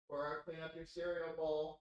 Or clean up your cereal bowl.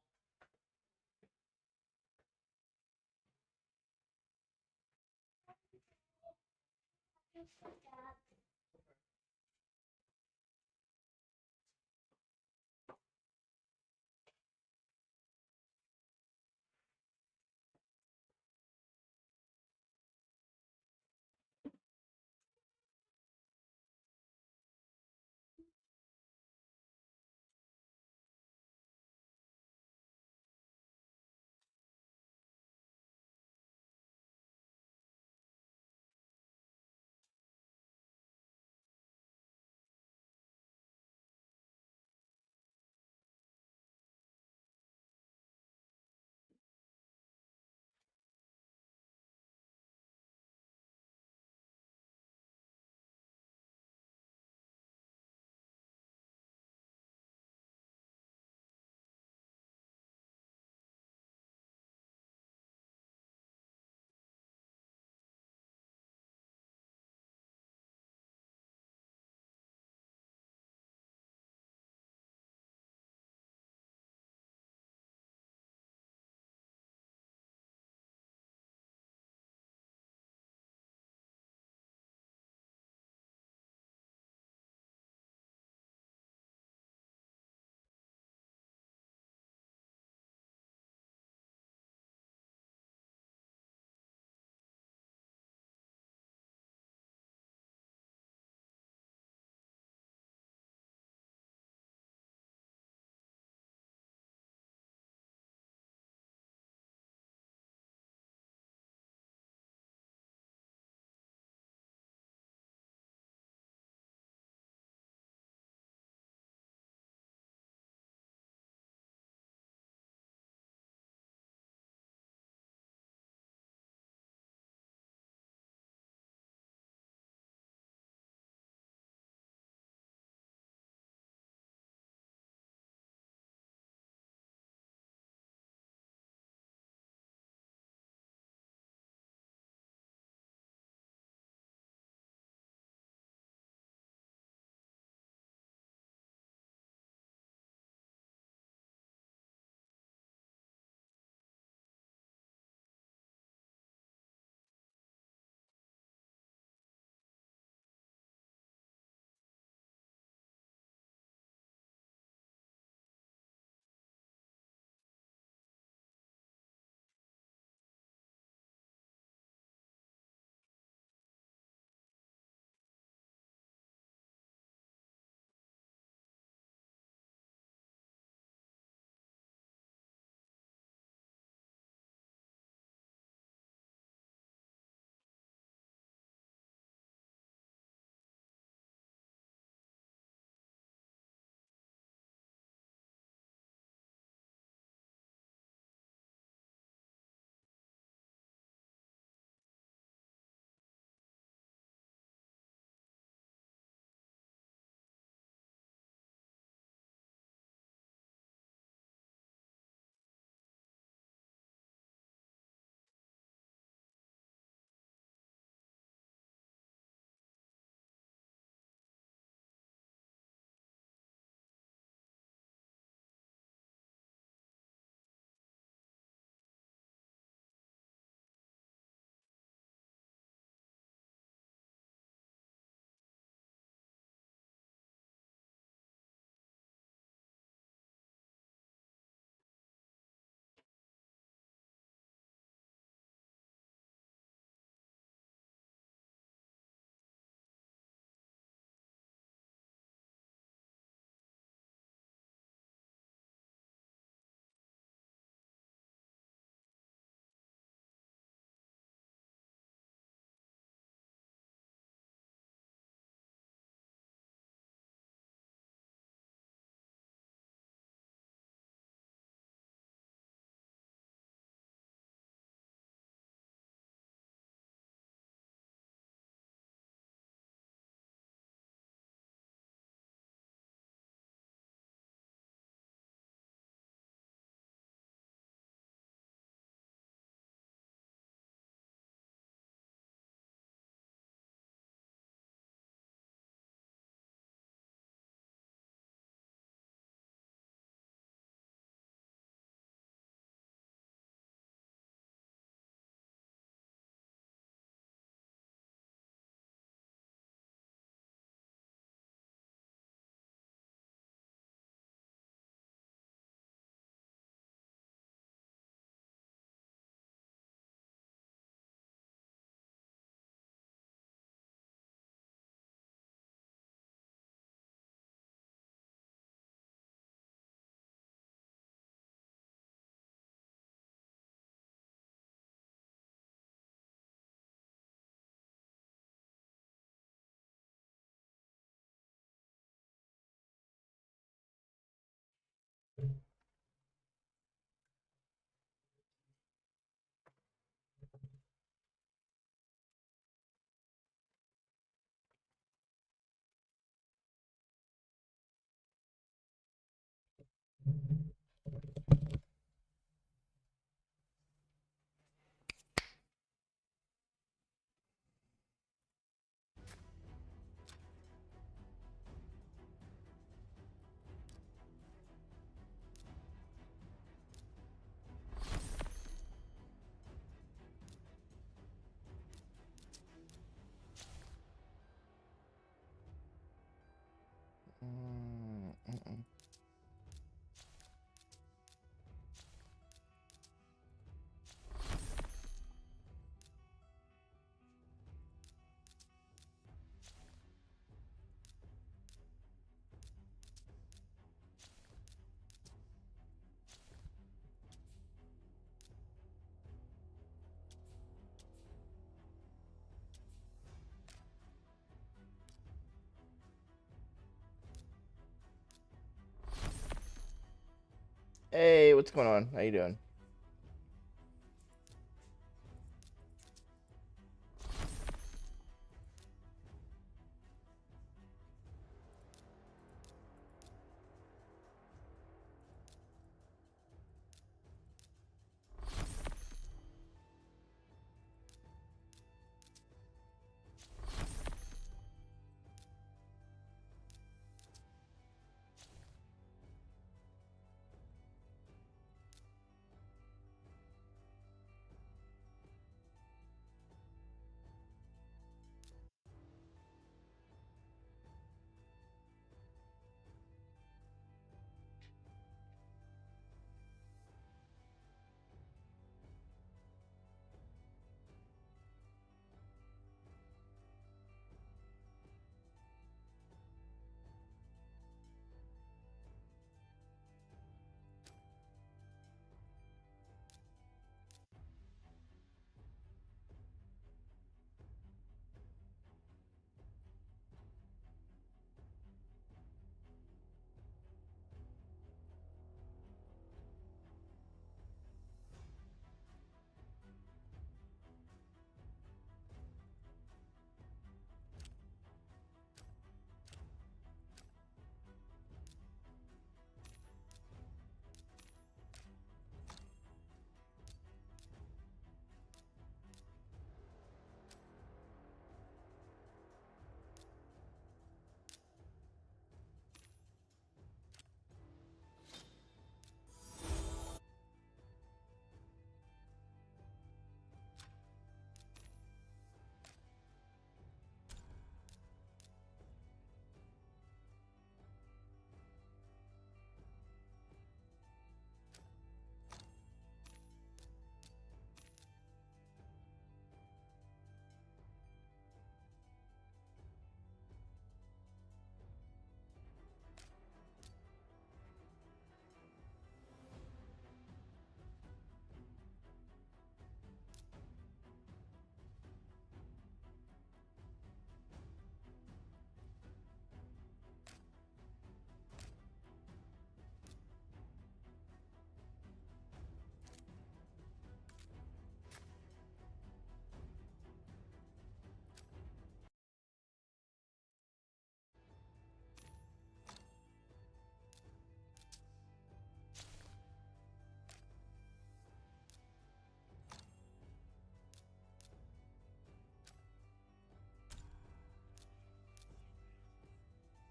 Hey, what's going on? How you doing?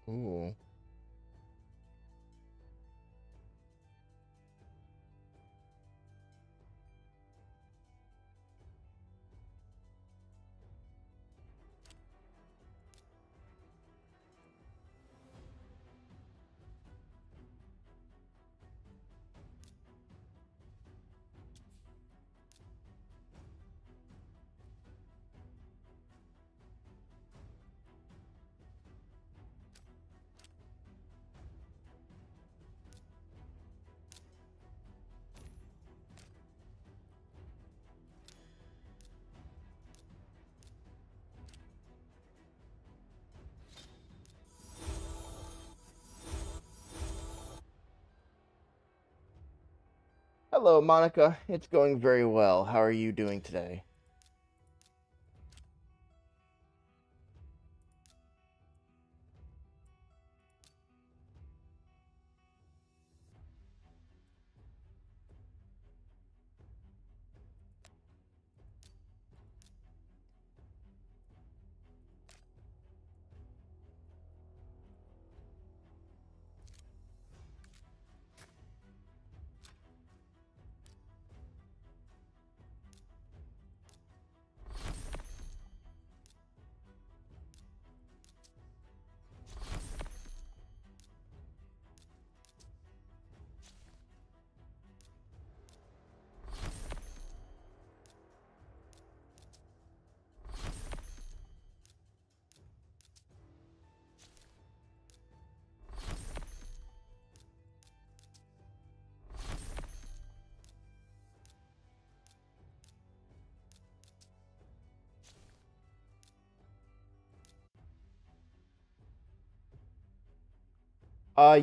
Ooh. Hello, Monica. It's going very well. How are you doing today?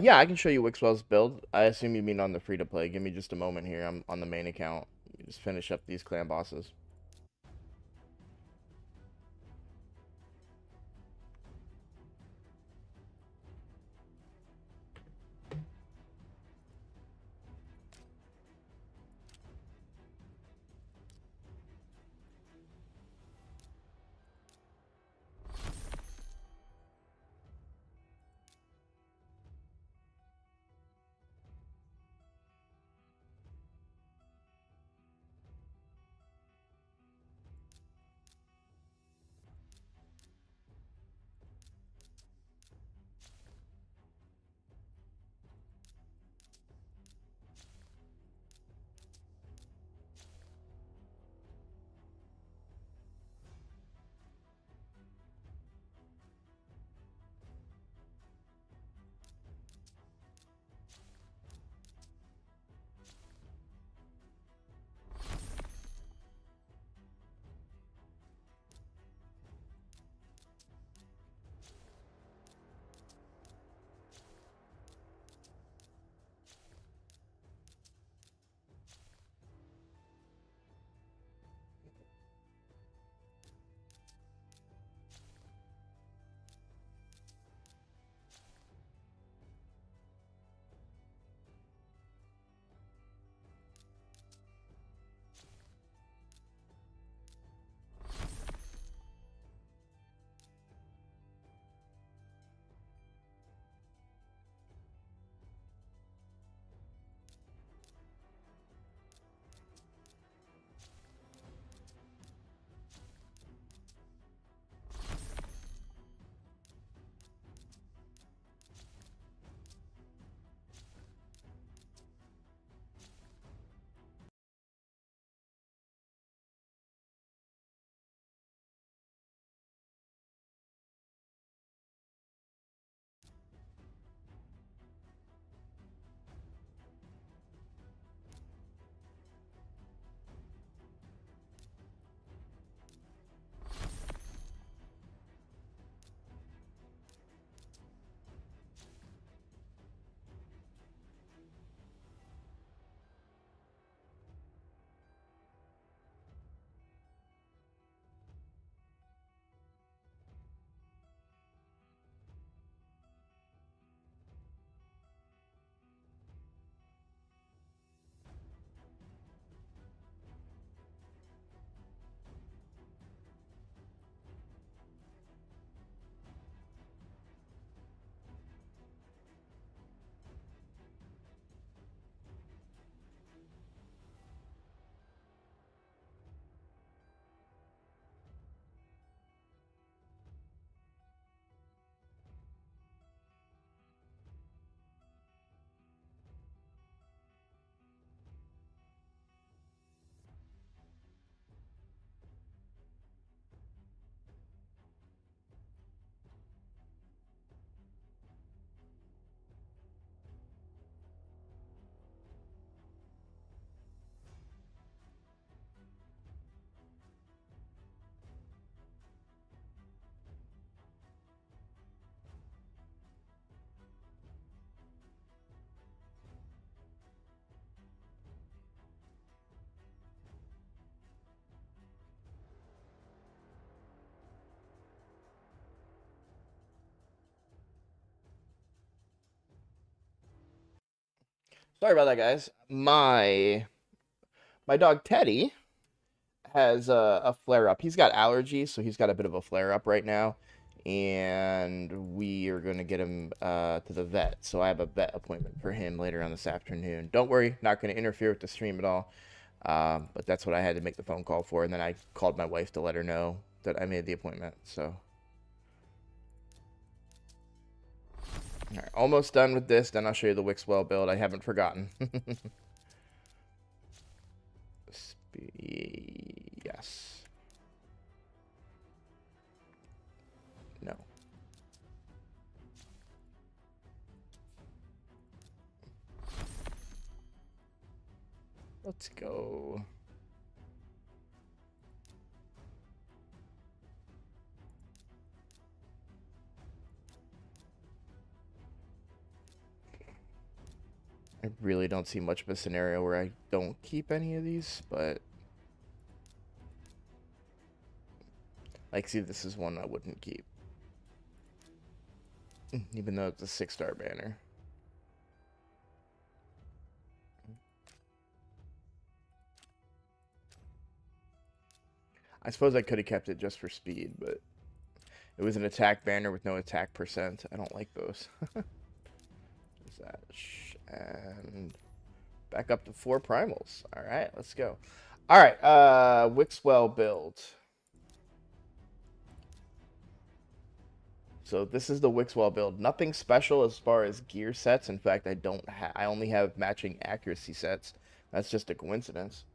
Yeah, I can show you Wixwell's build. I assume you mean on the free-to-play. Give me just a moment here. I'm on the main account. Let me just finish up these clan bosses. Sorry about that, guys. My dog Teddy has a flare up. He's got allergies, so he's got a bit of a flare up right now, and we are gonna get him to the vet. So I have a vet appointment for him later on this afternoon. Don't worry, not gonna interfere with the stream at all. But that's what I had to make the phone call for, and then I called my wife to let her know that I made the appointment. So, all right, almost done with this. Then I'll show you the Wixwell build. I haven't forgotten. Yes. No. Let's go. I really don't see much of a scenario where I don't keep any of these, but like, see, this is one I wouldn't keep, even though it's a 6-star banner. I suppose I could have kept it just for speed, but it was an attack banner with no attack percent. I don't like those. What's that? And back up to 4 primals. All right, let's go. All right, Wixwell build. So this is the Wixwell build. Nothing special as far as gear sets. In fact, I only have matching accuracy sets. That's just a coincidence.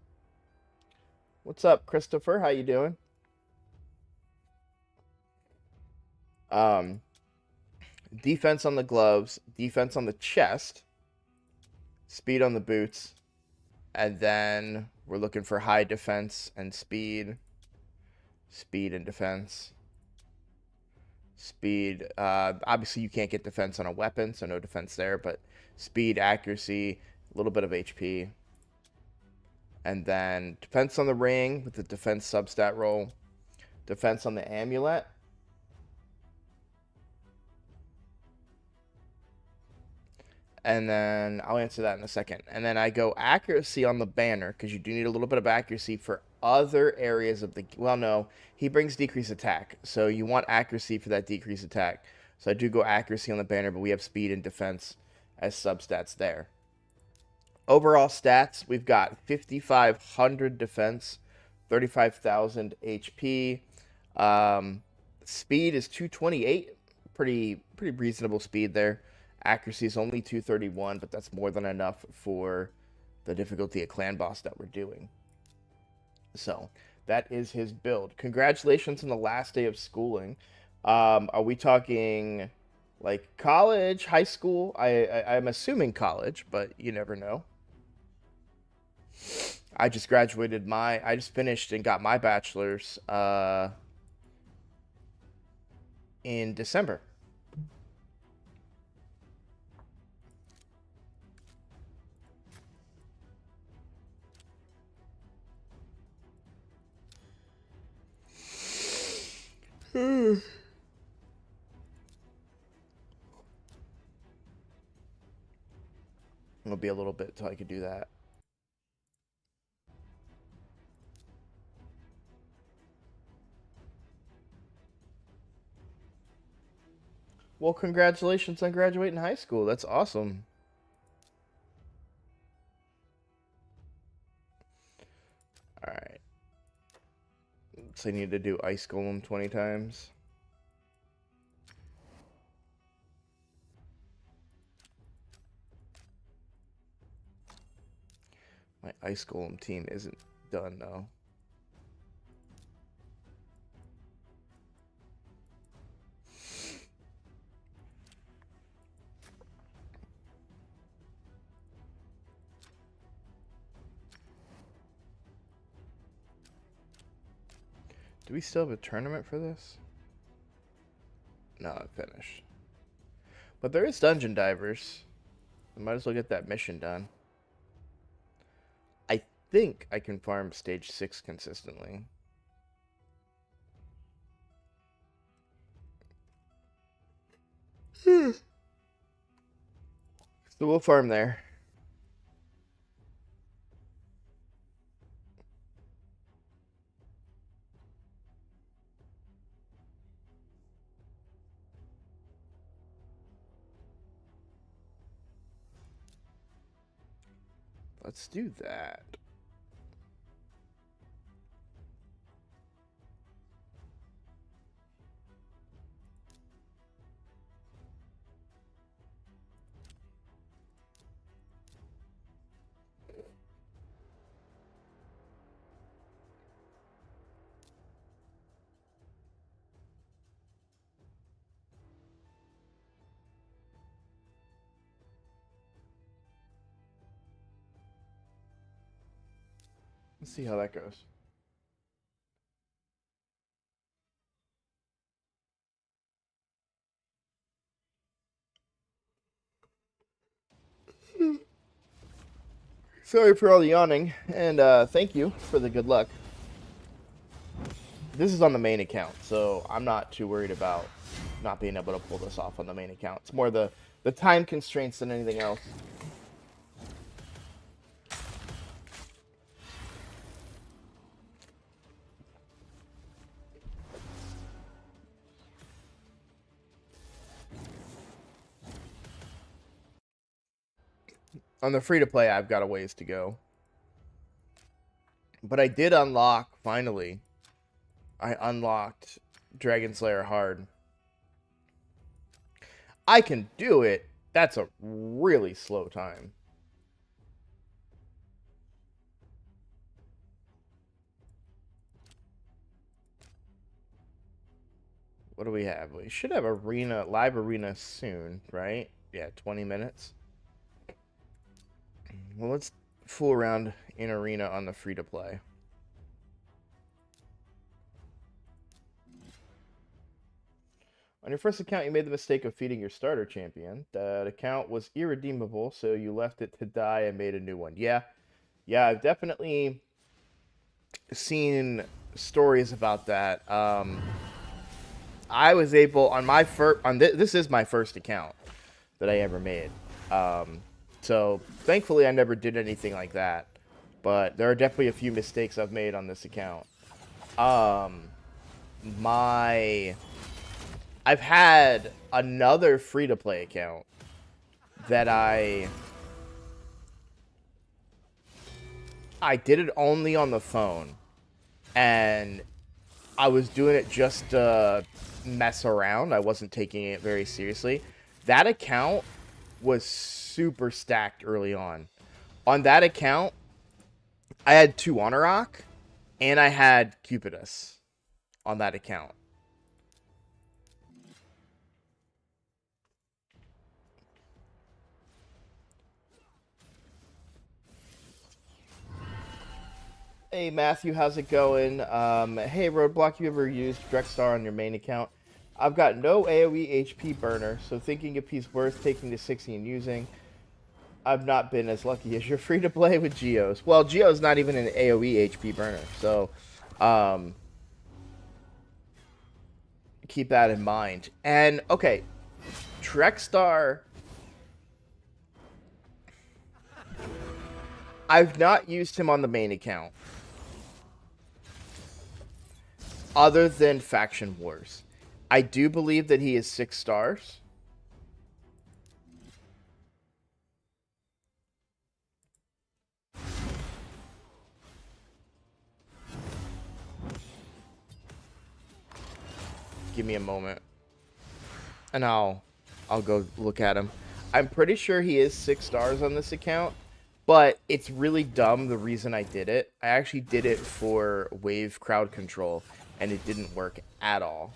What's up, Christopher? How you doing? Defense on the gloves, defense on the chest, speed on the boots, and then we're looking for high defense and speed, speed and defense. Speed, obviously you can't get defense on a weapon, so no defense there, but speed, accuracy, a little bit of HP. And then defense on the ring with the defense substat roll, defense on the amulet, and then I'll answer that in a second. And then I go accuracy on the banner, because you do need a little bit of accuracy for other areas of the... Well, no, he brings decreased attack, so you want accuracy for that decreased attack. So I do go accuracy on the banner, but we have speed and defense as substats there. Overall stats, we've got 5,500 defense, 35,000 HP. Speed is 228, pretty reasonable speed there. Accuracy is only 231, but that's more than enough for the difficulty of Clan Boss that we're doing. So that is his build. Congratulations on the last day of schooling. Are we talking like college, high school? I'm assuming college, but you never know. I just finished and got my bachelor's in December. It'll be a little bit till I could do that. Well, congratulations on graduating high school. That's awesome. Alright. So I need to do Ice Golem 20 times. My Ice Golem team isn't done, though. Do we still have a tournament for this? No, it finished. But there is Dungeon Divers. I might as well get that mission done. I think I can farm stage 6 consistently. So we'll farm there. Let's do that. Let's see how that goes. Sorry for all the yawning, and thank you for the good luck. This is on the main account, so I'm not too worried about not being able to pull this off on the main account. It's more the time constraints than anything else. On the free-to-play, I've got a ways to go. But I did unlock, finally. I unlocked Dragon Slayer Hard. I can do it. That's a really slow time. What do we have? We should have live arena soon, right? Yeah, 20 minutes. Well, let's fool around in arena on the free-to-play. On your first account, you made the mistake of feeding your starter champion. That account was irredeemable, so you left it to die and made a new one. Yeah, I've definitely seen stories about that. I was able on my this is my first account that I ever made. So thankfully I never did anything like that. But there are definitely a few mistakes I've made on this account. I've had another free-to-play account that I did it only on the phone, and I was doing it just to mess around. I wasn't taking it very seriously. That account was super stacked early on. On that account, I had 2 Honorok, and I had Cupidus on that account. Hey Matthew, how's it going? Hey Roadblock, you ever used Drexstar on your main account? I've got no AoE HP burner, so thinking if he's worth taking to 60 and using. I've not been as lucky as you're free to play with Geos. Well, Geo's not even an AoE HP burner, so keep that in mind. And okay, Drexstar, I've not used him on the main account other than Faction Wars. I do believe that he is 6 stars. Give me a moment, and I'll go look at him. I'm pretty sure he is 6 stars on this account, but it's really dumb the reason I did it. I actually did it for wave crowd control, and it didn't work at all.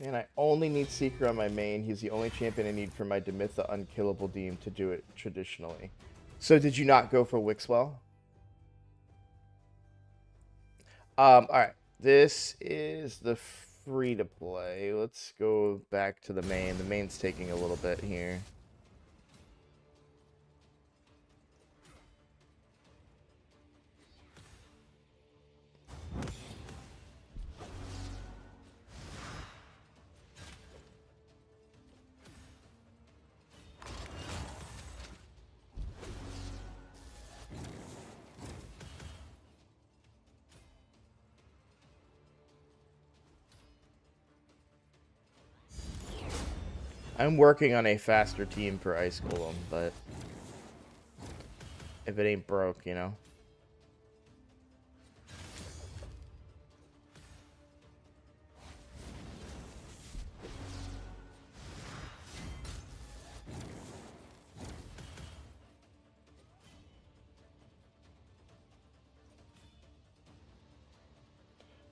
Man, I only need Seeker on my main. He's the only champion I need for my Demitha Unkillable Deem to do it traditionally. So did you not go for Wixwell? Alright. This is the free-to-play. Let's go back to the main. The main's taking a little bit here. I'm working on a faster team for Ice Golem, but if it ain't broke, you know.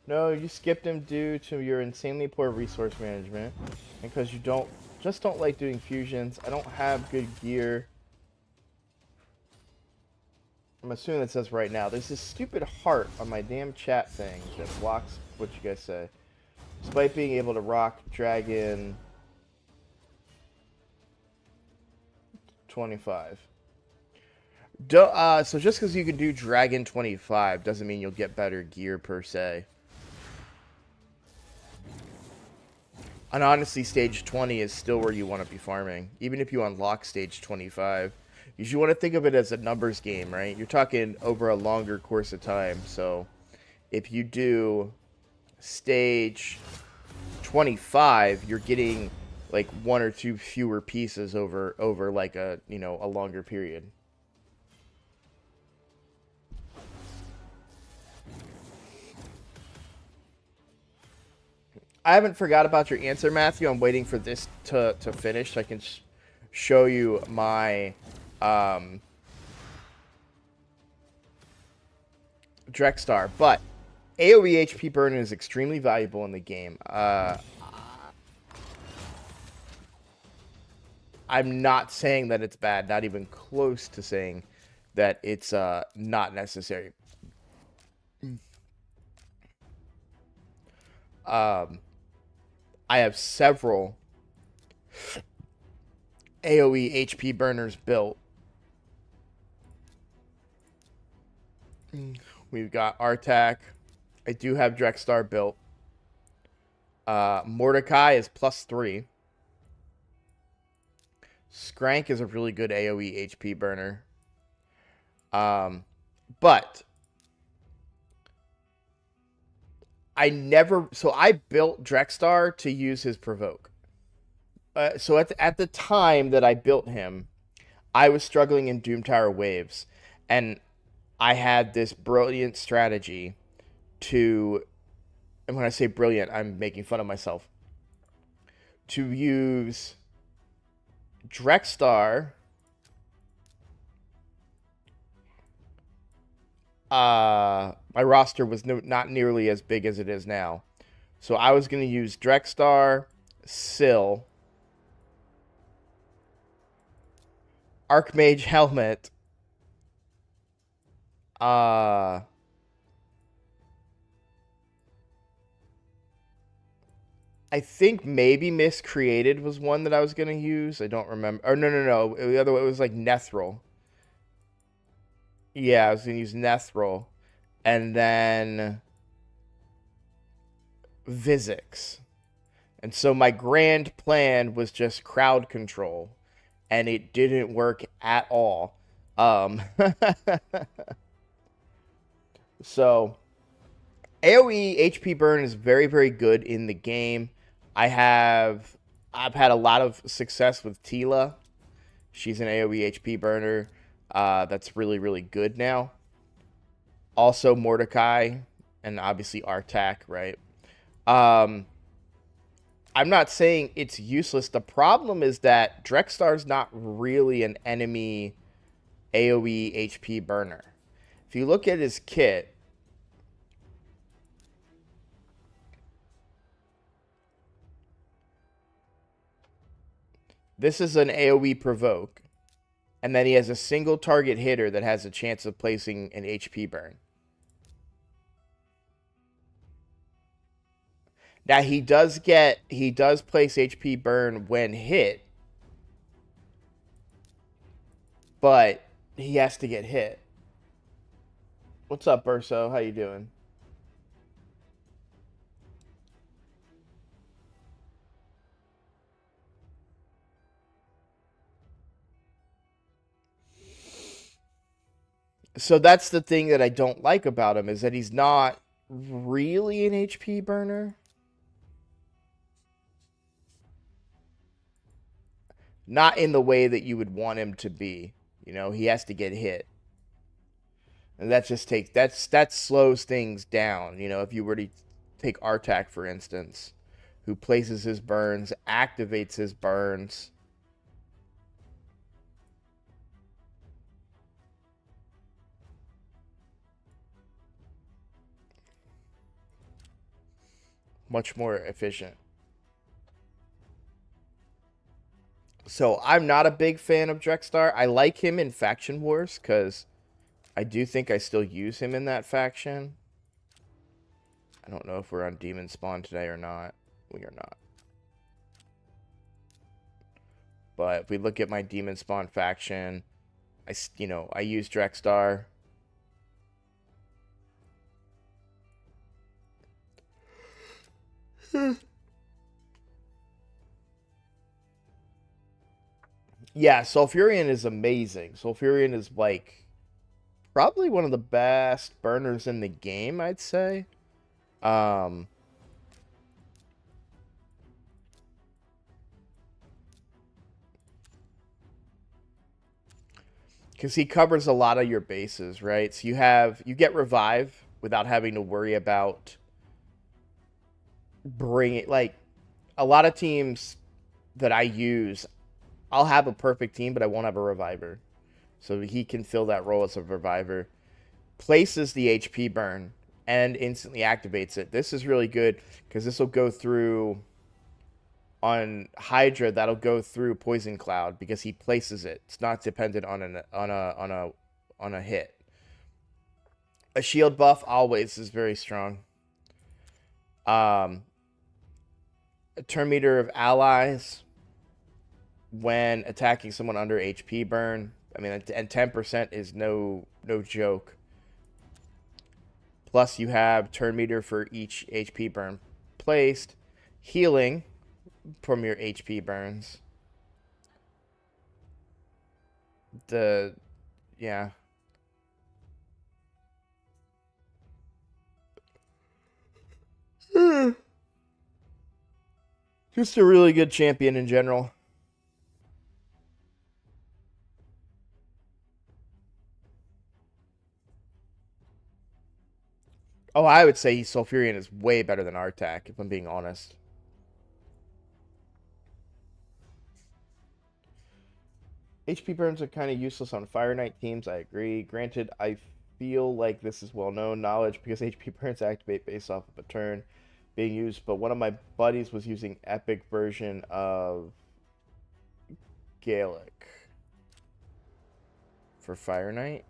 No, you skipped him due to your insanely poor resource management, and because you don't like doing fusions. I don't have good gear. I'm assuming that says right now. There's this stupid heart on my damn chat thing that blocks what you guys say. Despite being able to rock Dragon 25. So just because you can do Dragon 25 doesn't mean you'll get better gear per se. And honestly, stage 20 is still where you want to be farming, even if you unlock stage 25. You want to think of it as a numbers game, right? You're talking over a longer course of time. So if you do stage 25, you're getting like 1 or 2 fewer pieces over like a, you know, a longer period. I haven't forgot about your answer, Matthew. I'm waiting for this to finish so I can show you my Drexstar. But AoE HP burn is extremely valuable in the game. I'm not saying that it's bad, not even close to saying that it's not necessary. I have several AoE HP burners built. We've got Artak. I do have Drexstar built. Mordecai is +3. Skrank is a really good AoE HP burner. But I built Drexstar to use his provoke. So at the time that I built him, I was struggling in Doom Tower waves, and I had this brilliant strategy to, and when I say brilliant, I'm making fun of myself, to use Drexstar my roster was not nearly as big as it is now. So I was going to use Drexstar, Syl, Archmage Helmet, I think maybe Miscreated was one that I was going to use. I don't remember. Or no. The other one, it was like Nethril. Yeah, I was going to use Nethril. And then Vizix. And so my grand plan was just crowd control. And it didn't work at all. So AoE HP burn is very, very good in the game. I've had a lot of success with Tila. She's an AoE HP burner. That's really, really good now. Also Mordecai and obviously Artak, right? I'm not saying it's useless. The problem is that Drexstar's not really an enemy AoE HP burner. If you look at his kit, this is an AoE provoke. And then he has a single target hitter that has a chance of placing an HP burn. Now he does place HP burn when hit. But he has to get hit. What's up, Urso? How you doing? So that's the thing that I don't like about him, is that he's not really an HP burner. not in the way that you would want him to be. You know, he has to get hit. And that just takes that slows things down. You know, if you were to take Artak, for instance, who places his burns, activates his burns. Much more efficient. So I'm not a big fan of Drexstar. I like him in Faction Wars because I do think I still use him in that faction. I don't know if we're on Demon Spawn today or not. We are not. But if we look at my Demon Spawn faction, I use Drexstar. Yeah, Sulfurion is amazing. Sulfurion is like probably one of the best burners in the game, I'd say. Because he covers a lot of your bases, right? So you get revive without having to worry about bringing, like, a lot of teams that I use, I'll have a perfect team, but I won't have a reviver. So he can fill that role as a reviver. Places the HP burn and instantly activates it. This is really good because this will go through on Hydra. That'll go through Poison Cloud because he places it. It's not dependent on a hit. A shield buff always is very strong. A turn meter of allies when attacking someone under HP burn. I mean, and 10% is no joke. Plus, you have turn meter for each HP burn placed. Healing from your HP burns. Yeah. Just a really good champion in general. Oh, I would say Sulfurion is way better than Artak, if I'm being honest. HP burns are kind of useless on Fire Knight teams, I agree. Granted, I feel like this is well-known knowledge because HP burns activate based off of a turn being used, but one of my buddies was using epic version of Gaelic for Fire Knight.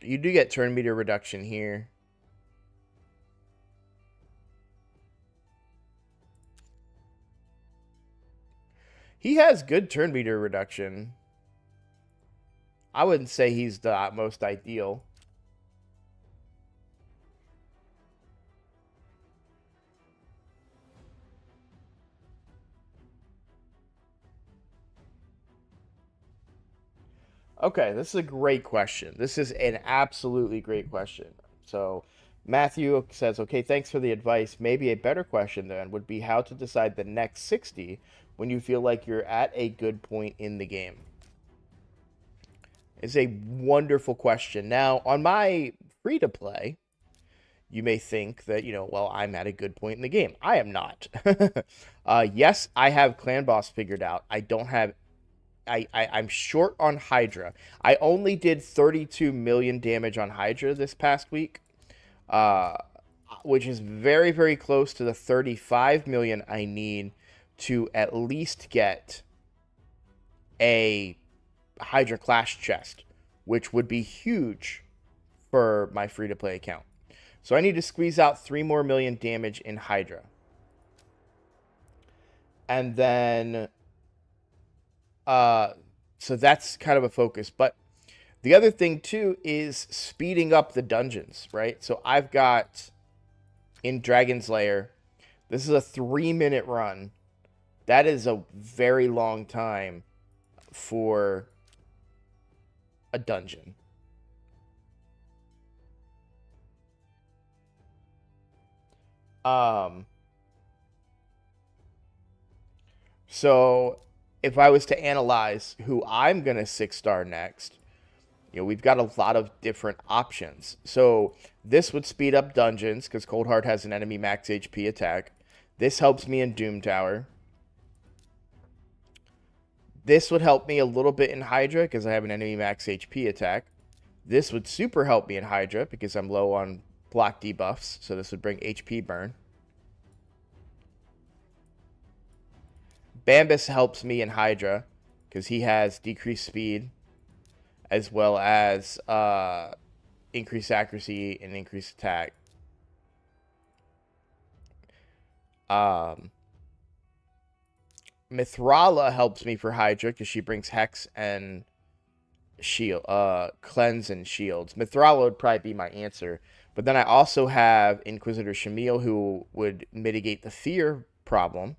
You do get turn meter reduction here. He has good turn meter reduction. I wouldn't say he's the most ideal. Okay, this is a great question. This is an absolutely great question. So, Matthew says, okay, thanks for the advice. Maybe a better question then would be how to decide the next 60 when you feel like you're at a good point in the game. It's a wonderful question. Now, on my free-to-play, you may think that, well, I'm at a good point in the game. I am not. Yes, I have Clan Boss figured out. I don't have I'm short on Hydra. I only did 32 million damage on Hydra this past week, which is very, very close to the 35 million I need to at least get a Hydra Clash chest, which would be huge for my free-to-play account. So I need to squeeze out 3 more million damage in Hydra. And then so that's kind of a focus. But the other thing too is speeding up the dungeons, right? So I've got in Dragon's Lair, this is a 3-minute run. That is a very long time for a dungeon. So if I was to analyze who I'm gonna 6-star next, we've got a lot of different options. So this would speed up dungeons because Cold Heart has an enemy max HP attack. This helps me in Doom Tower. This would help me a little bit in Hydra because I have an enemy max HP attack. This would super help me in Hydra because I'm low on block debuffs, so this would bring HP burn. Bambus helps me in Hydra because he has decreased speed as well as increased accuracy and increased attack. Mithrala helps me for Hydra because she brings Hex and shield, cleanse and shields. Mithrala would probably be my answer. But then I also have Inquisitor Shamil who would mitigate the fear problem.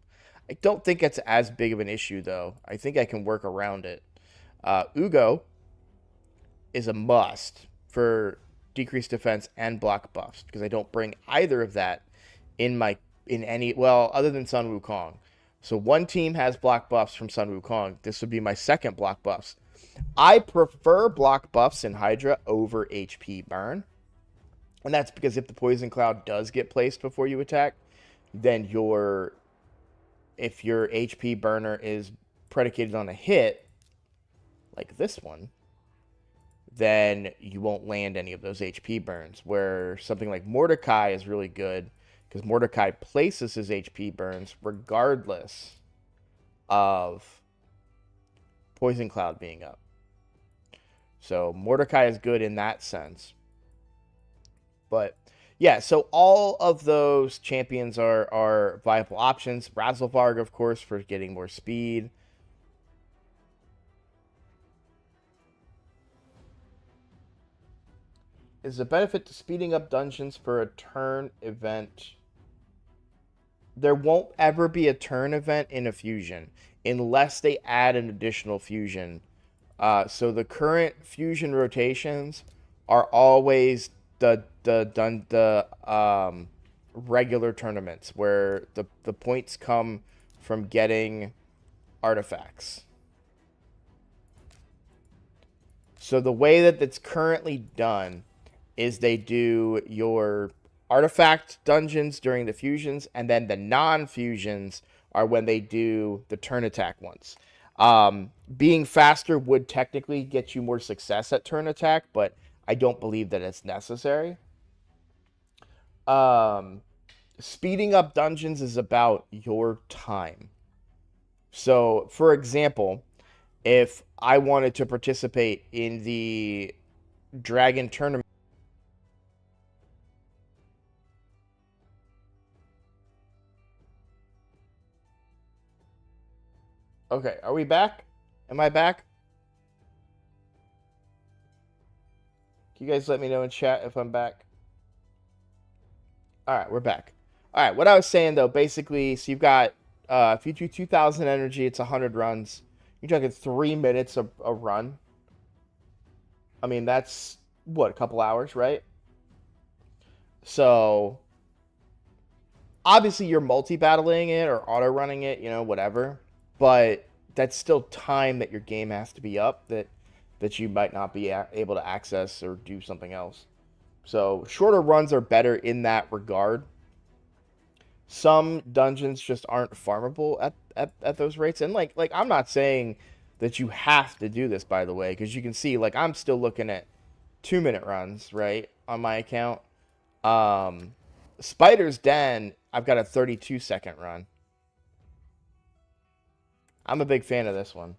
I don't think it's as big of an issue though. I think I can work around it. Ugo is a must for decreased defense and block buffs because I don't bring either of that in any, well, other than Sun Wukong. So one team has block buffs from Sun Wukong. This would be my second block buffs. I prefer block buffs in Hydra over HP burn. And that's because if the Poison Cloud does get placed before you attack, then if your HP burner is predicated on a hit, like this one, then you won't land any of those HP burns. Where something like Mordecai is really good because Mordecai places his HP burns regardless of Poison Cloud being up. So Mordecai is good in that sense. But yeah, so all of those champions are viable options. Razelvarg, of course, for getting more speed. Is the benefit to speeding up dungeons for a turn event? There won't ever be a turn event in a fusion unless they add an additional fusion. So the current fusion rotations are always the regular tournaments where the points come from getting artifacts. So the way that it's currently done is they do your artifact dungeons during the fusions, and then the non-fusions are when they do the turn attack ones. Being faster would technically get you more success at turn attack, but I don't believe that it's necessary. Speeding up dungeons is about your time. So, for example, if I wanted to participate in the Dragon Tournament, okay, are we back? Am I back? Can you guys let me know in chat if I'm back? All right, we're back. All right, what I was saying though, basically, so you've got if you do 2,000 energy, it's 100 runs. You're talking 3 minutes a run. I mean, that's what, a couple hours, right? So obviously you're multi-battling it or auto-running it, whatever. But that's still time that your game has to be up that you might not be able to access or do something else. So shorter runs are better in that regard. Some dungeons just aren't farmable at those rates. And like I'm not saying that you have to do this, by the way, because you can see like I'm still looking at 2-minute runs, right, on my account. Spider's Den, I've got a 32-second run. I'm a big fan of this one.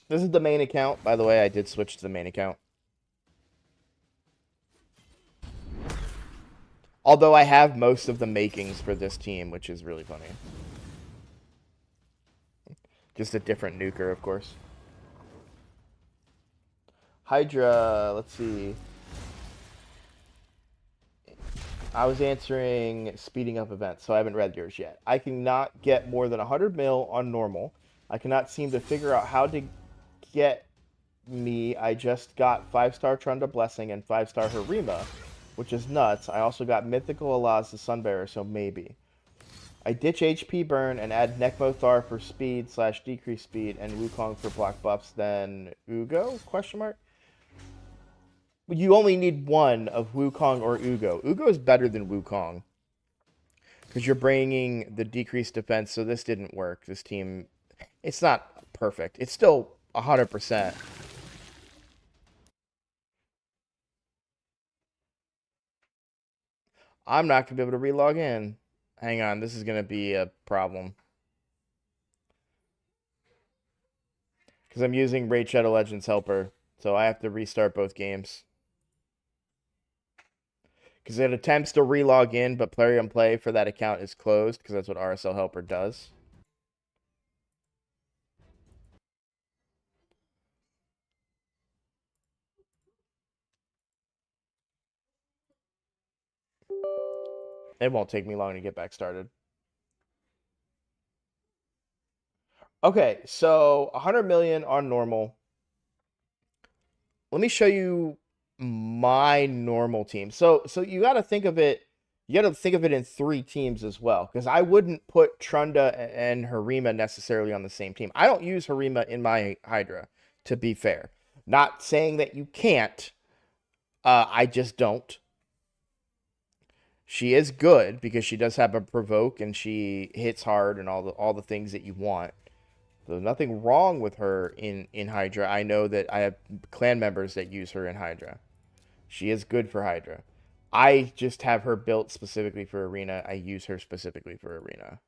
This is the main account. By the way, I did switch to the main account. Although I have most of the makings for this team, which is really funny. Just a different nuker, of course. Hydra, let's see. I was answering speeding up events, so I haven't read yours yet. I cannot get more than 100 mil on normal. I cannot seem to figure out how to get me. I just got 5-star Trunda Blessing and 5-star Harima, which is nuts. I also got Mythical Alaz the Sunbearer, so maybe. I ditch HP burn and add Nekmothar for speed / decrease speed and Wukong for block buffs, then Ugo? Question mark. You only need one of Wukong or Ugo. Ugo is better than Wukong because you're bringing the decreased defense, so this didn't work. This team, it's not perfect. It's still 100%. I'm not going to be able to relog in. Hang on, this is going to be a problem. Because I'm using Raid Shadow Legends Helper, so I have to restart both games. Because it attempts to relog in, but Plarium Play for that account is closed, because that's what RSL Helper does. It won't take me long to get back started. Okay, so 100 million on normal. Let me show you my normal team. So you got to think of it. You got to think of it in 3 teams as well, because I wouldn't put Trunda and Harima necessarily on the same team. I don't use Harima in my Hydra, to be fair. Not saying that you can't. I just don't. She is good because she does have a provoke and she hits hard and all the things that you want. There's nothing wrong with her in Hydra. I know that I have clan members that use her in Hydra. She is good for Hydra. I just have her built specifically for Arena. I use her specifically for Arena.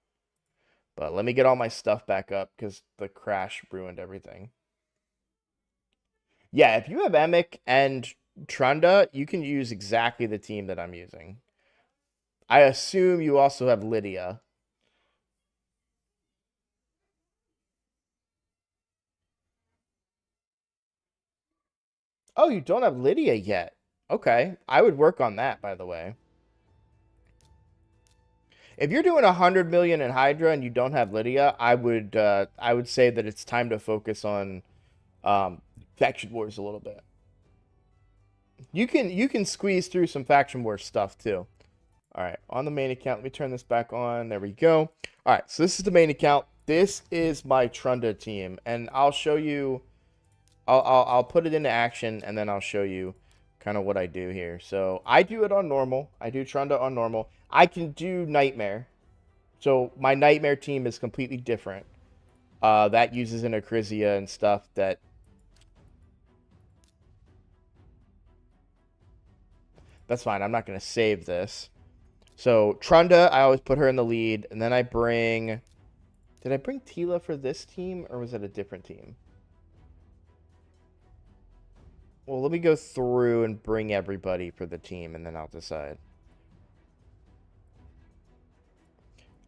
But let me get all my stuff back up because the crash ruined everything. Yeah, if you have Emic and Trunda, you can use exactly the team that I'm using. I assume you also have Lydia. Oh, you don't have Lydia yet. Okay. I would work on that, by the way. If you're doing 100 million in Hydra and you don't have Lydia, I would say that it's time to focus on Faction Wars a little bit. You can squeeze through some Faction Wars stuff too. All right, on the main account, let me turn this back on. There we go. All right, so this is the main account. This is my Trunda team, and I'll show you. I'll put it into action, and then I'll show you kind of what I do here. So I do it on normal. I do Trunda on normal. I can do Nightmare. So my Nightmare team is completely different. That uses an Acrisia and stuff that... That's fine. I'm not going to save this. So Trunda, I always put her in the lead. And then I bring... Did I bring Tila for this team, or was it a different team? Well, let me go through and bring everybody for the team, and then I'll decide.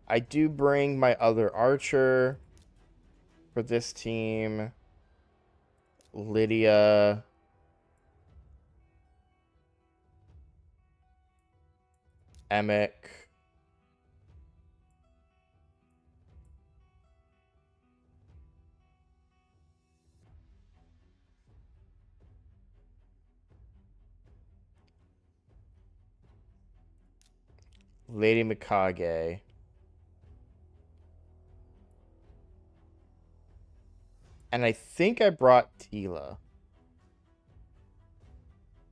I do bring my other archer for this team. Lydia. Emic. Lady Mikage. And I think I brought Tila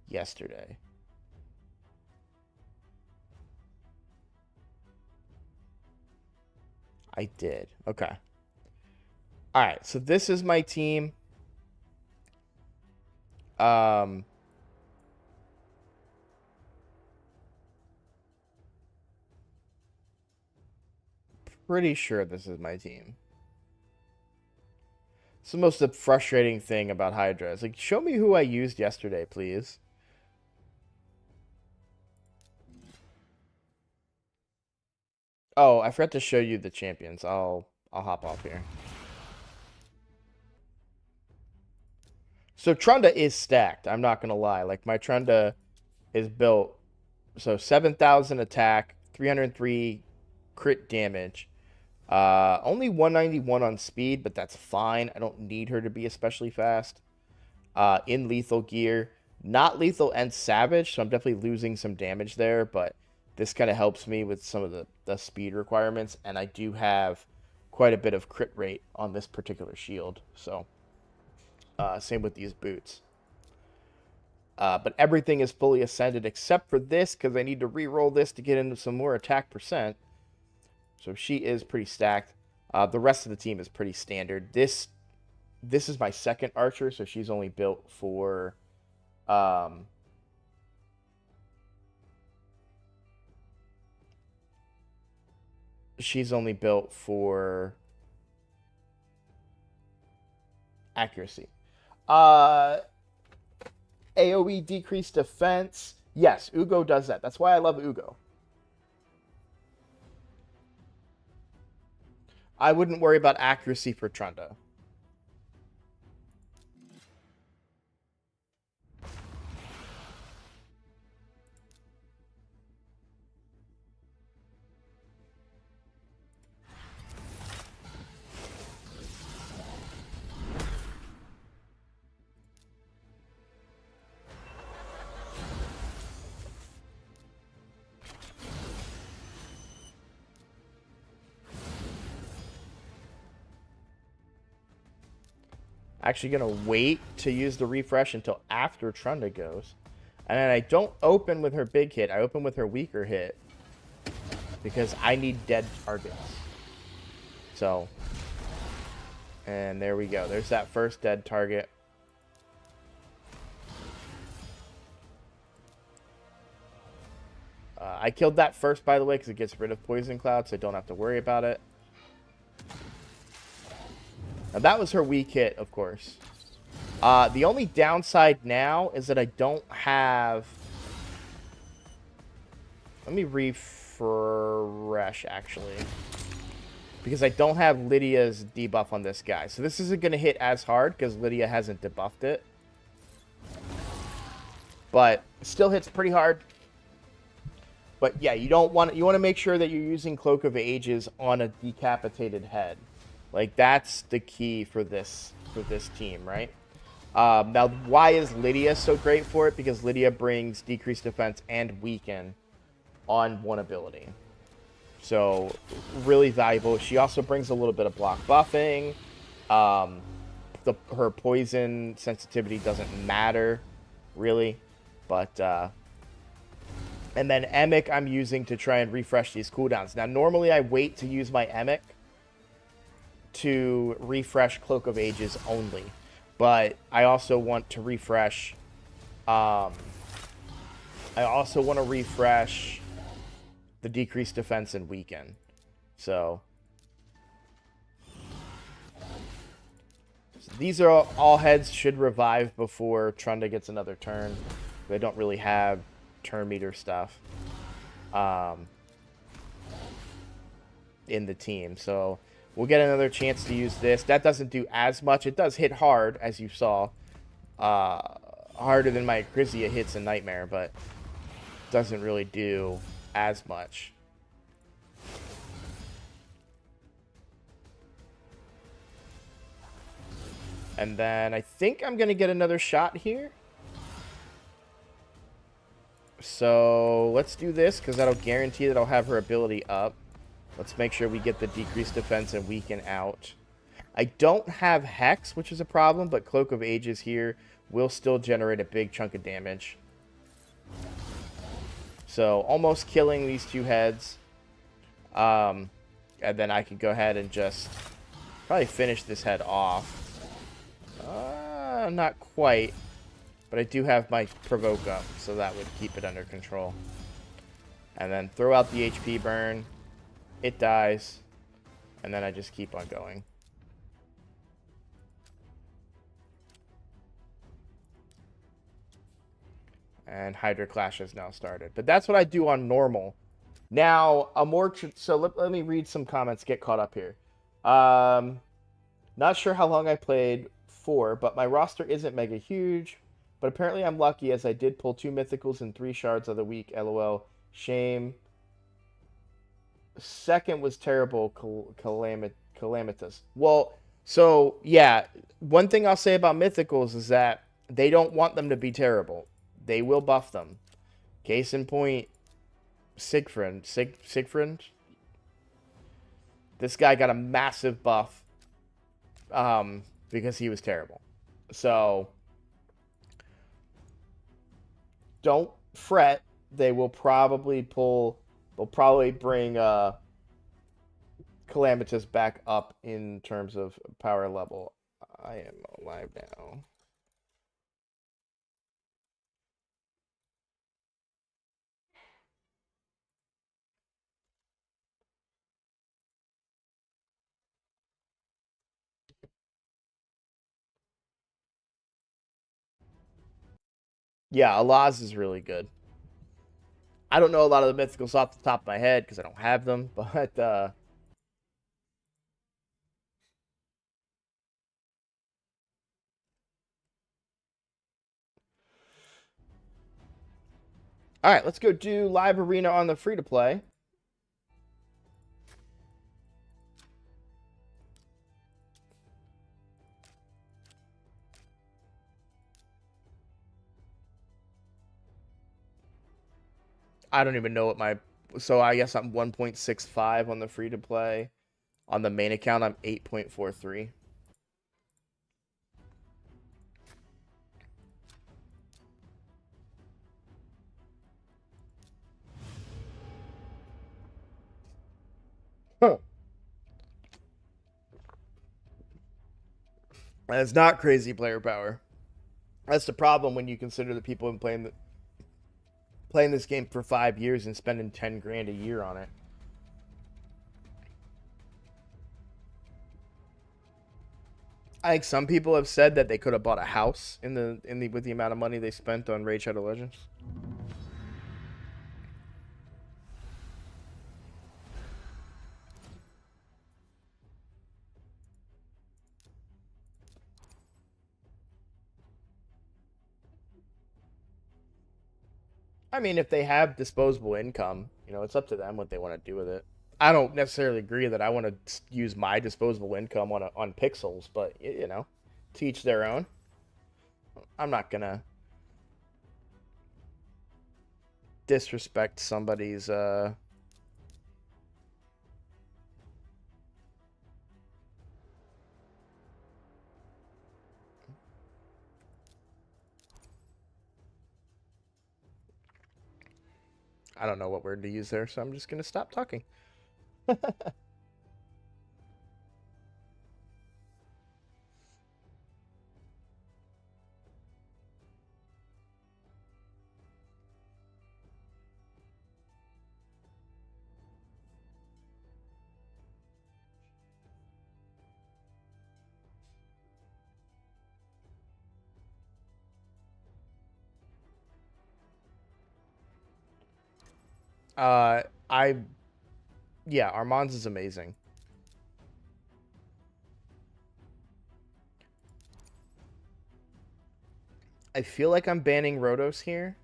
yesterday. I did. Okay. All right. So this is my team. Pretty sure this is my team. It's the most frustrating thing about Hydra. It's like, show me who I used yesterday, please. Oh, I forgot to show you the champions. I'll hop off here. So Trunda is stacked. I'm not gonna lie. Like, my Trunda is built So 7,000 attack, 303 crit damage. Only 191 on speed, but that's fine. I don't need her to be especially fast. In lethal gear. Not lethal and savage, so I'm definitely losing some damage there, but this kind of helps me with some of the speed requirements, and I do have quite a bit of crit rate on this particular shield, so same with these boots. But everything is fully ascended except for this, because I need to re-roll this to get into some more attack percent. So she is pretty stacked. The rest of the team is pretty standard. This is my second archer, so she's only built for she's only built for accuracy. AoE decreased defense. Yes, Ugo does that. That's why I love Ugo. I wouldn't worry about accuracy for Trunda. Actually gonna wait to use the refresh until after Trunda goes. And then I don't open with her big hit. I open with her weaker hit. Because I need dead targets. So. And there we go. There's that first dead target. I killed that first, by the way, because it gets rid of Poison Cloud, so I don't have to worry about it. Now, that was her weak hit, of course. The only downside now is that I don't have... Let me refresh, actually. Because I don't have Lydia's debuff on this guy. So this isn't going to hit as hard because Lydia hasn't debuffed it. But it still hits pretty hard. But yeah, you want to make sure that you're using Cloak of Ages on a decapitated head. Like, that's the key for this team, right? Now, why is Lydia so great for it? Because Lydia brings decreased defense and weaken on one ability. So, really valuable. She also brings a little bit of block buffing. Her poison sensitivity doesn't matter, really. But, and then Emic I'm using to try and refresh these cooldowns. Now, normally I wait to use my Emic to refresh Cloak of Ages only. But I also want to refresh... the decreased defense and weaken. So these are all heads should revive before Trunda gets another turn. They don't really have turn meter stuff in the team. So we'll get another chance to use this. That doesn't do as much. It does hit hard, as you saw. Harder than my Acrizia hits in Nightmare, but doesn't really do as much. And then I think I'm going to get another shot here. So let's do this because that'll guarantee that I'll have her ability up. Let's make sure we get the decreased defense and weaken out. I don't have Hex, which is a problem, but Cloak of Ages here will still generate a big chunk of damage. So almost killing these two heads. And then I can go ahead and just probably finish this head off. Not quite. But I do have my Provoke up, so that would keep it under control. And then throw out the HP burn. It dies. And then I just keep on going. And Hydra Clash has now started. But that's what I do on normal. Now, so let me read some comments, get caught up here. Not sure how long I played for, but my roster isn't mega huge. But apparently I'm lucky as I did pull 2 mythicals and 3 shards of the week. LOL. Shame. Second was terrible. Calamitous. Well, so yeah, one thing I'll say about mythicals is that they don't want them to be terrible. They will buff them. Case in point, Sigfrind. This guy got a massive buff because he was terrible. So don't fret. They will probably pull. They'll probably bring Calamitous back up in terms of power level. I am alive now. Yeah, Alaz is really good. I don't know a lot of the mythicals off the top of my head because I don't have them, but all right, let's go do live arena on the free to play. I don't even know what my. So I guess I'm 1.65 on the free to play. On the main account, I'm 8.43. Huh. That's not crazy player power. That's the problem when you consider the people have been playing this game for 5 years and spending 10 grand a year on it. I think some people have said that they could have bought a house with the amount of money they spent on Raid Shadow Legends. I mean, if they have disposable income, it's up to them what they want to do with it. I don't necessarily agree that I want to use my disposable income on pixels, but teach their own. I'm not gonna disrespect somebody's I don't know what word to use there, so I'm just gonna stop talking. I yeah, Armand's is amazing. I feel like I'm banning Rotos here.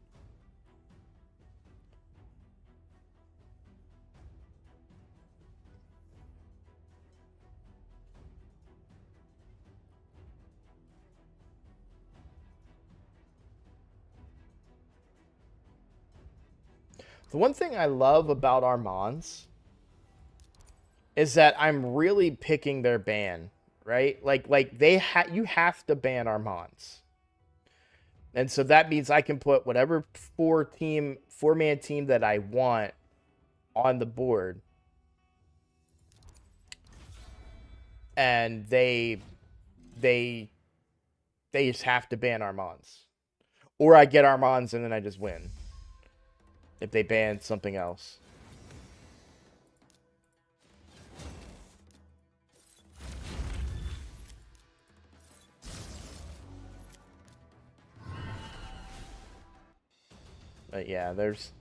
The one thing I love about Armand's is that I'm really picking their ban, right? Like you have to ban Armand's. And so that means I can put whatever four-man team that I want on the board. And they just have to ban Armand's. Or I get Armand's and then I just win. If they ban something else. But yeah, there's...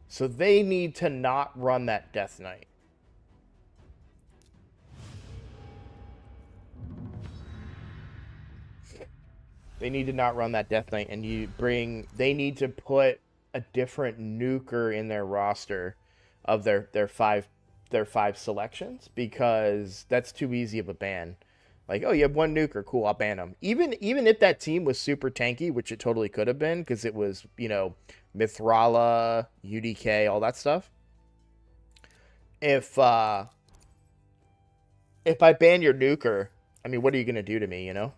So they need to not run that Death Knight. They need to not run that Death Knight, and they need to put a different nuker in their roster of their five selections, because that's too easy of a ban. Like, oh, you have one nuker, cool, I'll ban them. Even if that team was super tanky, which it totally could have been, because it was, Mithrala, UDK, all that stuff. If I ban your nuker, I mean, what are you gonna do to me, you know?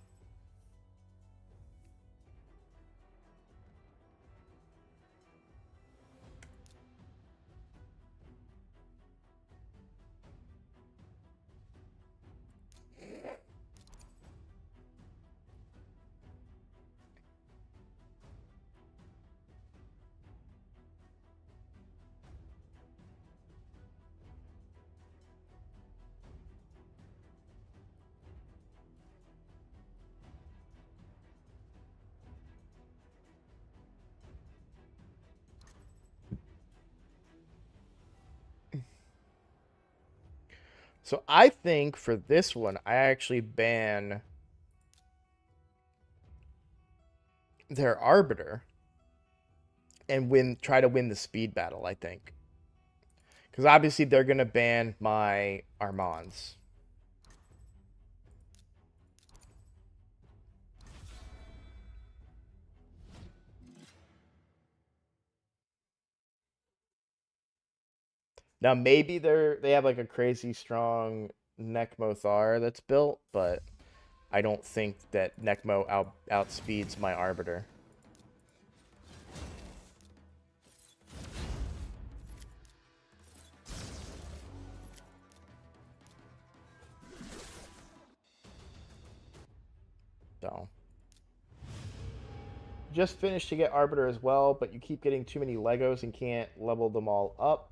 So I think for this one, I actually ban their Arbiter and try to win the speed battle, I think. Because obviously they're going to ban my Armands. Now maybe they have like a crazy strong Nekmothar that's built, but I don't think that Nekmo outspeeds my Arbiter. So just finished to get Arbiter as well, but you keep getting too many Legos and can't level them all up.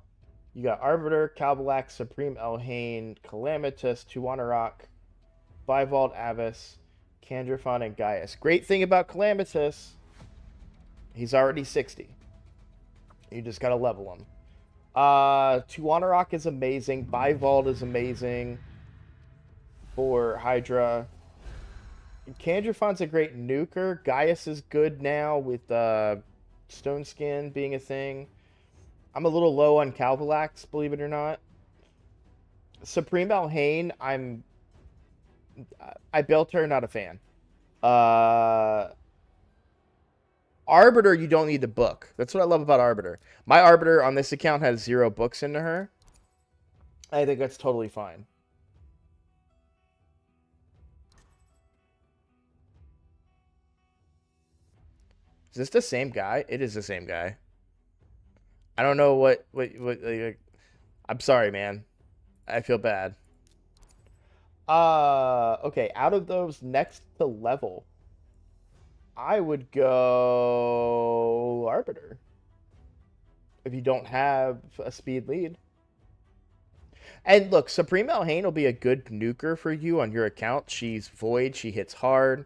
You got Arbiter, Kalbalak, Supreme Elhain, Calamitous, Tuanarok, Bivald Abyss, Kandrifon, and Gaius. Great thing about Calamitous, he's already 60. You just gotta level him. Tuanarok is amazing. Bivald is amazing for Hydra. Kandrifon's a great nuker. Gaius is good now with Stone Skin being a thing. I'm a little low on Kalvalax, believe it or not. Supreme Elhain, I built her, not a fan. Arbiter, you don't need the book. That's what I love about Arbiter. My Arbiter on this account has 0 books into her. I think that's totally fine. Is this the same guy? It is the same guy. I don't know what I'm sorry, man. I feel bad. Okay, out of those next to level, I would go Arbiter. If you don't have a speed lead. And look, Supreme Elhain will be a good nuker for you on your account. She's void, she hits hard.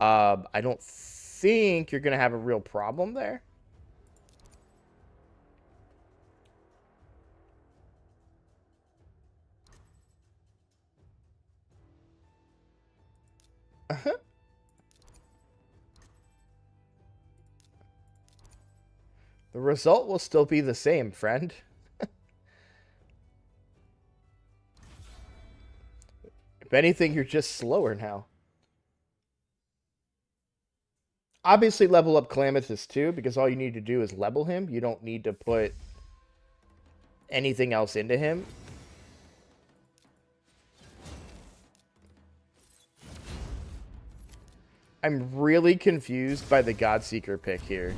I don't think you're gonna have a real problem there. The result will still be the same, friend. If anything, you're just slower now. Obviously, level up Calamitous too, because all you need to do is level him. You don't need to put anything else into him. I'm really confused by the Godseeker pick here.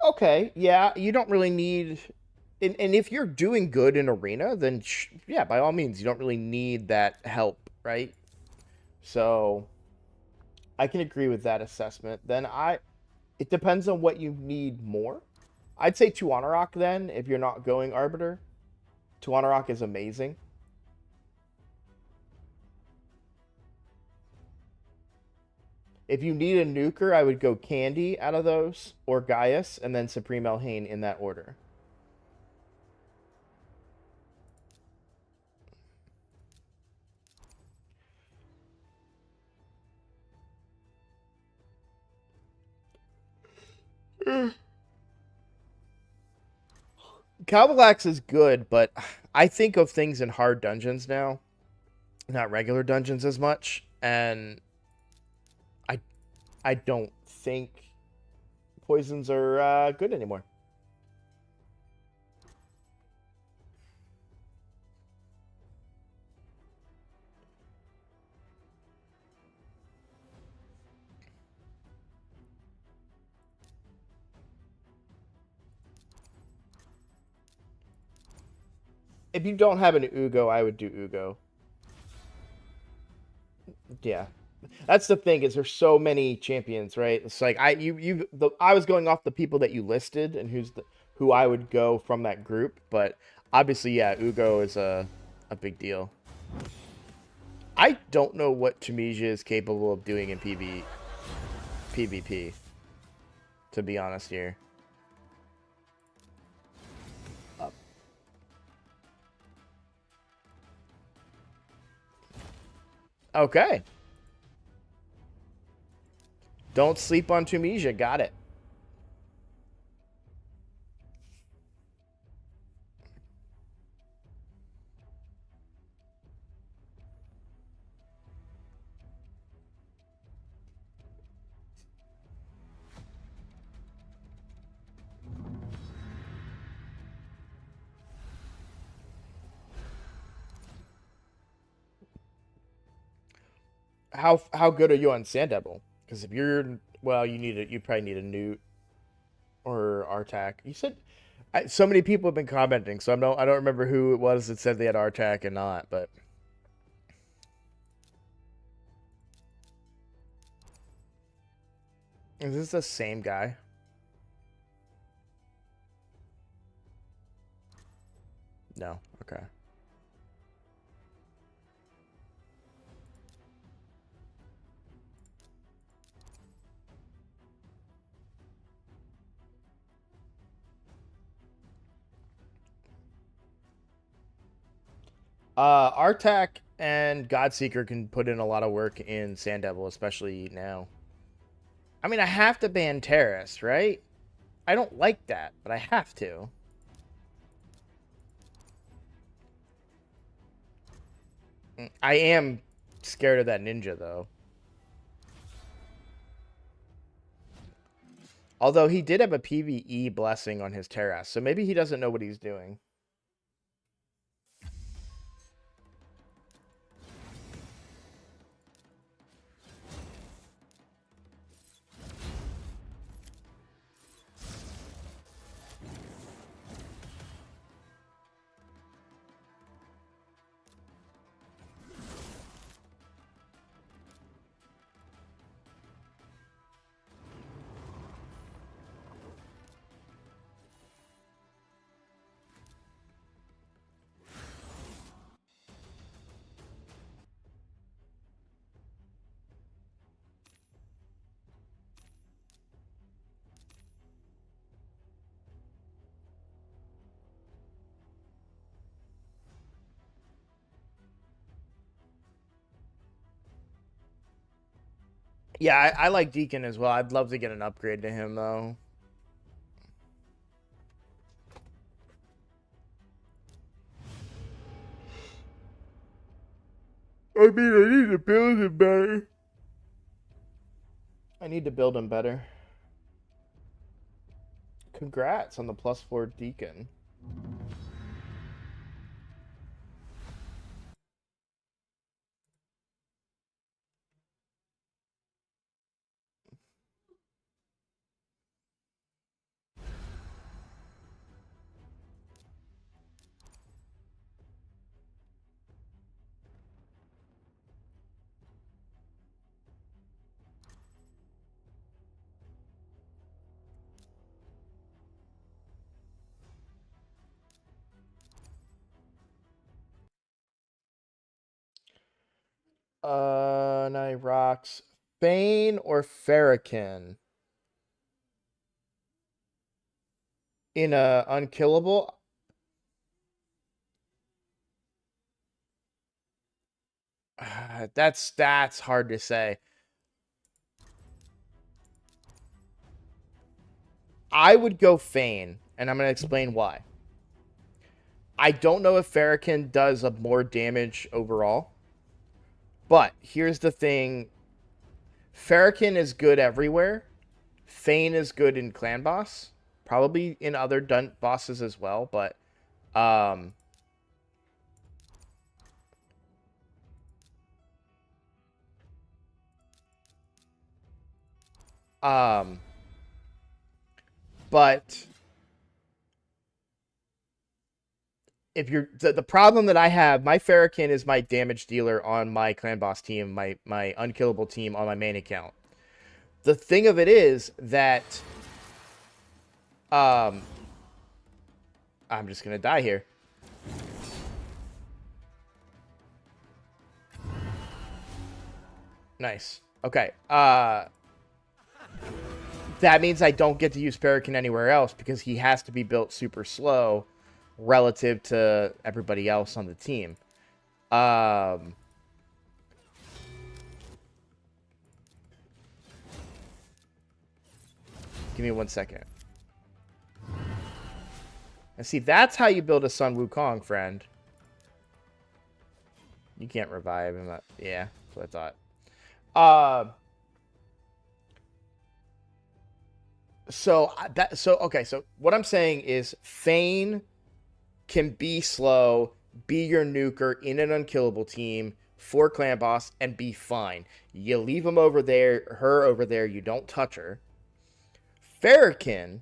Okay, yeah, you don't really need... And if you're doing good in Arena, then yeah, by all means, you don't really need that help, right? So, I can agree with that assessment. Then it depends on what you need more. I'd say Tuanarok then, if you're not going Arbiter. Tuanarok is amazing. If you need a nuker, I would go Candy out of those, or Gaius, and then Supreme Elhane in that order. Calvalax is good, but I think of things in hard dungeons now, not regular dungeons as much, and I I don't think poisons are good anymore. If you don't have an Ugo, I would do Ugo. Yeah. That's the thing is there's so many champions, right? It's like I was going off the people that you listed and who I would go from that group, but obviously yeah, Ugo is a big deal. I don't know what Tunisia is capable of doing in PvP, to be honest here. Okay. Don't sleep on Tunisia. Got it. How good are you on Sand Devil? Because if you're well, you probably need a Newt or Artak. You said so many people have been commenting, so I don't remember who it was that said they had Artak and not, but is this the same guy? No. Okay. Artak and Godseeker can put in a lot of work in Sand Devil, especially now. I mean, I have to ban Terrace, right? I don't like that, but I have to. I am scared of that ninja, though. Although he did have a PvE blessing on his Terrace, so maybe he doesn't know what he's doing. Yeah, I like Deacon as well. I'd love to get an upgrade to him, though. I mean, I need to build him better. I need to build him better. Congrats on the +4 Deacon. Nine rocks. Fane or Farrakhan in a unkillable? That's hard to say. I would go Fane, and I'm going to explain why. I don't know if Farrakhan does a more damage overall, but here's the thing. Farrakhan is good everywhere. Fane is good in clan boss, probably in other bosses as well, but um um but if you're the problem that I have, my Farrakhan is my damage dealer on my clan boss team, my unkillable team on my main account. The thing of it is that I'm just gonna die here. Nice. Okay. That means I don't get to use Farrakhan anywhere else because he has to be built super slow relative to everybody else on the team. Give me 1 second. And see, that's how you build a Sun Wukong, friend. You can't revive him. Yeah, that's what I thought. So what I'm saying is Fane can be slow, be your nuker in an unkillable team for clan boss, and be fine. You leave him over there, her over there, you don't touch her. Farrakhan,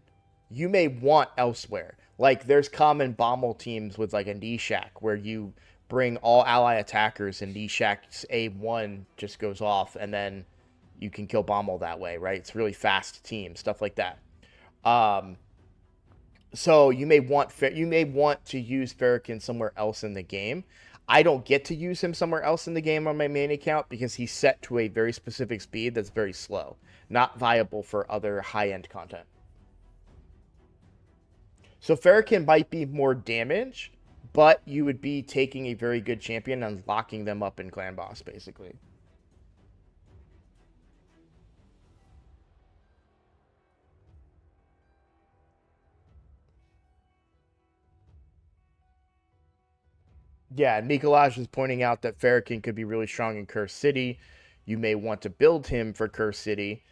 you may want elsewhere. Like, there's common Bommel teams with, like, a Nishak, where you bring all ally attackers and Nishak's A1 just goes off, and then you can kill Bommel that way, right? It's a really fast team, stuff like that. So you may want to use Farrakhan somewhere else in the game. I don't get to use him somewhere else in the game on my main account because he's set to a very specific speed that's very slow, not viable for other high-end content. So Farrakhan might be more damage, but you would be taking a very good champion and locking them up in clan boss, basically. Yeah, Nikolaj is pointing out that Farrakhan could be really strong in Curse City. You may want to build him for Curse City.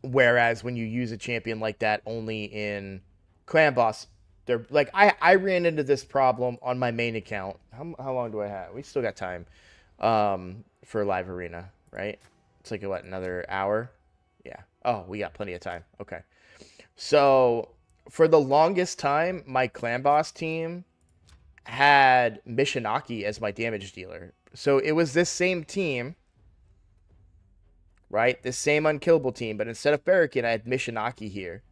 Whereas when you use a champion like that only in Clan Boss, they're like I ran into this problem on my main account. How long do I have? We still got time for live arena, right? It's like what, another hour? Yeah. Oh, we got plenty of time. Okay. So for the longest time, my Clan Boss team had Mishinaki as my damage dealer. So it was this same team, right? This same unkillable team, but instead of Farrakhan, I had Mishinaki here.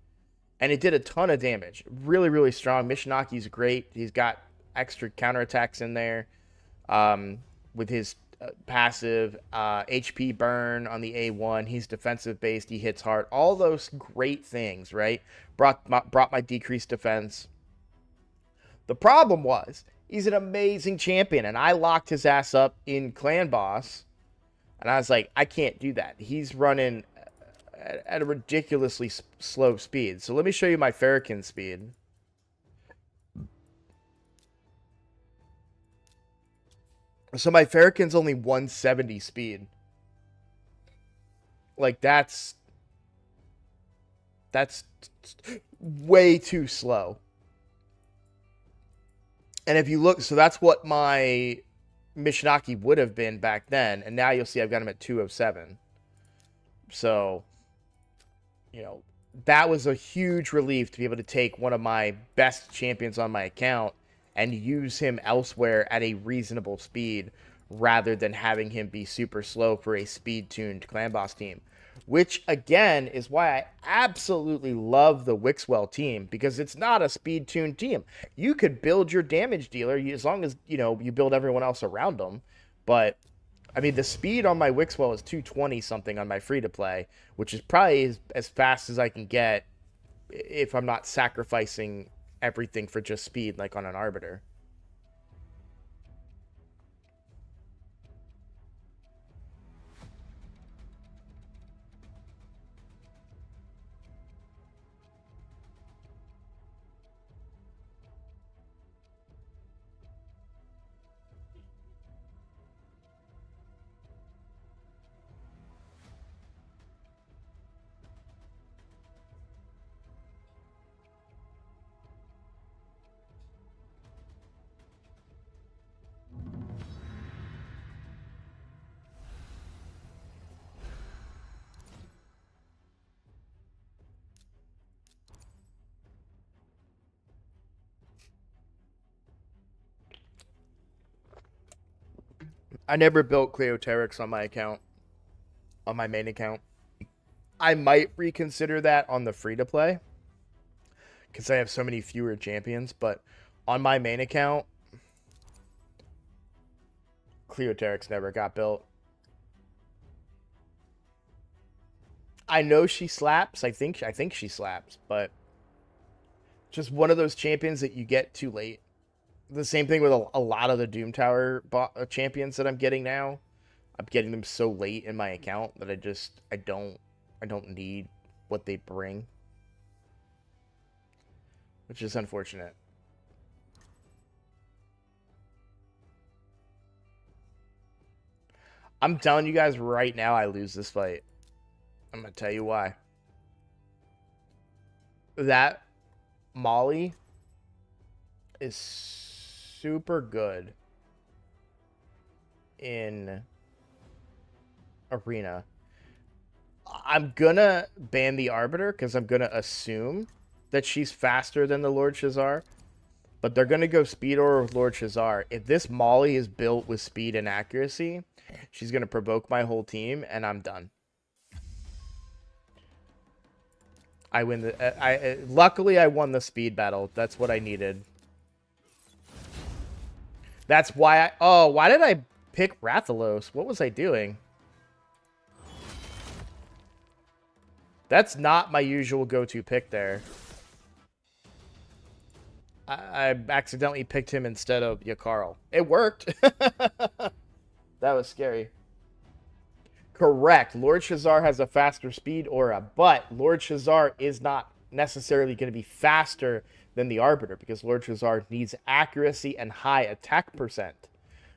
And it did a ton of damage. Really, really strong. Mishinaki's great. He's got extra counterattacks in there with his passive HP burn on the A1. He's defensive based. He hits hard. All those great things, right? Brought my decreased defense. The problem was he's an amazing champion, and I locked his ass up in Clan Boss, and I was like, I can't do that. He's running at a ridiculously slow speed. So let me show you my Farrakhan speed. So my Farrakhan's only 170 speed. Like, that's way too slow. And if you look, so that's what my Mishinaki would have been back then. And now you'll see I've got him at 207. So, you know, that was a huge relief to be able to take one of my best champions on my account and use him elsewhere at a reasonable speed rather than having him be super slow for a speed-tuned clan boss team. Which, again, is why I absolutely love the Wixwell team, because it's not a speed-tuned team. You could build your damage dealer as long as, you know, you build everyone else around them. But I mean, the speed on my Wixwell is 220 something on my free to play, which is probably as fast as I can get if I'm not sacrificing everything for just speed like on an Arbiter. I never built Cleoterix on my account, on my main account. I might reconsider that on the free to play because I have so many fewer champions, but on my main account, Cleoterix never got built. I know she slaps. I think she slaps, but just one of those champions that you get too late. The same thing with a lot of the Doom Tower champions that I'm getting now. I'm getting them so late in my account that I don't need what they bring, which is unfortunate. I'm telling you guys right now, I lose this fight. I'm gonna tell you why. That Molly is super good in Arena. I'm gonna ban the Arbiter because I'm gonna assume that she's faster than the Lord Shazar, but they're gonna go Speed Aura with Lord Shazar. If this Molly is built with speed and accuracy, she's gonna provoke my whole team, and I'm done. I win the. Luckily I won the speed battle. That's what I needed. That's why why did I pick Rathalos? What was I doing? That's not my usual go-to pick there. I accidentally picked him instead of Yakarl. It worked. That was scary. Correct. Lord Shazar has a faster speed aura, but Lord Shazar is not necessarily going to be faster than the Arbiter because Lord Shazar needs accuracy and high attack percent,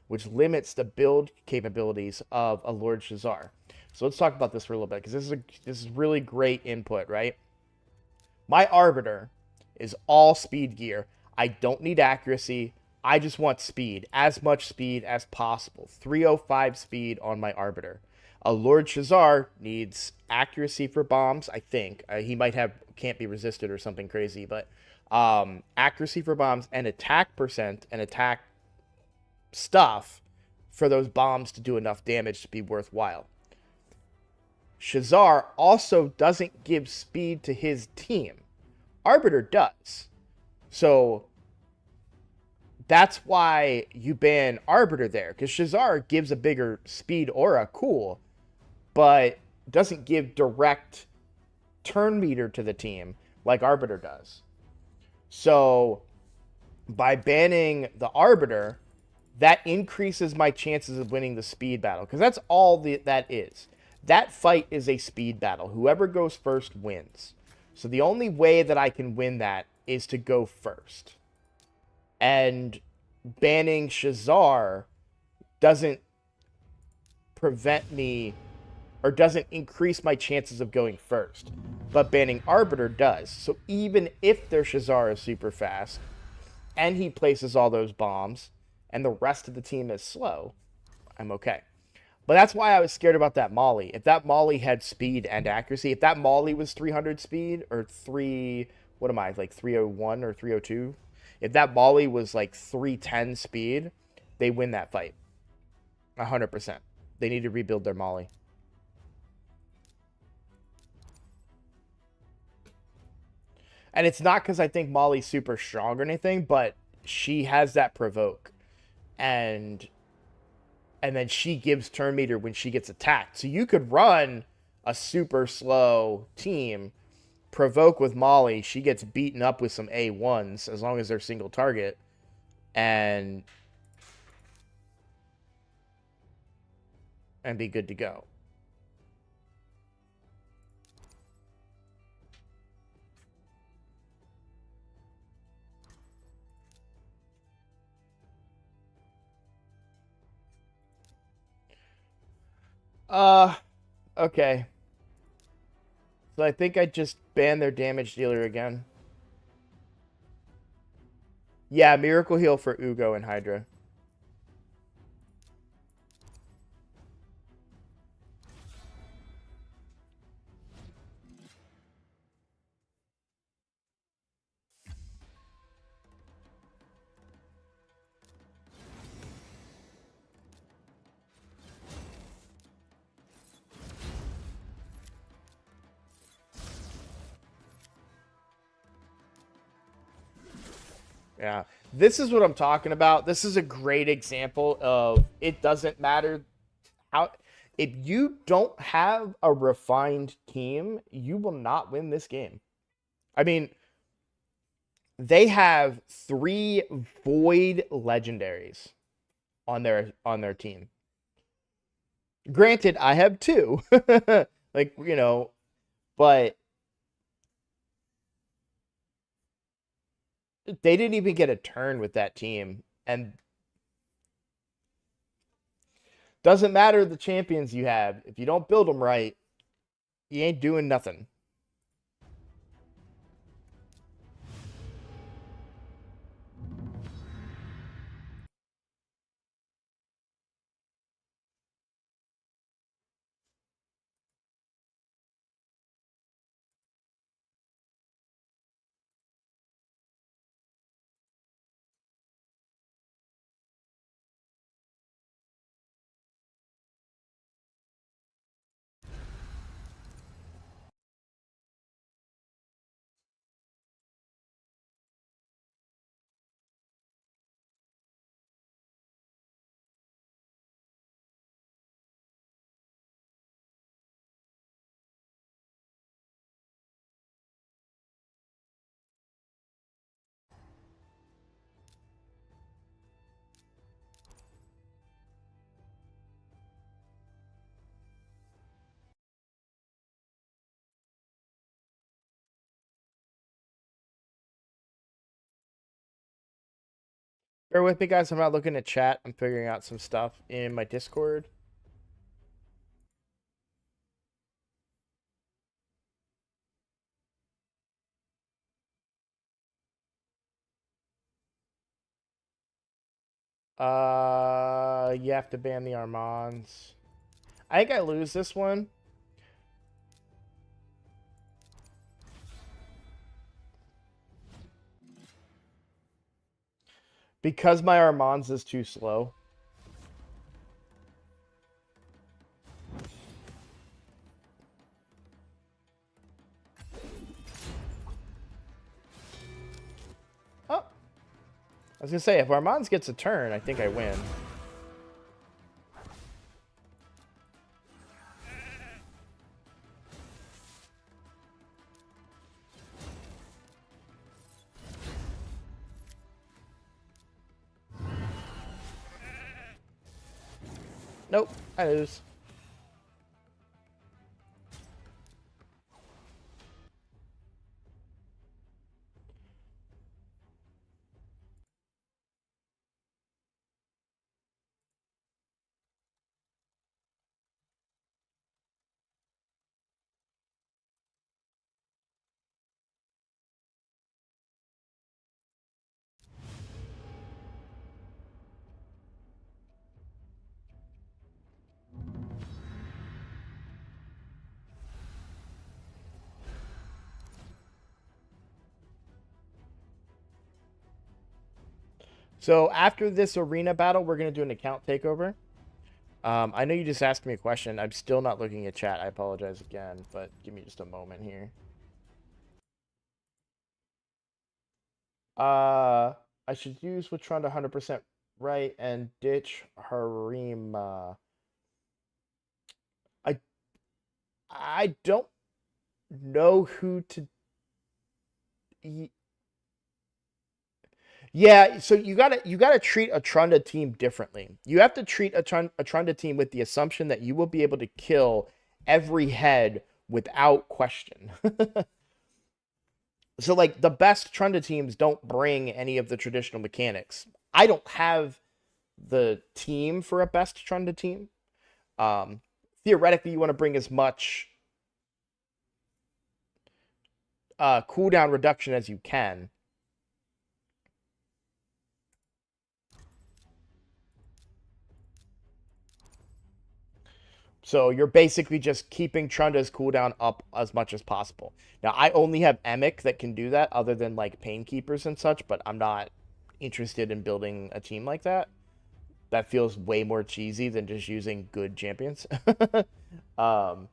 which limits the build capabilities of a Lord Shazar. So let's talk about this for a little bit because this is really great input, right? My Arbiter is all speed gear. I don't need accuracy. I just want speed, as much speed as possible. 305 speed on my Arbiter. A Lord Shazar needs accuracy for bombs, I think. He might have can't be resisted or something crazy, but accuracy for bombs and attack percent and attack stuff for those bombs to do enough damage to be worthwhile. Shazar also doesn't give speed to his team. Arbiter does. So that's why you ban Arbiter there, because Shazar gives a bigger speed aura, cool, but doesn't give direct turn meter to the team like Arbiter does. So by banning the Arbiter, that increases my chances of winning the speed battle, because that's all that is. That fight is a speed battle. Whoever goes first wins. So the only way that I can win that is to go first. And banning Shazar doesn't prevent me or doesn't increase my chances of going first. But banning Arbiter does. So even if their Shazar is super fast and he places all those bombs and the rest of the team is slow, I'm okay. But that's why I was scared about that Molly. If that Molly had speed and accuracy, if that Molly was 300 speed or what am I, like 301 or 302? If that Molly was like 310 speed, they win that fight. 100%. They need to rebuild their Molly. And it's not because I think Molly's super strong or anything, but she has that provoke. And and then she gives turn meter when she gets attacked. So you could run a super slow team, provoke with Molly. She gets beaten up with some A1s as long as they're single target, and be good to go. Okay. So I think I just banned their damage dealer again. Yeah, Miracle Heal for Ugo and Hydra. Yeah. This is what I'm talking about. This is a great example of it doesn't matter how, if you don't have a refined team, you will not win this game. I mean, they have 3 void legendaries on their team. Granted, I have 2. Like, you know, but they didn't even get a turn with that team, and doesn't matter the champions you have. If you don't build them right, you ain't doing nothing. Bear with me, guys. I'm not looking at chat. I'm figuring out some stuff in my Discord. You have to ban the Armands. I think I lose this one. Because my Armands is too slow. Oh. I was going to say, if Armands gets a turn, I think I win. Nope, I lose. So after this arena battle, we're going to do an account takeover. I know you just asked me a question. I'm still not looking at chat. I apologize again, but give me just a moment here. I should use Witron to 100% right, and ditch Harima. I I don't know who to. Yeah, so you gotta treat a Trunda team differently. You have to treat a Trunda team with the assumption that you will be able to kill every head without question. So like the best Trunda teams don't bring any of the traditional mechanics. I don't have the team for a best Trunda team. Theoretically, you want to bring as much cooldown reduction as you can. So you're basically just keeping Trunda's cooldown up as much as possible. Now, I only have Emic that can do that other than like Painkeepers and such, but I'm not interested in building a team like that. That feels way more cheesy than just using good champions. um,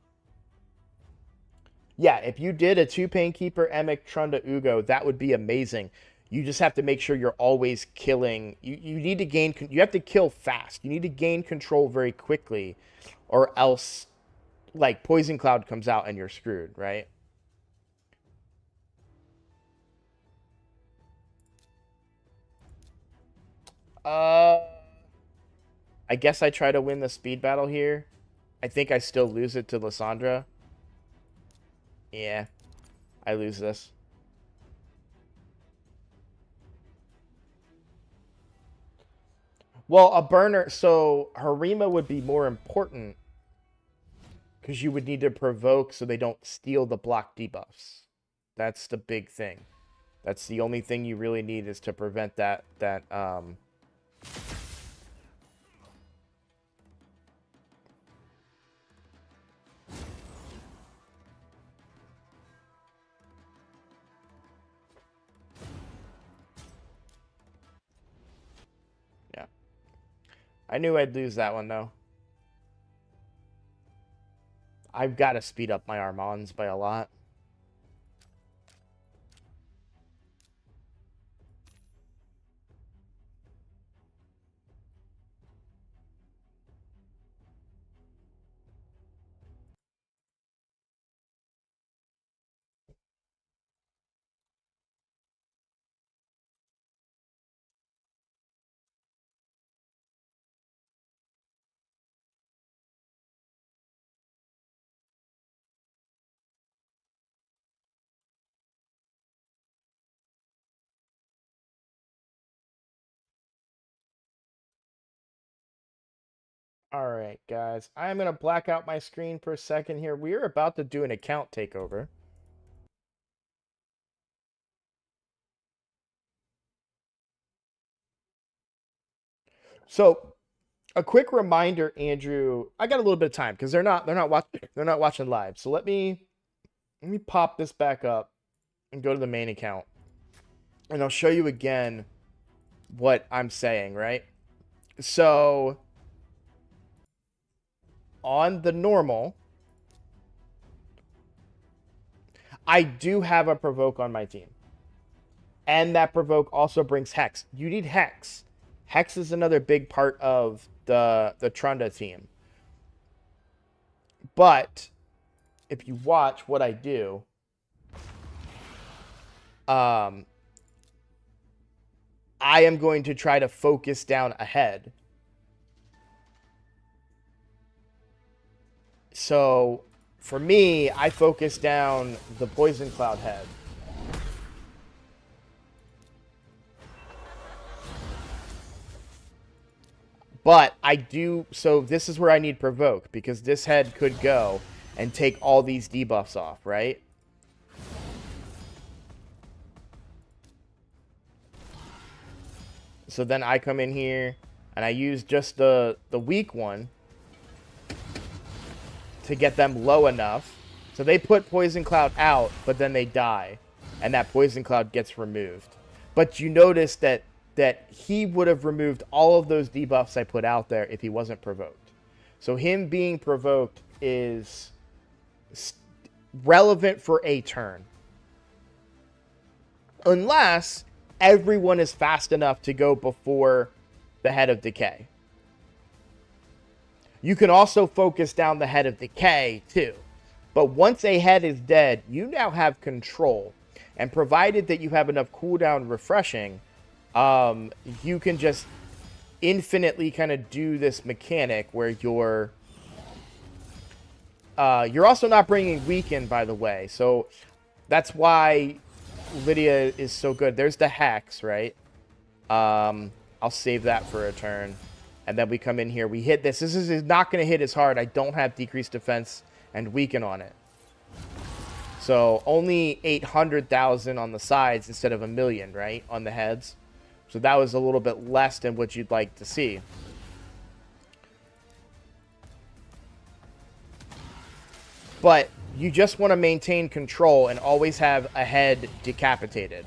yeah, if you did a 2 Painkeeper, Emic, Trunda, Ugo, that would be amazing. You just have to make sure you're always killing. You need to gain. You have to kill fast. You need to gain control very quickly, or else like Poison Cloud comes out and you're screwed, right? Uh, I guess I try to win the speed battle here. I think I still lose it to Lissandra. Yeah, I lose this. Well, a burner. So Harima would be more important because you would need to provoke so they don't steal the block debuffs. That's the big thing. That's the only thing you really need is to prevent that yeah. I knew I'd lose that one though. I've got to speed up my Armands by a lot. All right, guys. I'm going to black out my screen for a second here. We're about to do an account takeover. So, a quick reminder, Andrew. I got a little bit of time because they're not watching live. So let me pop this back up and go to the main account, and I'll show you again what I'm saying. Right. So on the normal, I do have a provoke on my team. And that provoke also brings Hex. You need Hex. Hex is another big part of the Trunda team. But if you watch what I do, I am going to try to focus down ahead. So for me, I focus down the Poison Cloud head. But I do, so this is where I need Provoke, because this head could go and take all these debuffs off, right? So then I come in here, and I use just the weak one to get them low enough. So they put Poison Cloud out, but then they die, and that Poison Cloud gets removed. But you notice that he would have removed all of those debuffs I put out there if he wasn't provoked. So him being provoked is relevant for a turn. Unless everyone is fast enough to go before the Head of Decay. You can also focus down the Head of Decay too. But once a head is dead, you now have control. And provided that you have enough cooldown refreshing, you can just infinitely kind of do this mechanic where you're also not bringing weaken, by the way. So that's why Lydia is so good. There's the Hex, right? I'll save that for a turn. And then we come in here. We hit this. This is not going to hit as hard. I don't have decreased defense and weaken on it. So only 800,000 on the sides instead of 1 million, right? On the heads. So that was a little bit less than what you'd like to see. But you just want to maintain control and always have a head decapitated.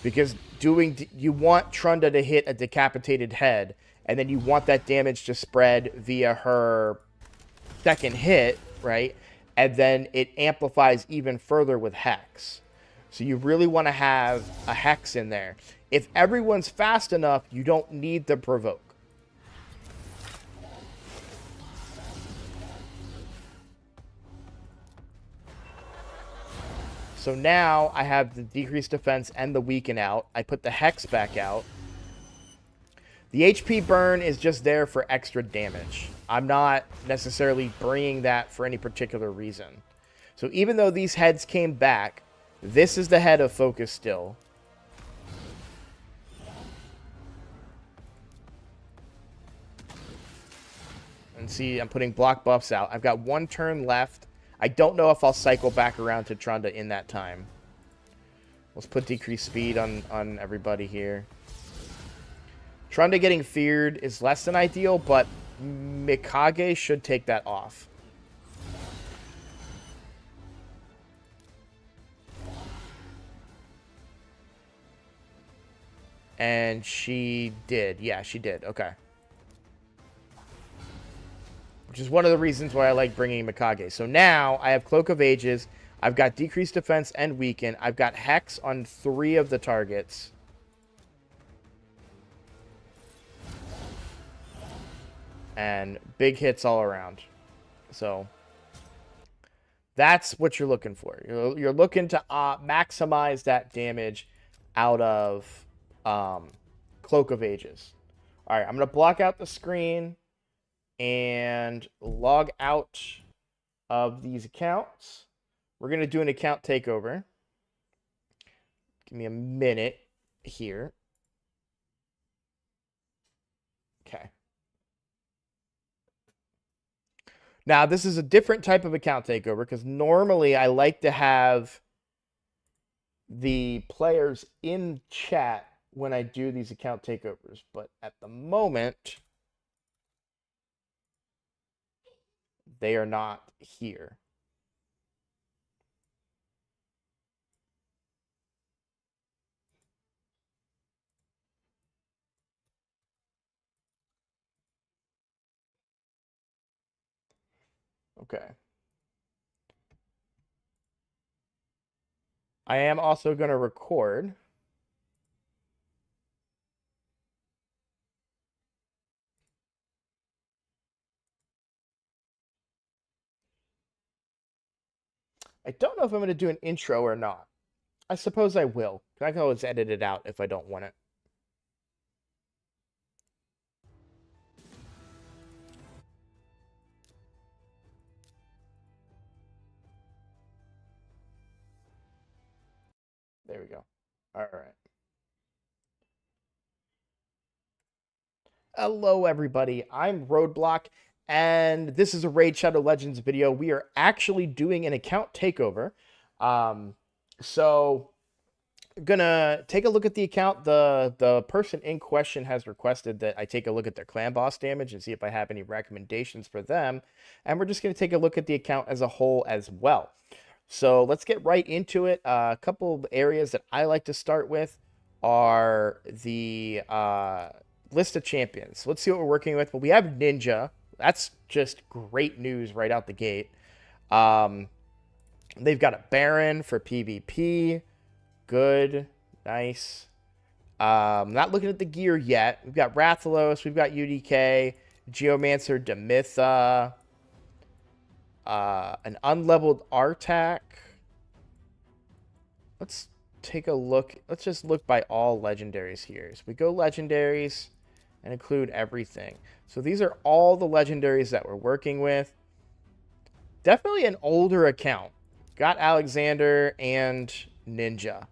Because you want Trunda to hit a decapitated head, and then you want that damage to spread via her second hit, right? And then it amplifies even further with Hex. So you really want to have a Hex in there. If everyone's fast enough, you don't need the provoke. So now I have the decreased defense and the weaken out. I put the Hex back out. The HP burn is just there for extra damage. I'm not necessarily bringing that for any particular reason. So even though these heads came back, this is the head of focus still. And see, I'm putting block buffs out. I've got 1 turn left. I don't know if I'll cycle back around to Trunda in that time. Let's put decreased speed on everybody here. Trunda getting feared is less than ideal, but Mikage should take that off. And she did. Yeah, she did. Okay. Which is one of the reasons why I like bringing Mikage. So now I have Cloak of Ages. I've got decreased defense and weaken. I've got Hex on 3 of the targets. And big hits all around. So that's what you're looking for. You're looking to maximize that damage out of Cloak of Ages. All right, I'm going to block out the screen and log out of these accounts. We're going to do an account takeover. Give me a minute here. Okay. Now, this is a different type of account takeover because normally I like to have the players in chat when I do these account takeovers. But at the moment, they are not here. Okay. I am also going to record. I don't know if I'm going to do an intro or not. I suppose I will. I can always edit it out if I don't want it. There we go. All right. Hello, everybody. I'm Roadblock, and this is a Raid Shadow Legends video. We are actually doing an account takeover. So gonna take a look at the account. The person in question has requested that I take a look at their clan boss damage and see if I have any recommendations for them. And we're just gonna take a look at the account as a whole as well. So let's get right into it. A couple of areas that I like to start with are the list of champions. Let's see what we're working with. Well, we have Ninja. That's just great news right out the gate. They've got a Baron for PvP. Good. Nice. Not looking at the gear yet. We've got Rathalos, we've got UDK, Geomancer, Demitha, an unleveled Artak. Let's take a look. Let's just look by all legendaries here. So we go legendaries and include everything. So these are all the legendaries that we're working with. Definitely an older account. Got Alexander and Ninja.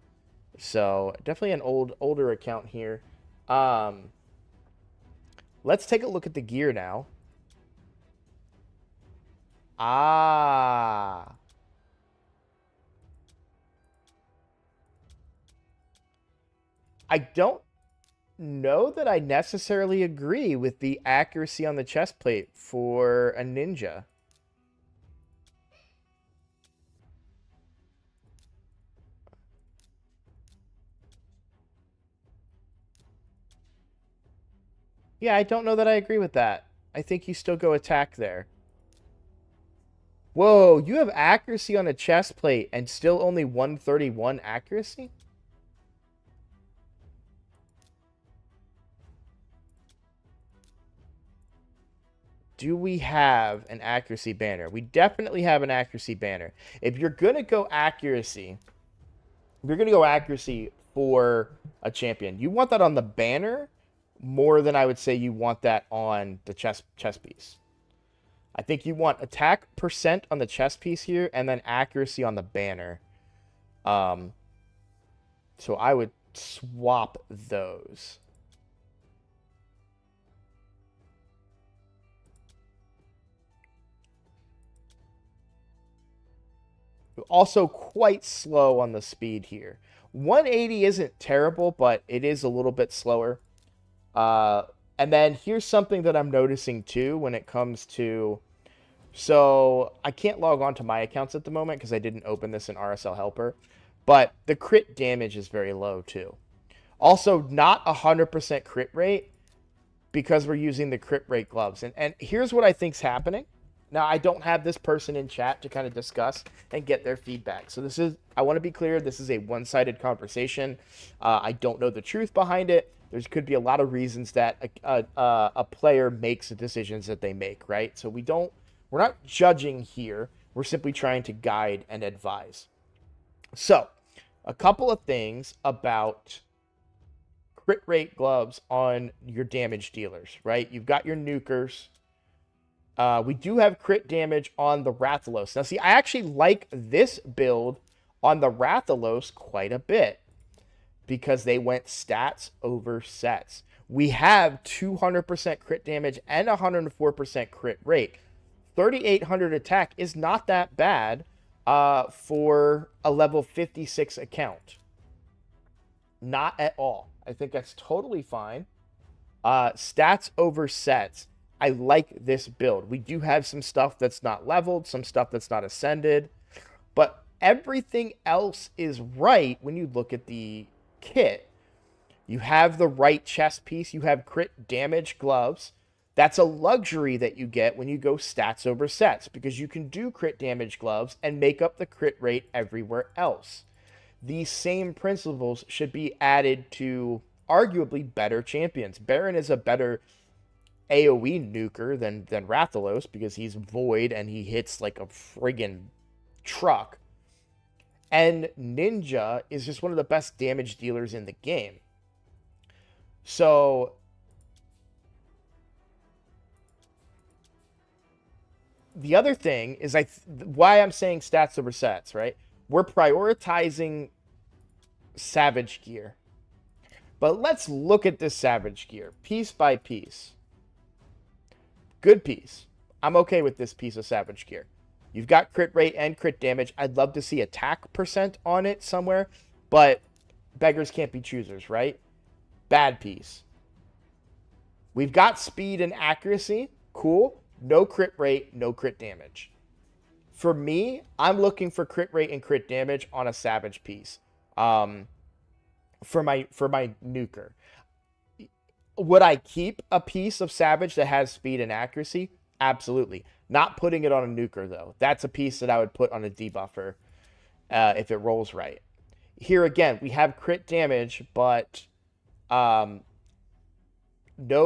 So definitely an older account here. Let's take a look at the gear now. I don't know that I necessarily agree with the accuracy on the chest plate for a Ninja. Yeah, I don't know that I agree with that. I think you still go attack there. Whoa, you have accuracy on a chest plate and still only 131 accuracy? Do we have an accuracy banner? We definitely have an accuracy banner. If you're going to go accuracy, for a champion, you want that on the banner more than I would say you want that on the chest piece. I think you want attack percent on the chest piece here and then accuracy on the banner. So I would swap those. Also quite slow on the speed here. 180 isn't terrible, but it is a little bit slower. And then here's something that I'm noticing too when it comes to... So I can't log on to my accounts at the moment because I didn't open this in RSL Helper. But the crit damage is very low too. Also, not 100% crit rate because we're using the crit rate gloves. And here's what I think's happening. Now, I don't have this person in chat to kind of discuss and get their feedback. So I want to be clear, this is a one-sided conversation. I don't know the truth behind it. There could be a lot of reasons that a player makes the decisions that they make, right? So we're not judging here. We're simply trying to guide and advise. So, a couple of things about crit rate gloves on your damage dealers, right? You've got your nukers. We do have crit damage on the Rathalos. Now, see, I actually like this build on the Rathalos quite a bit because they went stats over sets. We have 200% crit damage and 104% crit rate. 3,800 attack is not that bad for a level 56 account. Not at all. I think that's totally fine. Stats over sets. I like this build. We do have some stuff that's not leveled, some stuff that's not ascended, but everything else is right when you look at the kit. You have the right chest piece. You have crit damage gloves. That's a luxury that you get when you go stats over sets because you can do crit damage gloves and make up the crit rate everywhere else. These same principles should be added to arguably better champions. Baron is a better AoE nuker than Rathalos because he's void and he hits like a friggin' truck. And Ninja is just one of the best damage dealers in the game. So the other thing is why I'm saying stats over sets, right? We're prioritizing Savage gear. But let's look at this Savage gear piece by piece. Good piece. I'm okay with this piece of Savage gear. You've got crit rate and crit damage. I'd love to see attack percent on it somewhere, but beggars can't be choosers, right? Bad piece. We've got speed and accuracy. Cool. No crit rate, no crit damage. For me, I'm looking for crit rate and crit damage on a Savage piece. For my nuker. Would I keep a piece of Savage that has speed and accuracy? Absolutely. Not putting it on a nuker, though. That's a piece that I would put on a debuffer if it rolls right. Here again, we have crit damage, but No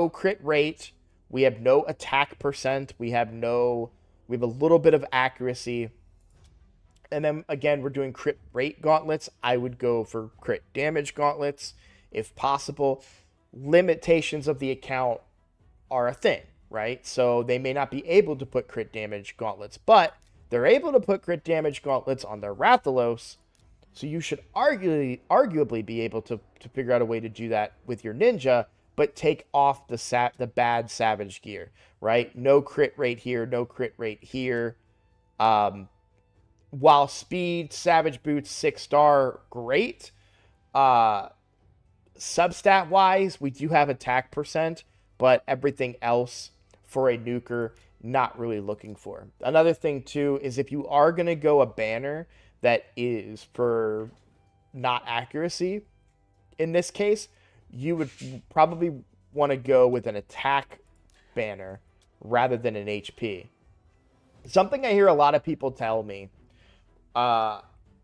crit rate. We have no attack percent. We have a little bit of accuracy. And then again, we're doing crit rate gauntlets. I would go for crit damage gauntlets if possible. Limitations of the account are a thing, right? So they may not be able to put crit damage gauntlets, but they're able to put crit damage gauntlets on their Rathalos. So you should arguably be able to figure out a way to do that with your ninja, but take off the bad savage gear, right? No crit rate here, no crit rate here. While speed, savage boots, 6-star, great. Substat wise, we do have attack percent, but everything else for a nuker, not really looking for. Another thing too is if you are going to go a banner that is for not accuracy, in this case, you would probably want to go with an attack banner rather than an HP. Something I hear a lot of people tell me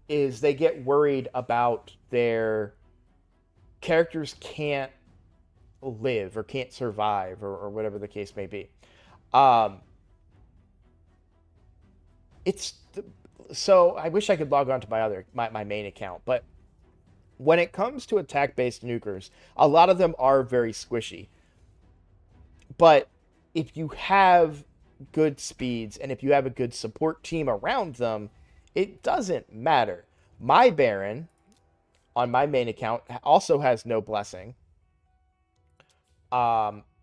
is they get worried about their characters can't live or can't survive or whatever the case may be. So I wish I could log on to my main account, but when it comes to attack-based nukers, a lot of them are very squishy. But if you have good speeds and if you have a good support team around them, it doesn't matter. My Baron on my main account also has no blessing.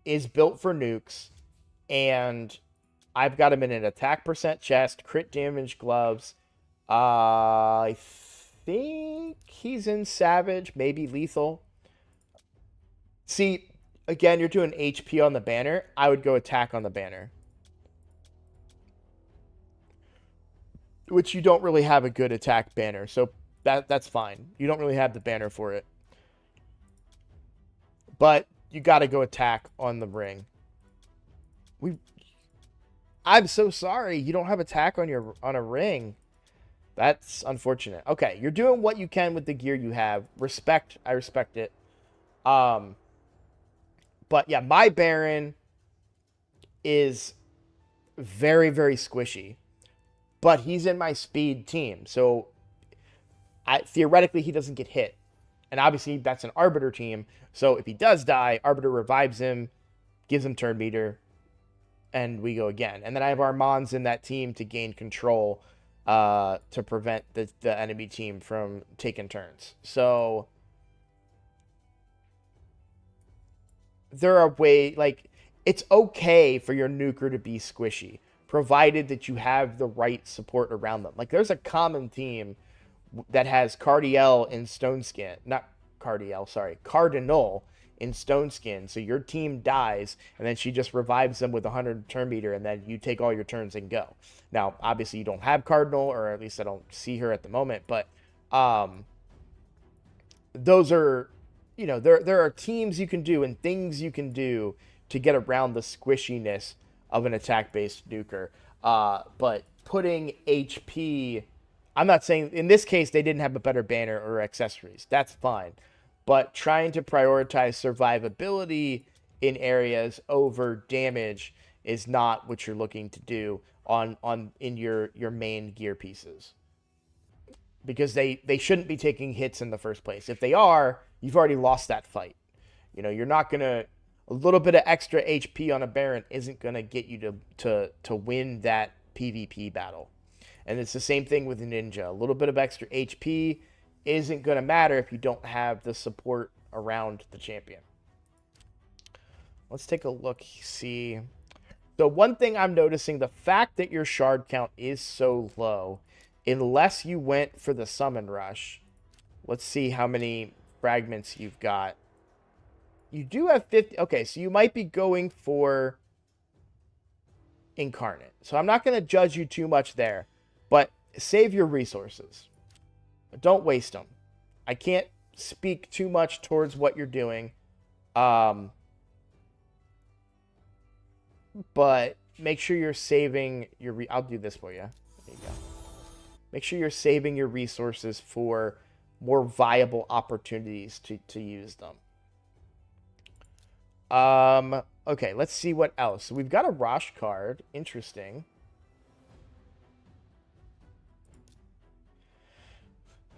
Is built for nukes, and I've got him in an attack percent chest, crit damage gloves. I think he's in savage, maybe lethal. See, again, you're doing HP on the banner. I would go attack on the banner, which you don't really have a good attack banner, so that's fine. You don't really have the banner for it, but you got to go attack on the ring. I'm so sorry you don't have attack on a ring. That's unfortunate. Okay, you're doing what you can with the gear you have. I respect it. But yeah, my Baron is very, very squishy. But he's in my speed team, so theoretically he doesn't get hit. And obviously that's an Arbiter team, so if he does die, Arbiter revives him, gives him turn meter, and we go again. And then I have Armands in that team to gain control to prevent the enemy team from taking turns. So there are it's okay for your nuker to be squishy, provided that you have the right support around them. Like, there's a common team that has Cardiel in Stone Skin. Not Cardiel, sorry. Cardinal in Stone Skin. So your team dies, and then she just revives them with 100 turn meter, and then you take all your turns and go. Now, obviously, you don't have Cardinal, or at least I don't see her at the moment, but those are, there are teams you can do and things you can do to get around the squishiness of an attack-based nuker. But putting HP... I'm not saying... In this case, they didn't have a better banner or accessories. That's fine. But trying to prioritize survivability in areas over damage is not what you're looking to do in your main gear pieces. Because they shouldn't be taking hits in the first place. If they are, you've already lost that fight. You're not going to... A little bit of extra HP on a Baron isn't going to get you to win that PvP battle. And it's the same thing with a Ninja. A little bit of extra HP isn't going to matter if you don't have the support around the champion. Let's take a look, see. So one thing I'm noticing, the fact that your shard count is so low, unless you went for the summon rush. Let's see how many fragments you've got. You do have 50. Okay, so you might be going for Incarnate. So I'm not going to judge you too much there, but save your resources. Don't waste them. I can't speak too much towards what you're doing. But make sure you're saving your... I'll do this for you. There you go. Make sure you're saving your resources for more viable opportunities to use them. Okay, let's see what else. So we've got a Rosh card. Interesting.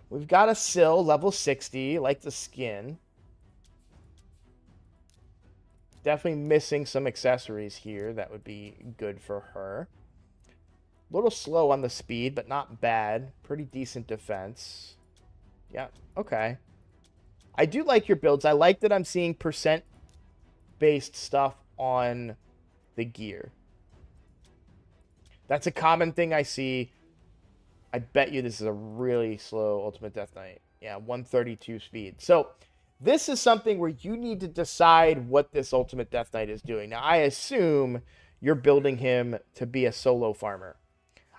We've got a Syl, level 60, like the skin. Definitely missing some accessories here. That would be good for her. A little slow on the speed, but not bad. Pretty decent defense. Yeah, okay. I do like your builds. I like that I'm seeing percent-based stuff on the gear. That's a common thing I see. I bet you this is a really slow Ultimate Death Knight. Yeah, 132 speed. So this is something where you need to decide what this Ultimate Death Knight is doing. Now, I assume you're building him to be a solo farmer.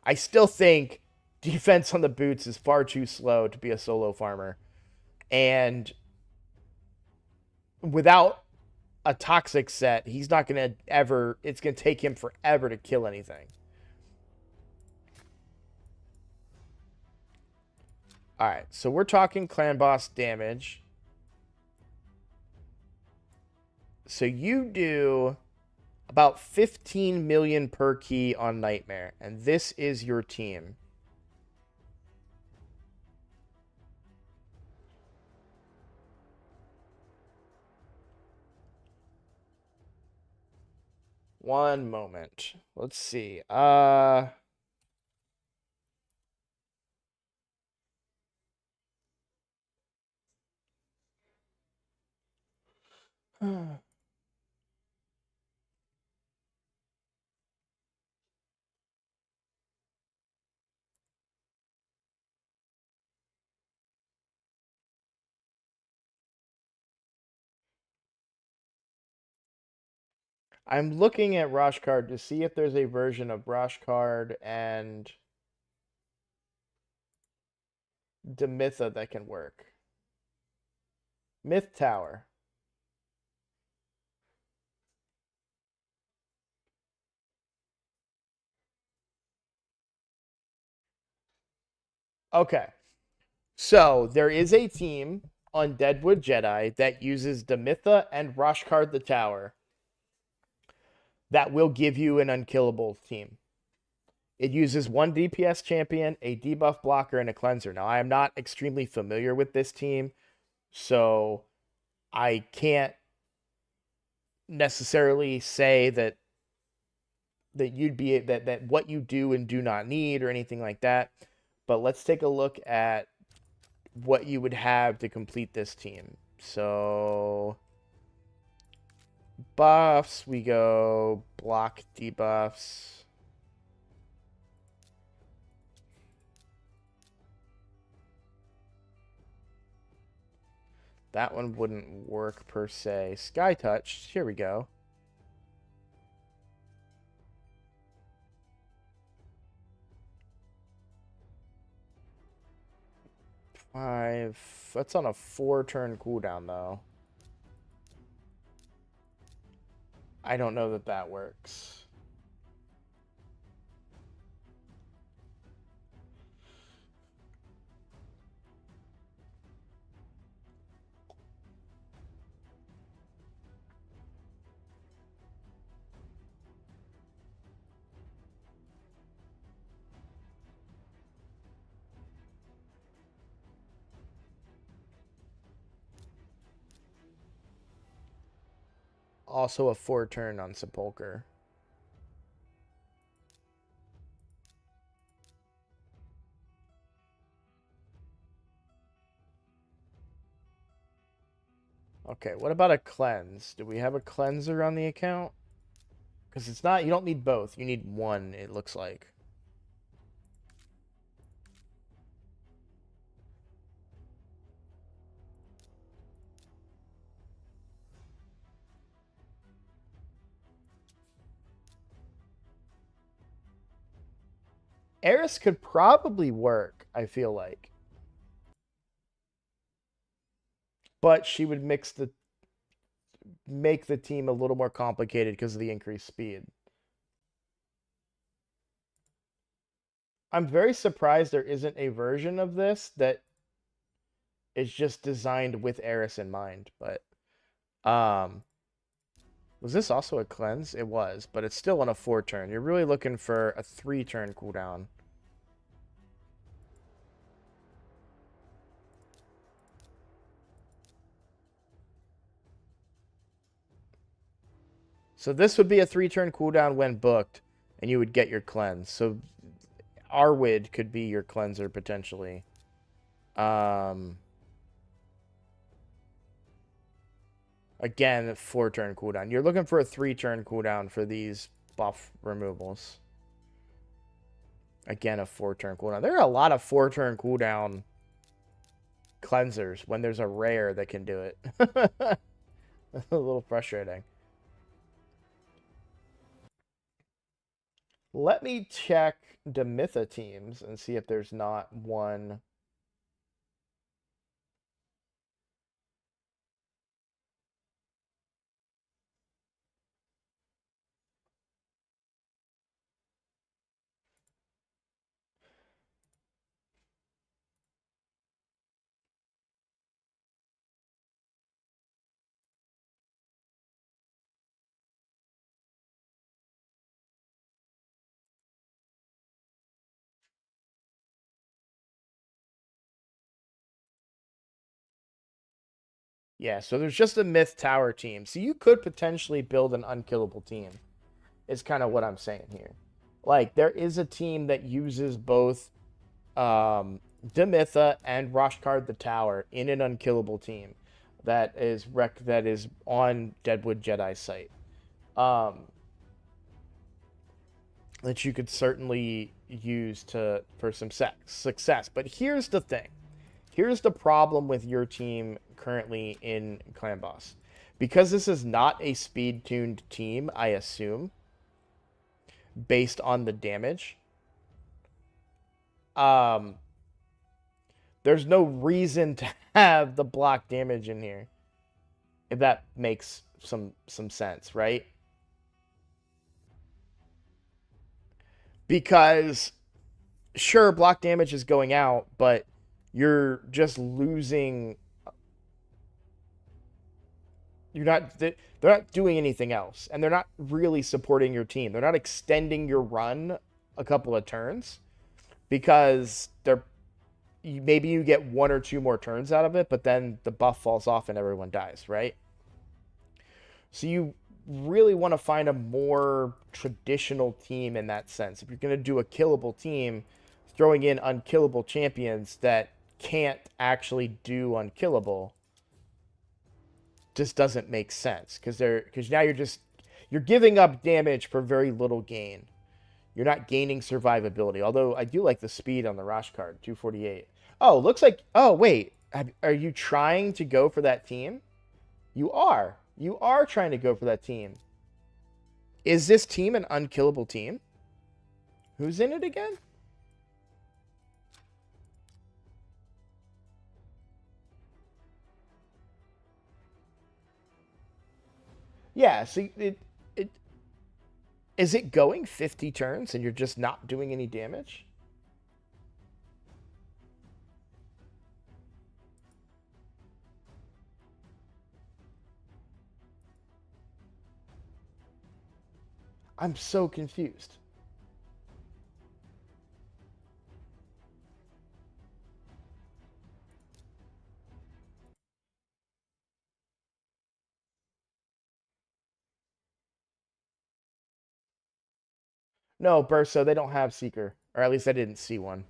I still think defense on the boots is far too slow to be a solo farmer. And without a toxic set, he's not going to ever, it's going to take him forever to kill anything. All right, so we're talking clan boss damage. So you do about 15 million per key on Nightmare, and this is your team. One moment. Let's see. I'm looking at Roshkard to see if there's a version of Roshkard and Demitha that can work. Myth Tower. Okay. So there is a team on Deadwood Jedi that uses Demitha and Roshkard the Tower that will give you an unkillable team. It uses one DPS champion, a debuff blocker, and a cleanser. Now, I am not extremely familiar with this team, so I can't necessarily say that you'd be that what you do and do not need or anything like that. But let's take a look at what you would have to complete this team. So buffs, we go block debuffs. That one wouldn't work per se. Sky Touch, here we go. Five. That's on a 4-turn cooldown, though. I don't know that that works. Also a 4-turn on Sepulcher. Okay, what about a cleanse? Do we have a cleanser on the account? Because it's not, you don't need both. You need one, it looks like. Eris could probably work, I feel like. But she would make the team a little more complicated because of the increased speed. I'm very surprised there isn't a version of this that is just designed with Eris in mind, but Was this also a cleanse? It was, but it's still on a 4-turn. You're really looking for a 3-turn cooldown. So this would be a 3-turn cooldown when booked, and you would get your cleanse. So Arwid could be your cleanser potentially. Again, 4-turn cooldown. You're looking for a 3-turn cooldown for these buff removals. Again, a 4-turn cooldown. There are a lot of 4-turn cooldown cleansers when there's a rare that can do it. A little frustrating. Let me check Demitha teams and see if there's not one. Yeah, so there's just a Myth Tower team. So you could potentially build an unkillable team, is kind of what I'm saying here. Like, there is a team that uses both Demitha and Roshkard the Tower in an unkillable team that is on Deadwood Jedi site. That you could certainly use for some success. But here's the thing. Here's the problem with your team currently in Clan Boss. Because this is not a speed-tuned team, I assume, based on the damage, there's no reason to have the block damage in here. If that makes some sense, right? Because sure, block damage is going out, but you're just losing. They're not doing anything else, and they're not really supporting your team. They're not extending your run a couple of turns because maybe you get 1 or 2 more turns out of it, but then the buff falls off and everyone dies, right? So you really want to find a more traditional team in that sense. If you're going to do a killable team, throwing in unkillable champions that can't actually do unkillable just doesn't make sense because now you're giving up damage for very little gain. You're not gaining survivability. Although I do like the speed on the Rosh card, 248. Oh, looks like. Oh wait, are you trying to go for that team? You are. You are trying to go for that team. Is this team an unkillable team? Who's in it again? Yeah, see, is it going 50 turns and you're just not doing any damage? I'm so confused. No, Burso, they don't have Seeker. Or at least I didn't see one.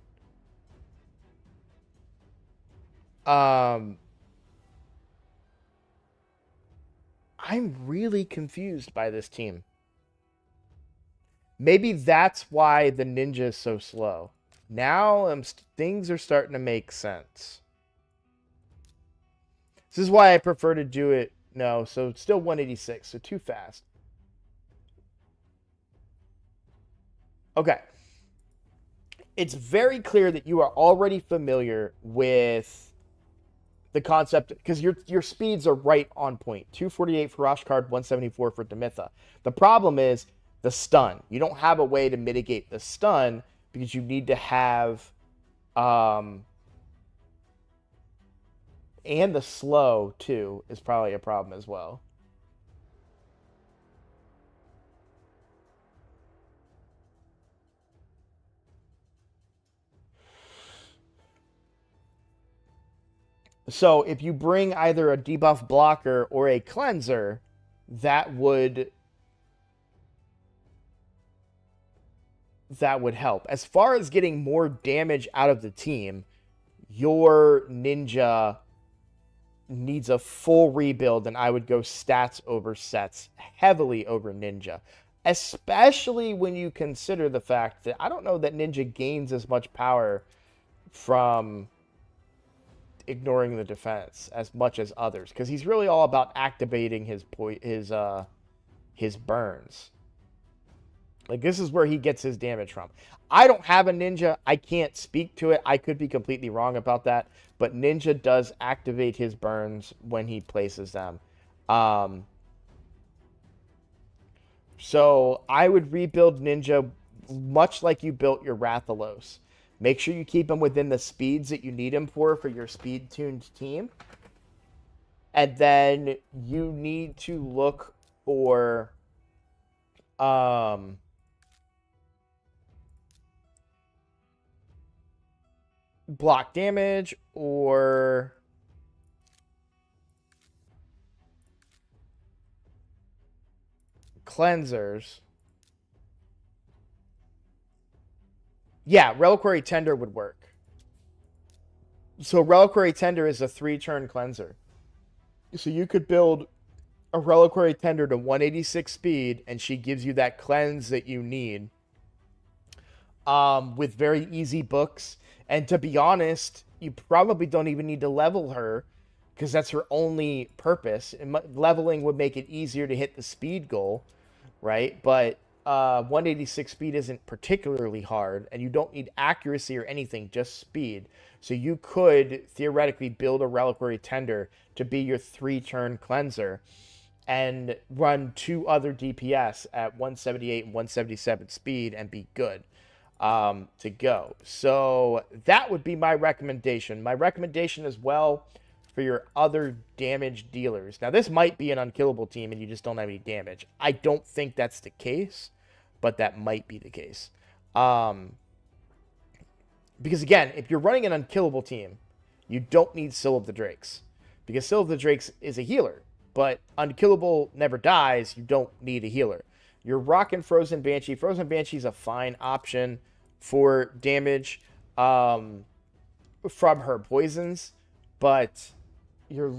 I'm really confused by this team. Maybe that's why the ninja is so slow. Now things are starting to make sense. This is why I prefer to do it. No, so it's still 186, so too fast. Okay. It's very clear that you are already familiar with the concept because your speeds are right on point. 248 for Roshkard, 174 for Demitha. The problem is the stun. You don't have a way to mitigate the stun because you need to have and the slow too is probably a problem as well. So if you bring either a debuff blocker or a cleanser, that would help. As far as getting more damage out of the team, your ninja needs a full rebuild, and I would go stats over sets heavily over ninja, especially when you consider the fact that I don't know that ninja gains as much power from ignoring the defense as much as others, because he's really all about activating his burns. Like, this is where he gets his damage from. I don't have a ninja. I can't speak to it. I could be completely wrong about that. But ninja does activate his burns when he places them. So I would rebuild ninja much like you built your Rathalos. Make sure you keep him within the speeds that you need him for your speed-tuned team. And then you need to look for... block damage or cleansers. Yeah, Reliquary Tender would work. So Reliquary Tender is a 3-turn cleanser. So you could build a Reliquary Tender to 186 speed, and she gives you that cleanse that you need. With very easy books. And to be honest, you probably don't even need to level her, because that's her only purpose. And leveling would make it easier to hit the speed goal, right? But 186 speed isn't particularly hard, and you don't need accuracy or anything, just speed. So you could theoretically build a Reliquary Tender to be your 3-turn cleanser and run 2 other DPS at 178 and 177 speed and be good to go. So that would be my recommendation. My recommendation as well for your other damage dealers. Now, this might be an unkillable team and you just don't have any damage. I don't think that's the case, but that might be the case. Because again, if you're running an unkillable team, you don't need Syl of the Drakes. Because Syl of the Drakes is a healer, but unkillable never dies, you don't need a healer. You're rocking Frozen Banshee. Frozen Banshee is a fine option for damage from her poisons, but you're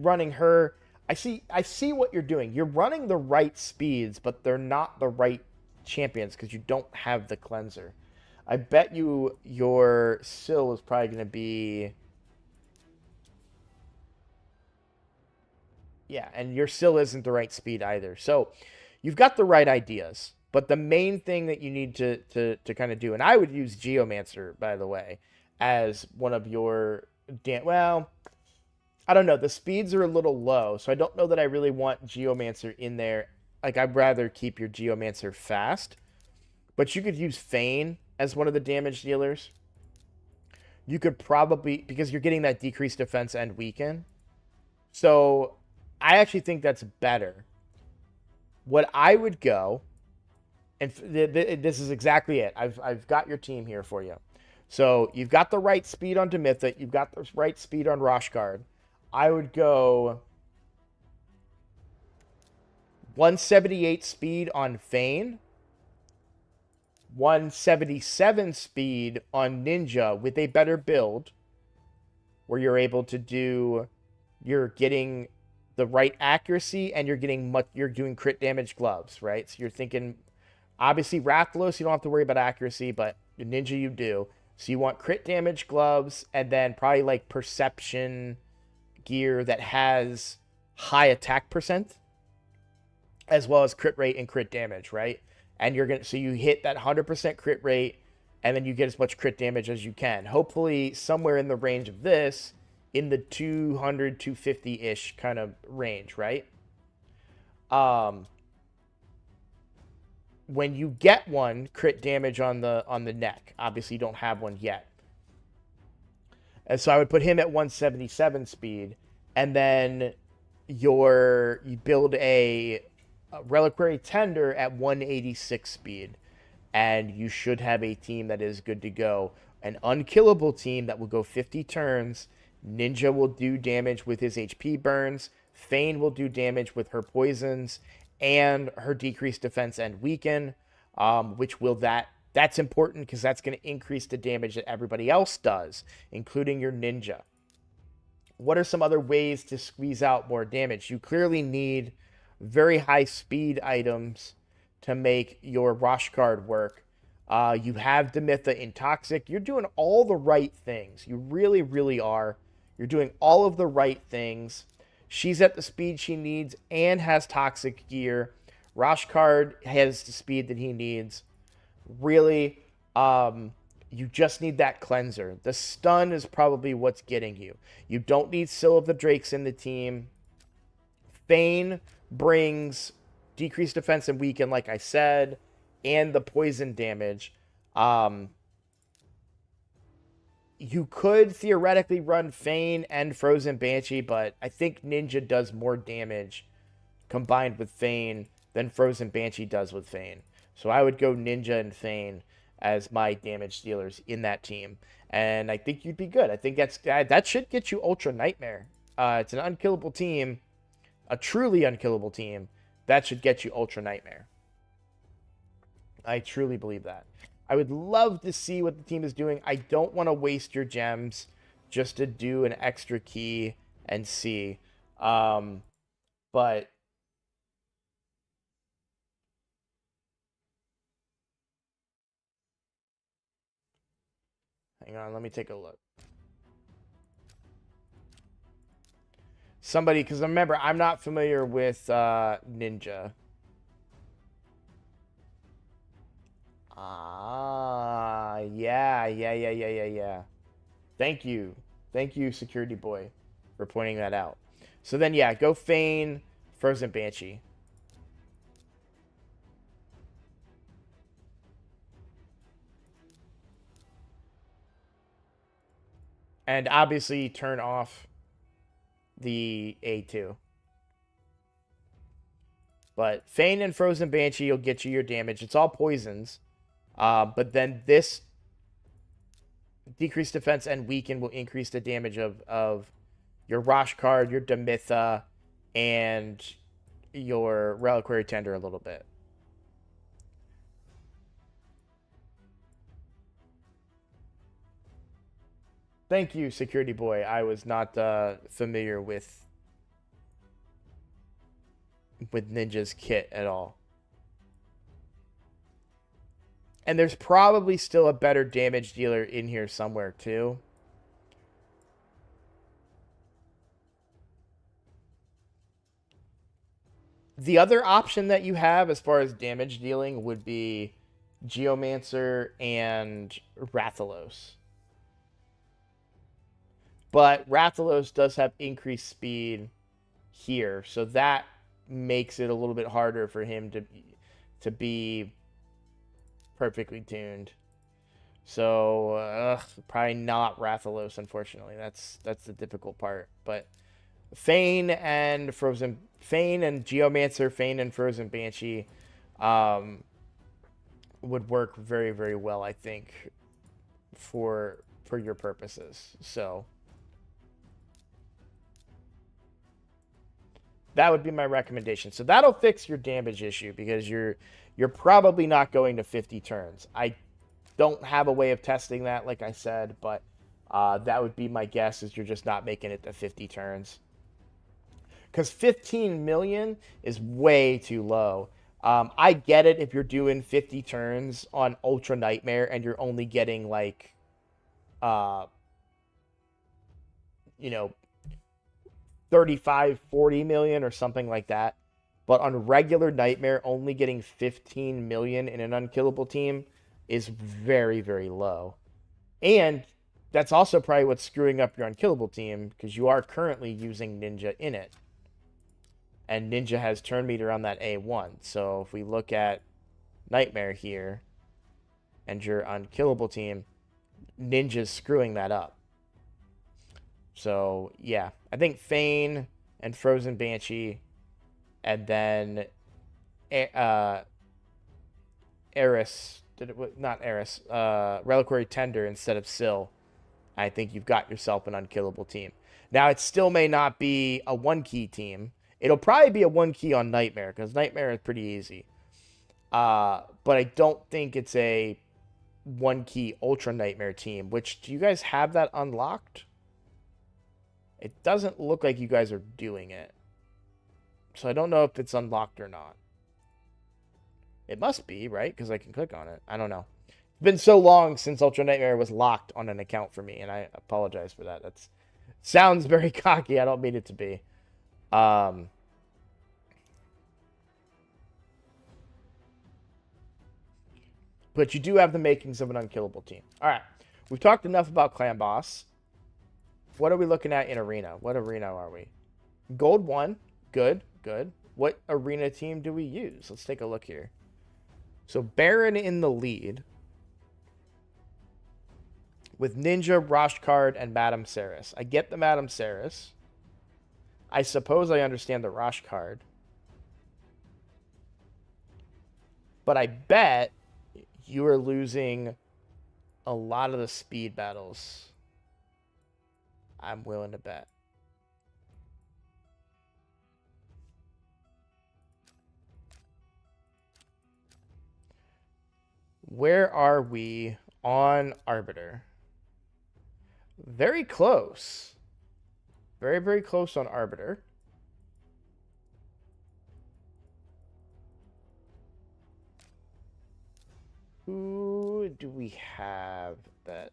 running her. I see what you're doing. You're running the right speeds, but they're not the right champions because you don't have the cleanser. I bet you your Syl is probably going to be... Yeah, and your Syl isn't the right speed either. So you've got the right ideas, but the main thing that you need to kind of do, and I would use Geomancer, by the way, as one of your... Well, I don't know. The speeds are a little low, so I don't know that I really want Geomancer in there. Like, I'd rather keep your Geomancer fast. But you could use Feign as one of the damage dealers. You could probably... Because you're getting that decreased defense and weaken. So I actually think that's better. What I would go... And this is exactly it. I've got your team here for you. So you've got the right speed on Demythic. You've got the right speed on Roshguard. I would go 178 speed on Feign. 177 speed on Ninja with a better build. Where you're able to do... You're getting the right accuracy and you're doing crit damage gloves, right? So you're thinking... Obviously, Rathalos, you don't have to worry about accuracy, but Ninja you do. So you want crit damage gloves, and then probably like perception gear that has high attack percent, as well as crit rate and crit damage, right? And so you hit that 100% crit rate, and then you get as much crit damage as you can. Hopefully, somewhere in the range of this, in the 200, 250-ish kind of range, right? When you get one, crit damage on the neck. Obviously, you don't have one yet. And so I would put him at 177 speed. And then you build a Reliquary Tender at 186 speed. And you should have a team that is good to go. An unkillable team that will go 50 turns Ninja will do damage with his HP burns. Fane will do damage with her poisons and her decreased defense and weaken, which will that's important because that's going to increase the damage that everybody else does, including your ninja. What are some other ways to squeeze out more damage? You clearly need very high speed items to make your rush card work. You have Demitha in Toxic. You're doing all the right things. You really, really are. You're doing all of the right things. She's at the speed she needs and has Toxic gear. Rashkard has the speed that he needs. Really, you just need that cleanser. The stun is probably what's getting you. You don't need Syl of the Drakes in the team. Fane brings decreased defense and weaken, like I said, and the poison damage. You could theoretically run Fane and Frozen Banshee, but I think Ninja does more damage combined with Fane than Frozen Banshee does with Fane. So I would go Ninja and Fane as my damage dealers in that team, and I think you'd be good. I think that should get you Ultra Nightmare. It's an unkillable team, a truly unkillable team. That should get you Ultra Nightmare. I truly believe that. I would love to see what the team is doing. I don't want to waste your gems just to do an extra key and see. But hang on, let me take a look. Somebody, because remember, I'm not familiar with Ninja. Yeah. Thank you, security boy, for pointing that out. So then, yeah, go Fane, Frozen Banshee. And obviously turn off the A2. But Fane and Frozen Banshee will get you your damage. It's all poisons. But then this decreased defense and weaken will increase the damage of your Rashkard, your Demitha, and your Reliquary Tender a little bit. Thank you, security boy. I was not familiar with Ninja's kit at all. And there's probably still a better damage dealer in here somewhere too. The other option that you have as far as damage dealing would be Geomancer and Rathalos. But Rathalos does have increased speed here, so that makes it a little bit harder for him to be perfectly tuned. So probably not Rathalos, unfortunately. That's the difficult part. But Fane and Geomancer, Fane and Frozen Banshee would work very, very well, I think, for your purposes. So that would be my recommendation. So that'll fix your damage issue because you're probably not going to 50 turns. I don't have a way of testing that, like I said, but that would be my guess is you're just not making it to 50 turns. Because 15 million is way too low. I get it if you're doing 50 turns on Ultra Nightmare and you're only getting like, 35, 40 million or something like that. But on regular Nightmare, only getting 15 million in an unkillable team is very, very low. And that's also probably what's screwing up your unkillable team because you are currently using Ninja in it. And Ninja has turn meter on that A1. So if we look at Nightmare here and your unkillable team, Ninja's screwing that up. So, yeah. I think Fane and Frozen Banshee and then Eris, not Eris, Reliquary Tender instead of Syl I think you've got yourself an unkillable team. Now, it still may not be a 1-key team. It'll probably be a 1-key on Nightmare, because Nightmare is pretty easy. But I don't think it's a 1-key Ultra Nightmare team, which, do you guys have that unlocked? It doesn't look like you guys are doing it. So I don't know if it's unlocked or not. It must be, right? Because I can click on it. I don't know. It's been so long since Ultra Nightmare was locked on an account for me, and I apologize for that. That sounds very cocky. I don't mean it to be. But you do have the makings of an unkillable team. All right. We've talked enough about Clan Boss. What are we looking at in Arena? What arena are we? Gold 1. Good, good. What arena team do we use? Let's take a look here. So Baron in the lead with Ninja, Roshkard, and Madame Saris. I get the Madame Saris. I suppose I understand the Roshkard. But I bet you are losing a lot of the speed battles. I'm willing to bet. Where are we on Arbiter? Very close. Very, very close on Arbiter. Who do we have that?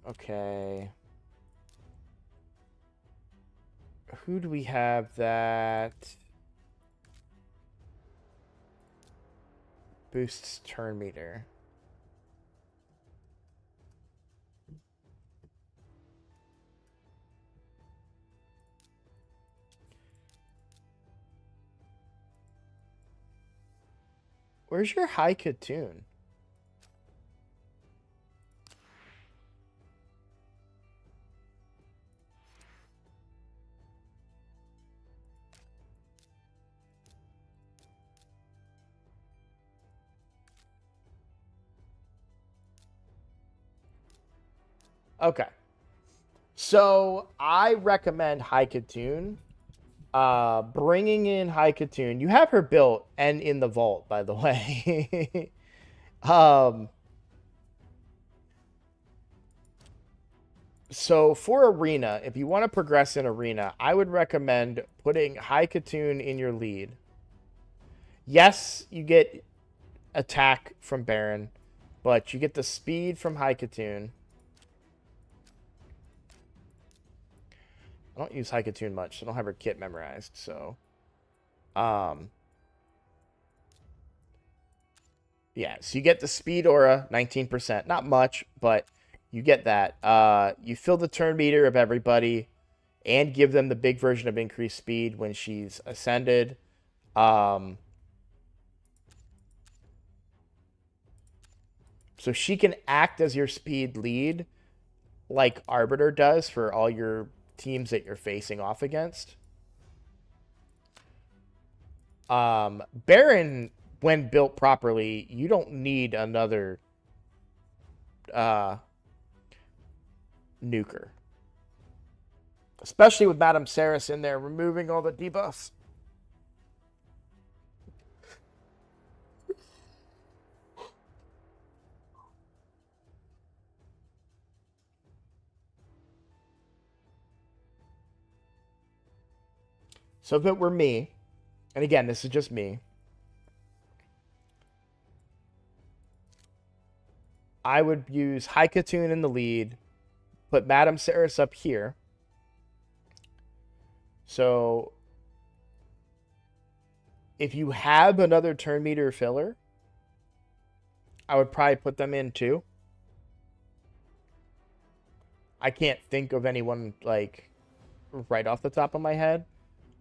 Okay. Who do we have that boosts turn meter? Where's your High Katoon? Okay. So I recommend High Katoon. Bringing in High Katoon. You have her built and in the vault, by the way. So for Arena, if you want to progress in Arena, I would recommend putting High Katoon in your lead. Yes, you get attack from Baron, but you get the speed from High Katoon. I don't use High Katoon much, so I don't have her kit memorized, so yeah, so you get the speed aura, 19%. Not much, but you get that. You fill the turn meter of everybody and give them the big version of increased speed when she's ascended. So she can act as your speed lead like Arbiter does for all your teams that you're facing off against. Baron, when built properly, you don't need another nuker. Especially with Madame Saris in there, removing all the debuffs. So if it were me, and again, this is just me, I would use High Katoon in the lead, put Madame Saris up here. So if you have another turn meter filler, I would probably put them in too. I can't think of anyone like right off the top of my head.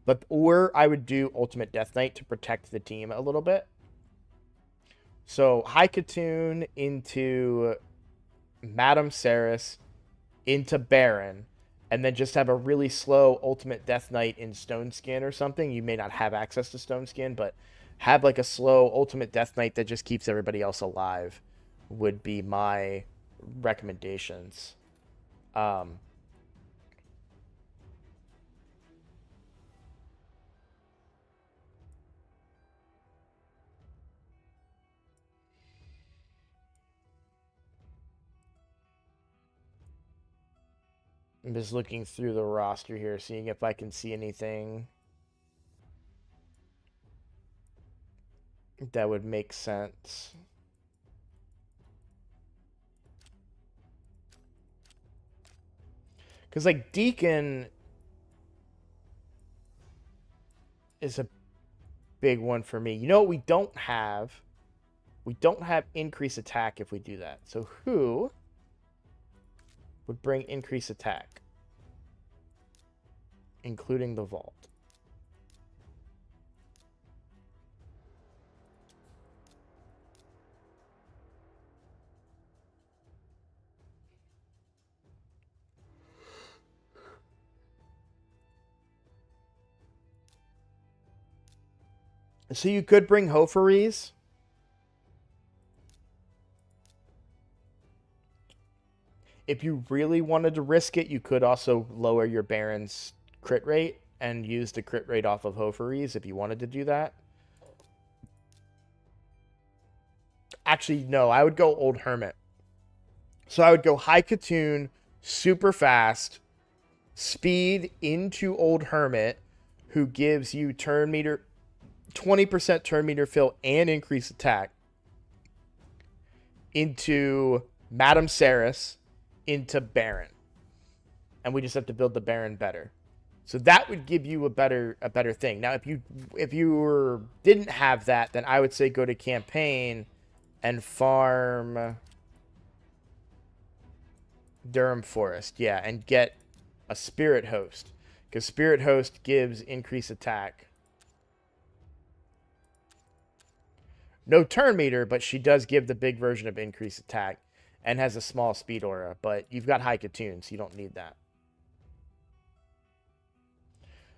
But or I would do Ultimate Death Knight to protect the team a little bit. So High Katoon into Madame Saris into Baron. and then just have a really slow Ultimate Death Knight in Stone Skin or something. You may not have access to Stone Skin, but have like a slow Ultimate Death Knight that just keeps everybody else alive would be my recommendations. I'm just looking through the roster here, seeing if I can see anything that would make sense. Because, like, Deacon is a big one for me. You know what we don't have? We don't have increase attack if we do that. So who would bring increase attack? Including the vault. So you could bring Hofaries. If you really wanted to risk it, you could also lower your Baron's crit rate and use the crit rate off of Hofaries if you wanted to do that. Actually, no, I would go Old Hermit. So I would go High Katoon, super fast, speed into Old Hermit, who gives you turn meter, 20% turn meter fill and increase attack, into Madame Saris, into Baron. And we just have to build the Baron better. So that would give you a better thing. Now, if you didn't have that, then I would say go to campaign and farm Durham Forest, yeah, and get a Spirit Host, because Spirit Host gives increased attack. No turn meter, but she does give the big version of increased attack and has a small speed aura, but you've got High Katoon, so you don't need that.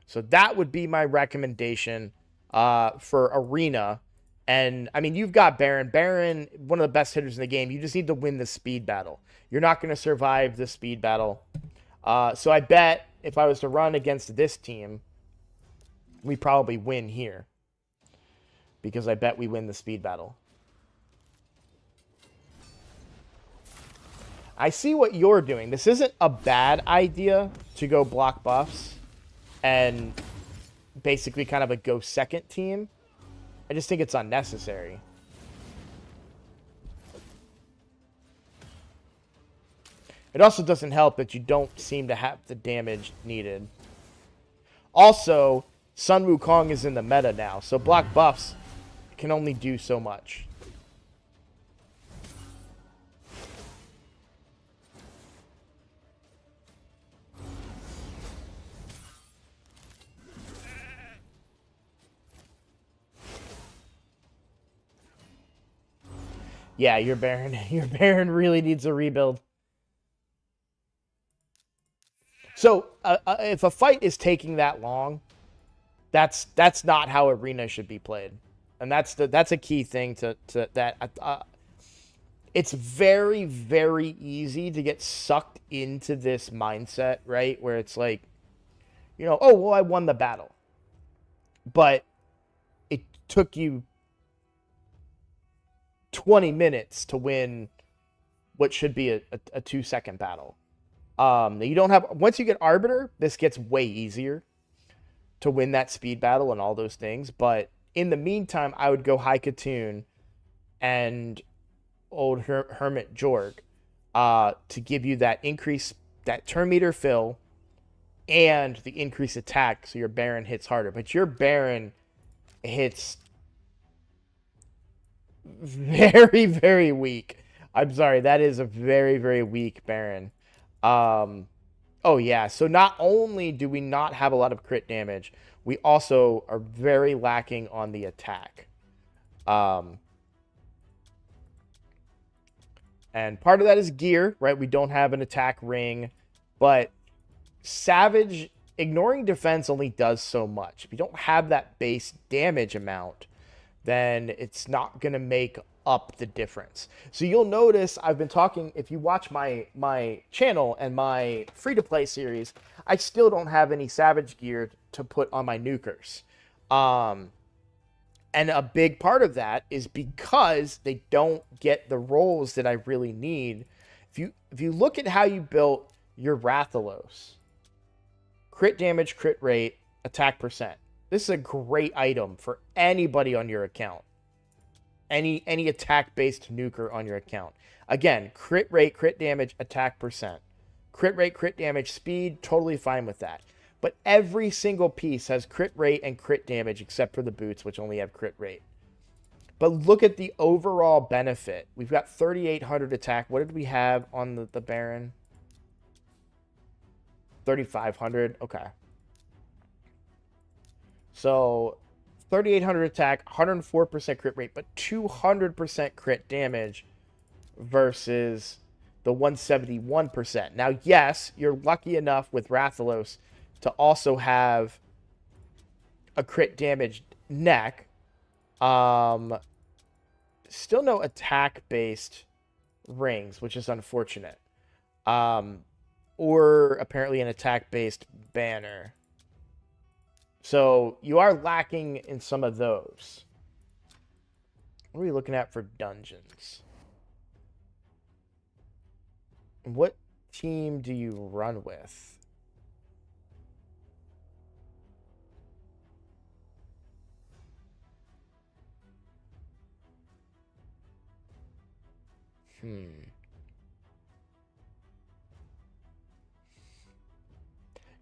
So that would be my recommendation for Arena. And, I mean, you've got Baron. Baron, one of the best hitters in the game. You just need to win the speed battle. You're not going to survive the speed battle. So I bet if I was to run against this team, we probably win here. Because I bet we win the speed battle. I see what you're doing. This isn't a bad idea to go block buffs and basically kind of a go second team. I just think it's unnecessary. It also doesn't help that you don't seem to have the damage needed. Also, Sun Wukong is in the meta now, so block buffs can only do so much. Yeah, your Baron really needs a rebuild. So, if a fight is taking that long, that's not how Arena should be played. And that's a key thing to that. It's very, very easy to get sucked into this mindset, right? Where it's like, you know, oh, well, I won the battle. But it took you 20 minutes to win what should be a 2-second battle. You don't have, once you get Arbiter, this gets way easier to win that speed battle and all those things. But in the meantime, I would go High Katoon and Old Hermit Jorg to give you that increase, that turn meter fill, and the increased attack, so your Baron hits harder. But your Baron hits very, very weak. I'm sorry, that is a very, very weak Baron. Oh yeah, so not only do we not have a lot of crit damage, we also are very lacking on the attack. And part of that is gear, right? We don't have an attack ring, but Savage, ignoring defense only does so much. If you don't have that base damage amount, then it's not going to make up the difference. So you'll notice I've been talking, if you watch my channel and my free-to-play series, I still don't have any Savage gear to put on my nukers. And a big part of that is because they don't get the rolls that I really need. If you look at how you built your Rathalos, crit damage, crit rate, attack percent. This is a great item for anybody on your account. Any attack-based nuker on your account. Again, crit rate, crit damage, attack percent. Crit rate, crit damage, speed, totally fine with that. But every single piece has crit rate and crit damage except for the boots, which only have crit rate. But look at the overall benefit. We've got 3,800 attack. What did we have on the Baron? 3,500. Okay. So 3,800 attack, 104% crit rate, but 200% crit damage versus the 171%. Now, yes, you're lucky enough with Rathalos to also have a crit damage neck. Still no attack-based rings, which is unfortunate. Or apparently an attack-based banner. So you are lacking in some of those. What are we looking at for dungeons? What team do you run with?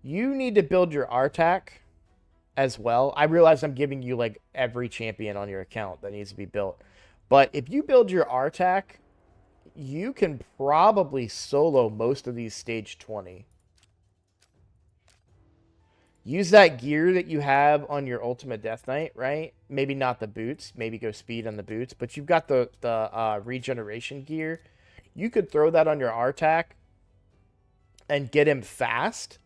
You need to build your Artak as well. I realize I'm giving you like every champion on your account that needs to be built. But if you build your Artak, you can probably solo most of these stage 20. Use that gear that you have on your Ultimate Death Knight, right? Maybe not the boots. Maybe go speed on the boots. But you've got the regeneration gear. You could throw that on your Artak and get him fast.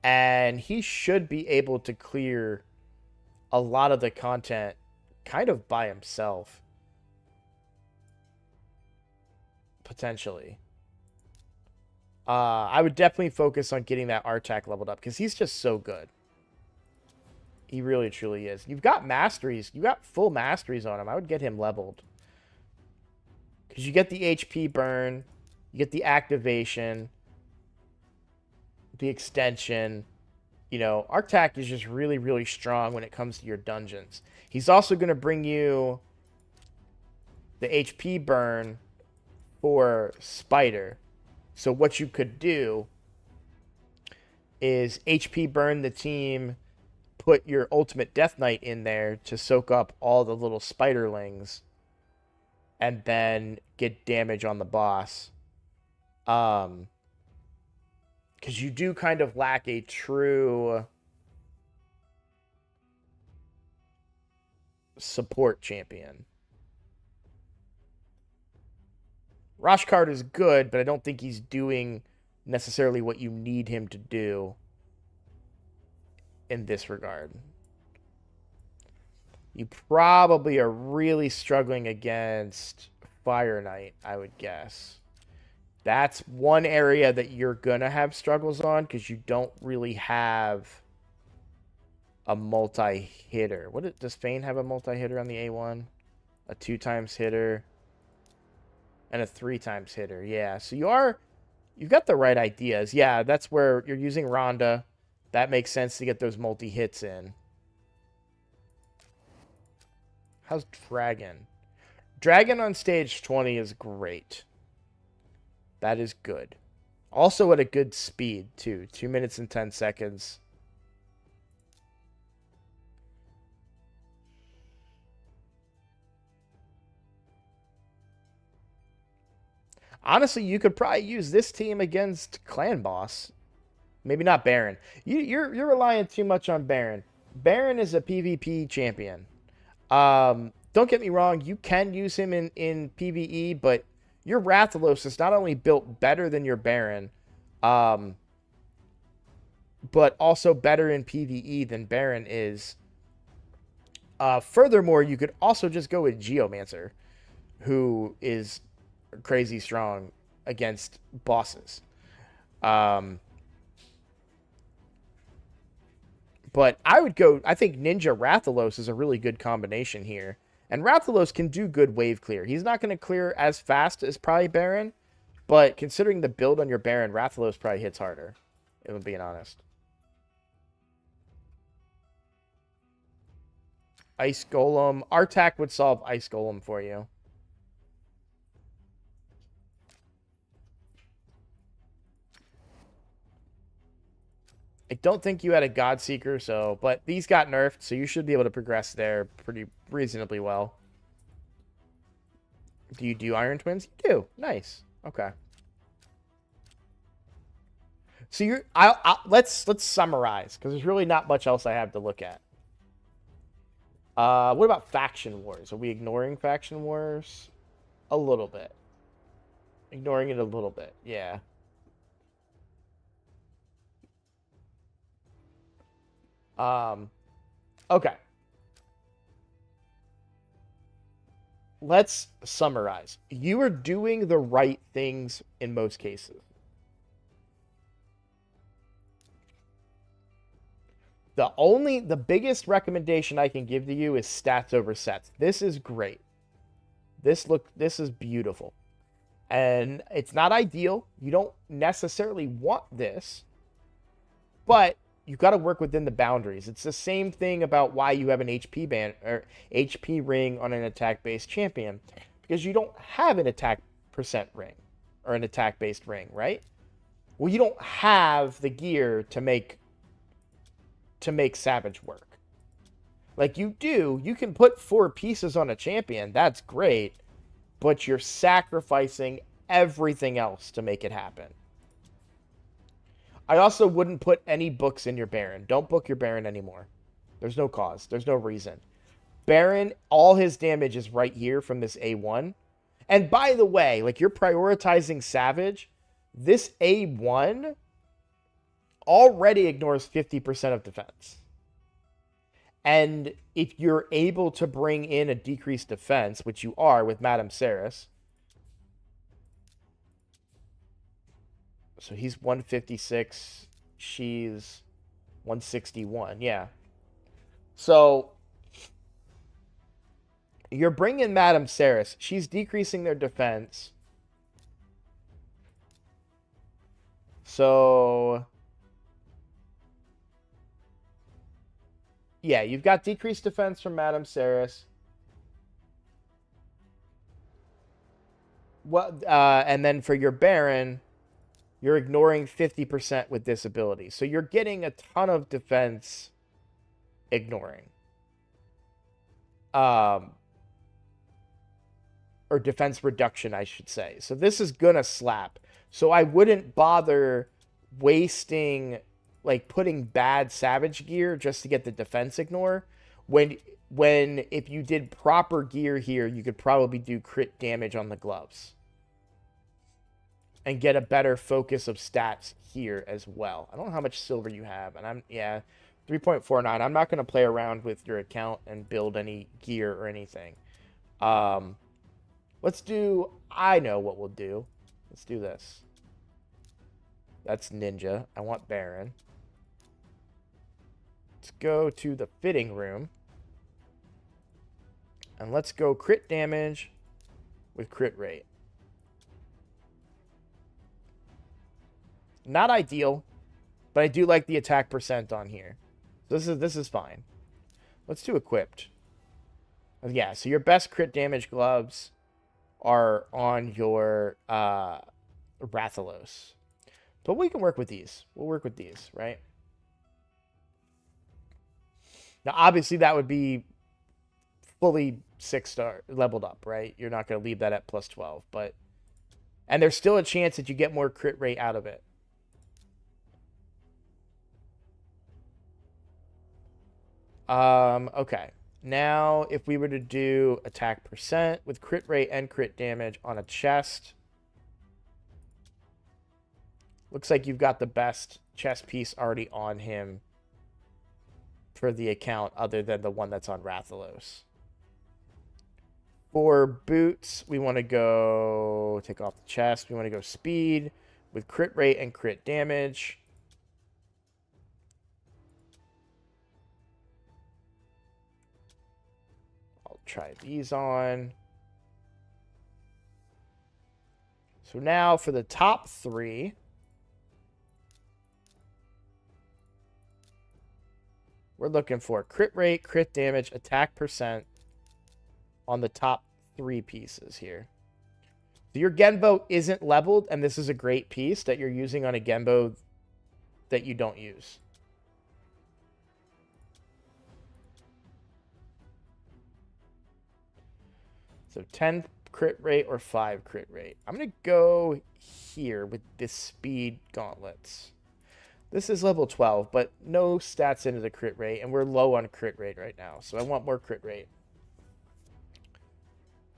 And he should be able to clear a lot of the content kind of by himself. Potentially. I would definitely focus on getting that Artak leveled up because he's just so good. He really, truly is. You've got masteries. You got full masteries on him. I would get him leveled. Because you get the HP burn. You get the activation. The extension. You know, Artak is just really, really strong when it comes to your dungeons. He's also going to bring you the HP burn for Spider. So what you could do is HP burn the team, put your Ultimate Death Knight in there to soak up all the little spiderlings, and then get damage on the boss. Because you do kind of lack a true support champion. Rashkard is good, but I don't think he's doing necessarily what you need him to do in this regard. You probably are really struggling against Fire Knight, I would guess. That's one area that you're going to have struggles on because you don't really have a multi-hitter. Does Fane have a multi-hitter on the A1? A 2x hitter and a 3x hitter. Yeah, so you've got the right ideas. Yeah, that's where you're using Rhonda. That makes sense to get those multi-hits in. How's Dragon? Dragon on stage 20 is great. That is good. Also at a good speed, too. 2 minutes and 10 seconds. Honestly, you could probably use this team against Clan Boss. Maybe not Baron. You're relying too much on Baron. Baron is a PvP champion. Don't get me wrong, you can use him in PvE, but your Rathalos is not only built better than your Baron, but also better in PvE than Baron is. Furthermore, you could also just go with Geomancer, who is crazy strong against bosses. But I would go, I think Ninja Rathalos is a really good combination here. And Rathalos can do good wave clear. He's not going to clear as fast as probably Baron, but considering the build on your Baron, Rathalos probably hits harder, if I'm being honest. Ice Golem. Artak would solve Ice Golem for you. I don't think you had a Godseeker, so, but these got nerfed, so you should be able to progress there pretty reasonably well. Do you do Iron Twins? You do. Nice. Okay. So you're. Let's summarize, because there's really not much else I have to look at. What about Faction Wars? Are we ignoring Faction Wars? A little bit. Ignoring it a little bit. Yeah. Okay. Let's summarize. You are doing the right things in most cases. The biggest recommendation I can give to you is stats over sets. This is great. This is beautiful. And it's not ideal. You don't necessarily want this, but you got to work within the boundaries. It's the same thing about why you have an HP band or HP ring on an attack-based champion, because you don't have an attack percent ring or an attack-based ring, right? Well, you don't have the gear to make Savage work. Like you do, you can put 4 pieces on a champion. That's great, but you're sacrificing everything else to make it happen. I also wouldn't put any books in your Baron. Don't book your Baron anymore. There's no cause. There's no reason. Baron, all his damage is right here from this A1. And by the way, like you're prioritizing Savage, this A1 already ignores 50% of defense. And if you're able to bring in a decreased defense, which you are with Madame Ceres, so he's 156, she's 161, yeah. So you're bringing Madame Ceres, she's decreasing their defense. So yeah, you've got decreased defense from Madame Ceres. Well, and then for your Baron, you're ignoring 50% with this ability. So you're getting a ton of defense ignoring. Or defense reduction, I should say. So this is gonna slap. So I wouldn't bother wasting, like, putting bad Savage gear just to get the defense ignore. When if you did proper gear here, you could probably do crit damage on the gloves. And get a better focus of stats here as well. I don't know how much silver you have. And 3.49. I'm not going to play around with your account and build any gear or anything. Let's do... I know what we'll do. Let's do this. That's Ninja. I want Baron. Let's go to the fitting room. And let's go crit damage with crit rate. Not ideal, but I do like the attack percent on here. This is fine. Let's do equipped. Yeah, so your best crit damage gloves are on your Rathalos. But we can work with these. We'll work with these, right? Now, obviously, that would be fully 6-star leveled up, right? You're not going to leave that at plus 12, but... And there's still a chance that you get more crit rate out of it. Okay. Now, if we were to do attack percent with crit rate and crit damage on a chest, Looks like you've got the best chess piece already on him for the account other than the one that's on Rathalos. For boots, we want to go take off the chest. We want to go speed with crit rate and crit damage. I'll try these on. So now for the top three, we're looking for crit rate, crit damage, attack percent on the top three pieces here. So your Genbo isn't leveled, and this is a great piece that you're using on a Genbo that you don't use. So 10 crit rate or 5 crit rate. I'm going to go here with this speed gauntlets. This is level 12, but no stats into the crit rate, and we're low on crit rate right now, so I want more crit rate.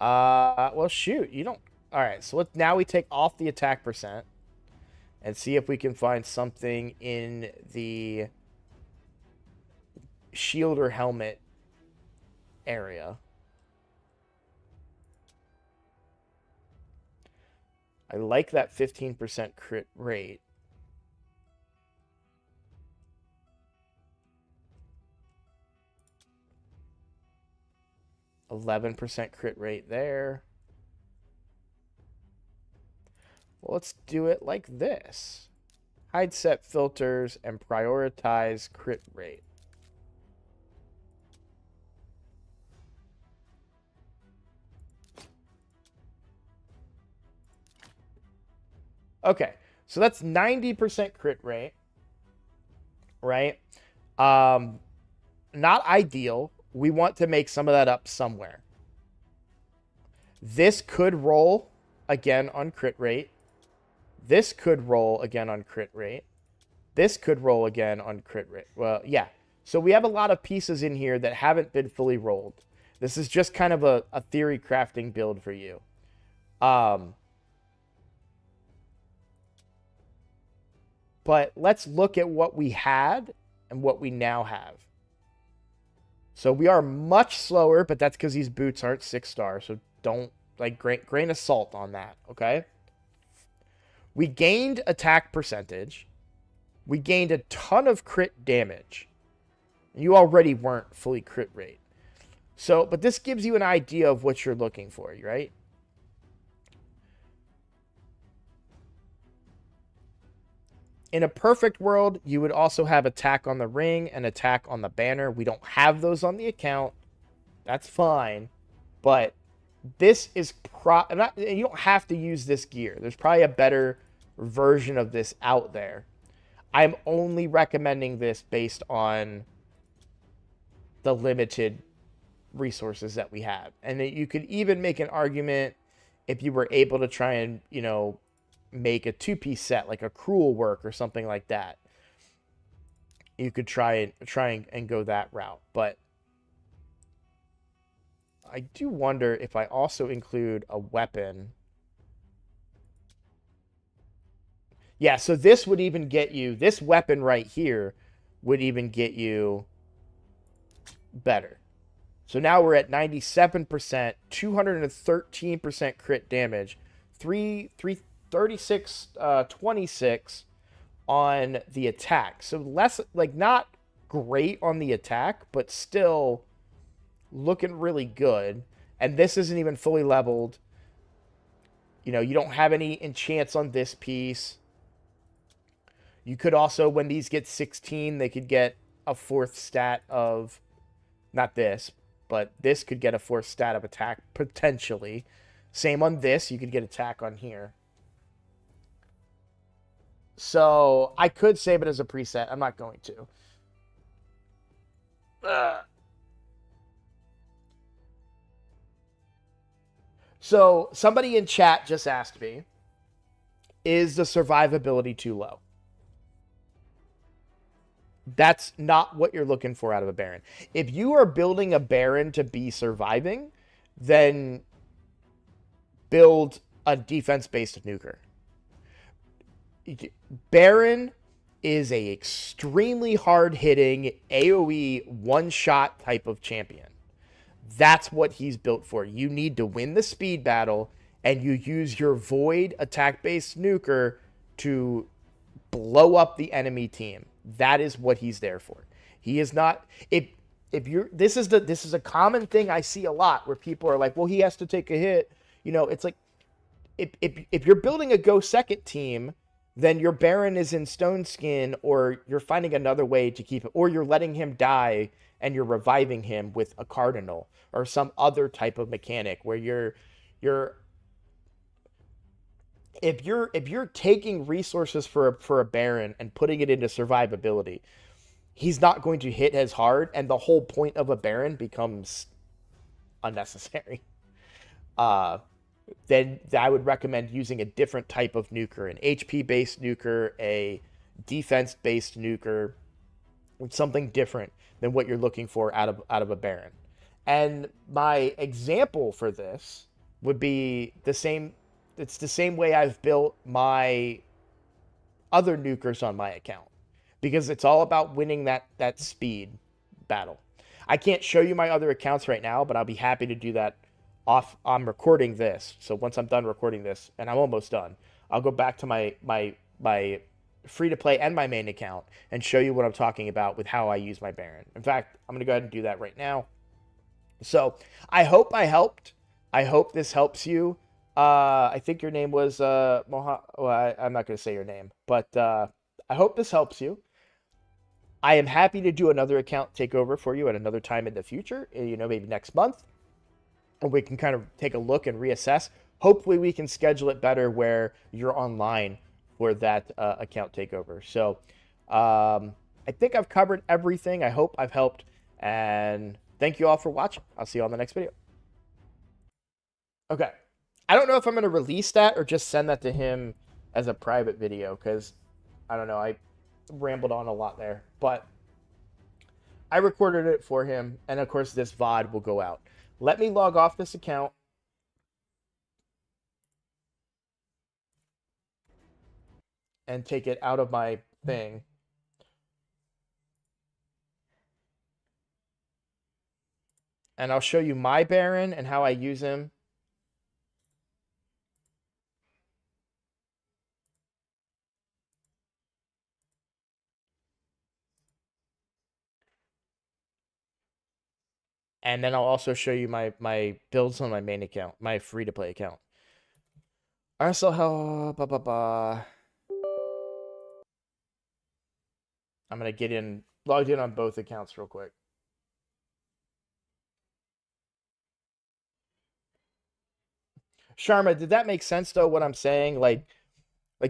Well, shoot, you don't... All right, so now we take off the attack percent and see if we can find something in the shield or helmet area. I like that 15% crit rate. %, crit rate there. Well, let's do it like this. Hide set filters and prioritize crit rate. Okay, so that's 90% crit rate, right? Not ideal. We want to make some of that up somewhere. This could roll again on crit rate. This could roll again on crit rate. This could roll again on crit rate. Well, yeah. So we have a lot of pieces in here that haven't been fully rolled. This is just kind of a theory crafting build for you. But let's look at what we had and what we now have. So we are much slower, but that's because these boots aren't 6-star. So don't, like, grain of salt on that, okay? We gained attack percentage. We gained a ton of crit damage. You already weren't fully crit rate. So, but this gives you an idea of what you're looking for, right? In a perfect world, you would also have attack on the ring and attack on the banner. We don't have those on the account. That's fine. But this is you don't have to use this gear. There's probably a better version of this out there. I'm only recommending this based on the limited resources that we have. And you could even make an argument if you were able to try and, you know, make a 2-piece set like a cruel work or something like that. You could try and go that route, but I do wonder if I also include a weapon. Yeah, so this would even get you, this weapon right here would even get you better. So now we're at 97%, 213% crit damage, 36, 26 on the attack. So less, like, not great on the attack, but still looking really good. And this isn't even fully leveled. You know, you don't have any enchants on this piece. You could also, when these get 16, they could get a 4th stat of, not this, but this could get a 4th stat of attack, potentially. Same on this, you could get attack on here. So I could save it as a preset. I'm not going to. So somebody in chat just asked me, is the survivability too low? That's not what you're looking for out of a Baron. If you are building a Baron to be surviving, then build a defense-based nuker. Baron is a extremely hard-hitting AoE one-shot type of champion. That's what he's built for. You need to win the speed battle, and you use your Void attack-based nuker to blow up the enemy team. That is what he's there for. He is not if you're this is a common thing I see a lot where people are like, well, he has to take a hit. You know, it's like if you're building a go second team, then your Baron is in Stone Skin, or you're finding another way to keep it, or you're letting him die and you're reviving him with a Cardinal or some other type of mechanic where you're if you're taking resources for a Baron and putting it into survivability, he's not going to hit as hard, and the whole point of a Baron becomes unnecessary. Then I would recommend using a different type of nuker, an HP-based nuker, a defense-based nuker, something different than what you're looking for out of a Baron. And my example for this would be the same. It's the same way I've built my other nukers on my account, because it's all about winning that speed battle. I can't show you my other accounts right now, but I'll be happy to do that off. I'm recording this, so once I'm done recording this, and I'm almost done, I'll go back to my free to play and my main account and show you what I'm talking about with how I use my Baron. In fact, I'm gonna go ahead and do that right now. So I hope I helped. I hope this helps you. I think your name was Well, I'm not gonna say your name, but I hope this helps you. I am happy to do another account takeover for you at another time in the future. You know, maybe next month. And we can kind of take a look and reassess. Hopefully we can schedule it better where you're online for that account takeover. So I think I've covered everything. I hope I've helped. And thank you all for watching. I'll see you on the next video. Okay. I don't know if I'm going to release that or just send that to him as a private video, because I don't know. I rambled on a lot there. But I recorded it for him. And of course, this VOD will go out. Let me log off this account. And take it out of my thing. And I'll show you my Baron and how I use him. And then I'll also show you my builds on my main account, my free-to-play account. RSL, I'm going to get logged in on both accounts real quick. Sharma, did that make sense, though, what I'm saying? Like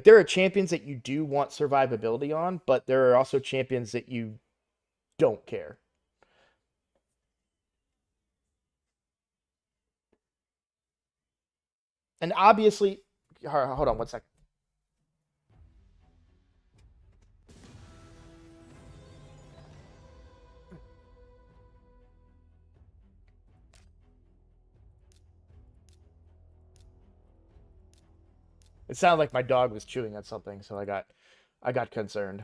there are champions that you do want survivability on, but there are also champions that you don't care. And obviously, hold on 1 second. It sounded like my dog was chewing on something, so I got concerned.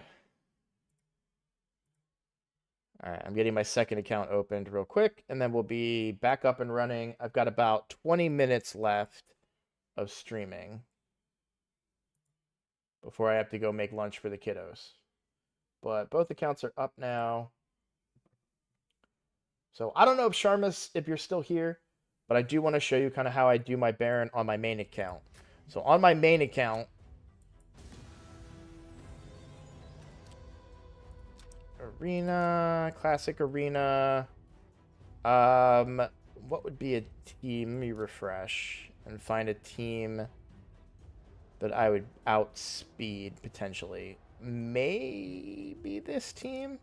All right, I'm getting my second account opened real quick, and then we'll be back up and running. I've got about 20 minutes left of streaming before I have to go make lunch for the kiddos. But both accounts are up now. So I don't know if Sharmas, if you're still here, but I do want to show you kind of how I do my Baron on my main account. So on my main account, Arena, Classic Arena. What would be a team? Let me refresh and find a team that I would outspeed potentially. Maybe this team.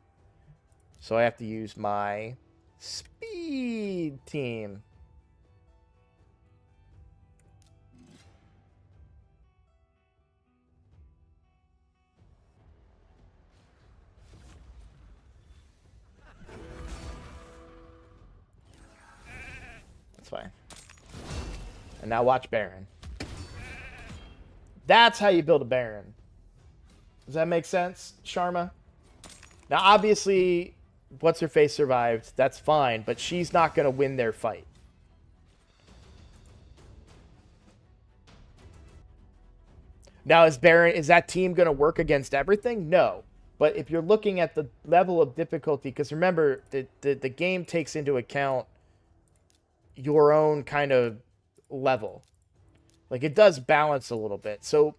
So I have to use my speed team. That's fine. And now watch Baron. That's how you build a Baron. Does that make sense, Sharma? Now, obviously, what's-her-face survived. That's fine, but she's not going to win their fight. Now, is that team going to work against everything? No. But if you're looking at the level of difficulty, because remember, the game takes into account your own kind of level. Like, it does balance a little bit. So,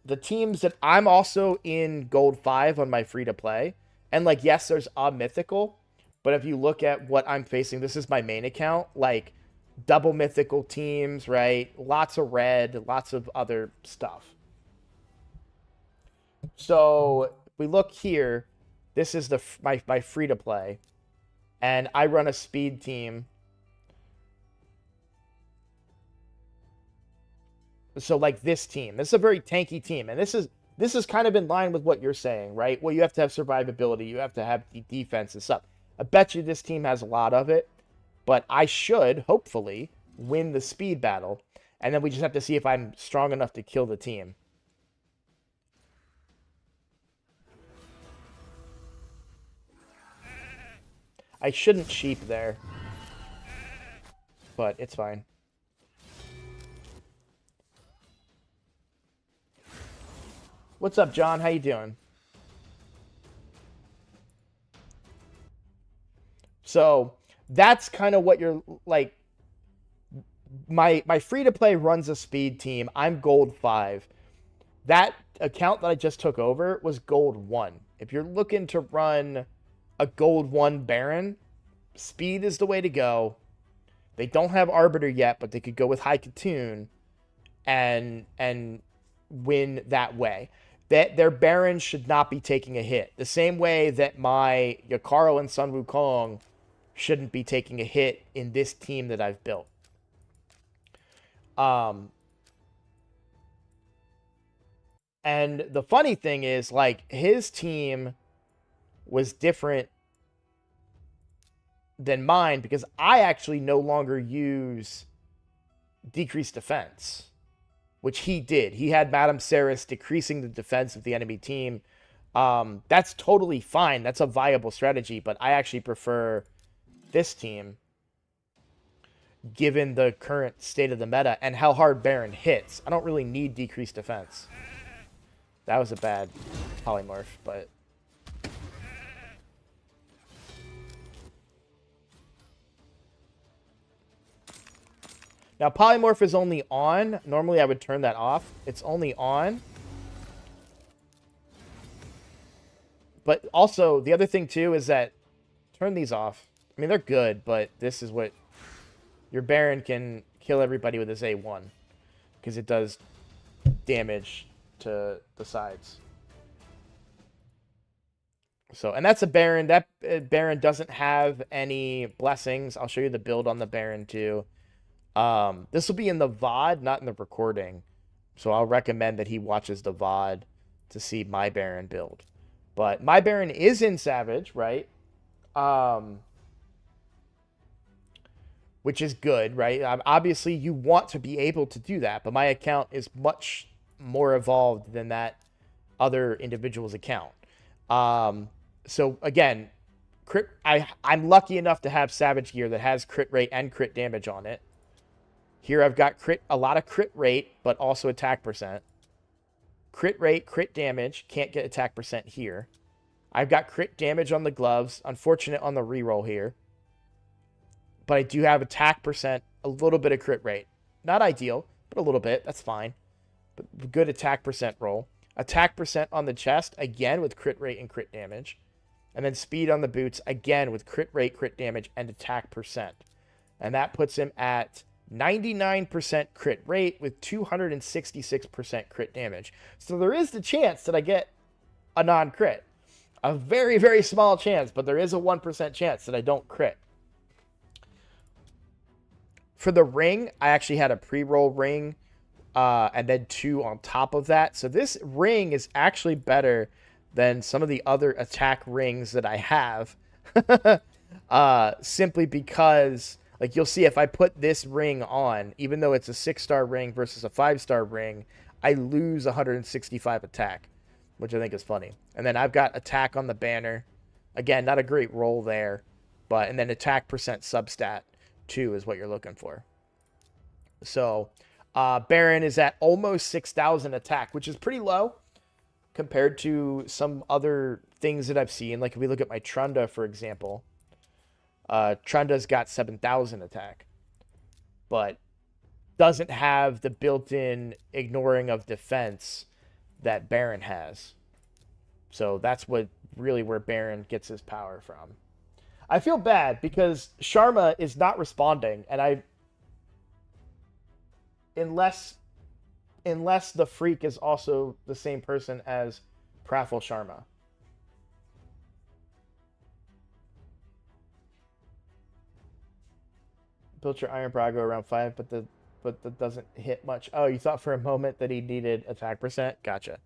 the teams that I'm also in Gold 5 on my free-to-play, and, like, yes, there's a mythical, but if you look at what I'm facing, this is my main account, like, double mythical teams, right? Lots of red, lots of other stuff. So, if we look here, this is my free-to-play, and I run a speed team. So, like, this team. This is a very tanky team, and this is kind of in line with what you're saying, right? Well, you have to have survivability, you have to have the defense and stuff. I bet you this team has a lot of it, but I should, hopefully, win the speed battle, and then we just have to see if I'm strong enough to kill the team. I shouldn't sheep there, but it's fine. What's up, John? How you doing? So that's kind of what you're like. My free-to-play runs a speed team. I'm Gold 5. That account that I just took over was Gold 1. If you're looking to run a Gold 1 Baron, speed is the way to go. They don't have Arbiter yet, but they could go with High Katoon and win that way. That their Baron should not be taking a hit. The same way that my Yakaro and Sun Wukong shouldn't be taking a hit in this team that I've built. And the funny thing is, like, his team was different than mine because I actually no longer use decreased defense, which he did. He had Madame Ceres decreasing the defense of the enemy team. That's totally fine. That's a viable strategy, but I actually prefer this team given the current state of the meta and how hard Baron hits. I don't really need decreased defense. That was a bad polymorph, but... Now, polymorph is only on. Normally, I would turn that off. It's only on. But also, the other thing, too, is that... Turn these off. I mean, they're good, but this is what... Your Baron can kill everybody with his A1. Because it does damage to the sides. So, and that's a Baron. That Baron doesn't have any blessings. I'll show you the build on the Baron, too. This will be in the VOD, not in the recording. So I'll recommend that he watches the VOD to see my Baron build. But my Baron is in Savage, right? Which is good, right? Obviously, you want to be able to do that, but my account is much more evolved than that other individual's account. So again, I'm lucky enough to have Savage gear that has crit rate and crit damage on it. Here I've got a lot of crit rate, but also attack percent. Crit rate, crit damage, can't get attack percent here. I've got crit damage on the gloves, unfortunate on the reroll here. But I do have attack percent, a little bit of crit rate. Not ideal, but a little bit, that's fine. But good attack percent roll. Attack percent on the chest, again with crit rate and crit damage. And then speed on the boots, again with crit rate, crit damage, and attack percent. And that puts him at 99% crit rate with 266% crit damage. So there is the chance that I get a non-crit. A very, very small chance, but there is a 1% chance that I don't crit. For the ring, I actually had a pre-roll ring and then 2 on top of that. So this ring is actually better than some of the other attack rings that I have. Simply because, like, you'll see if I put this ring on, even though it's a 6-star ring versus a 5-star ring, I lose 165 attack. which I think is funny. And then I've got attack on the banner. Again, not a great roll there, but and then attack percent substat 2 is what you're looking for. So Baron is at almost 6,000 attack, which is pretty low compared to some other things that I've seen. Like if we look at my Trunda, for example, Trunda's got 7,000 attack, but doesn't have the built-in ignoring of defense that Baron has. So that's what really where Baron gets his power from. I feel bad because Sharma is not responding, and unless the freak is also the same person as Prathel Sharma. Built your Iron Brago around 5, but that doesn't hit much. Oh, you thought for a moment that he needed attack percent? Gotcha.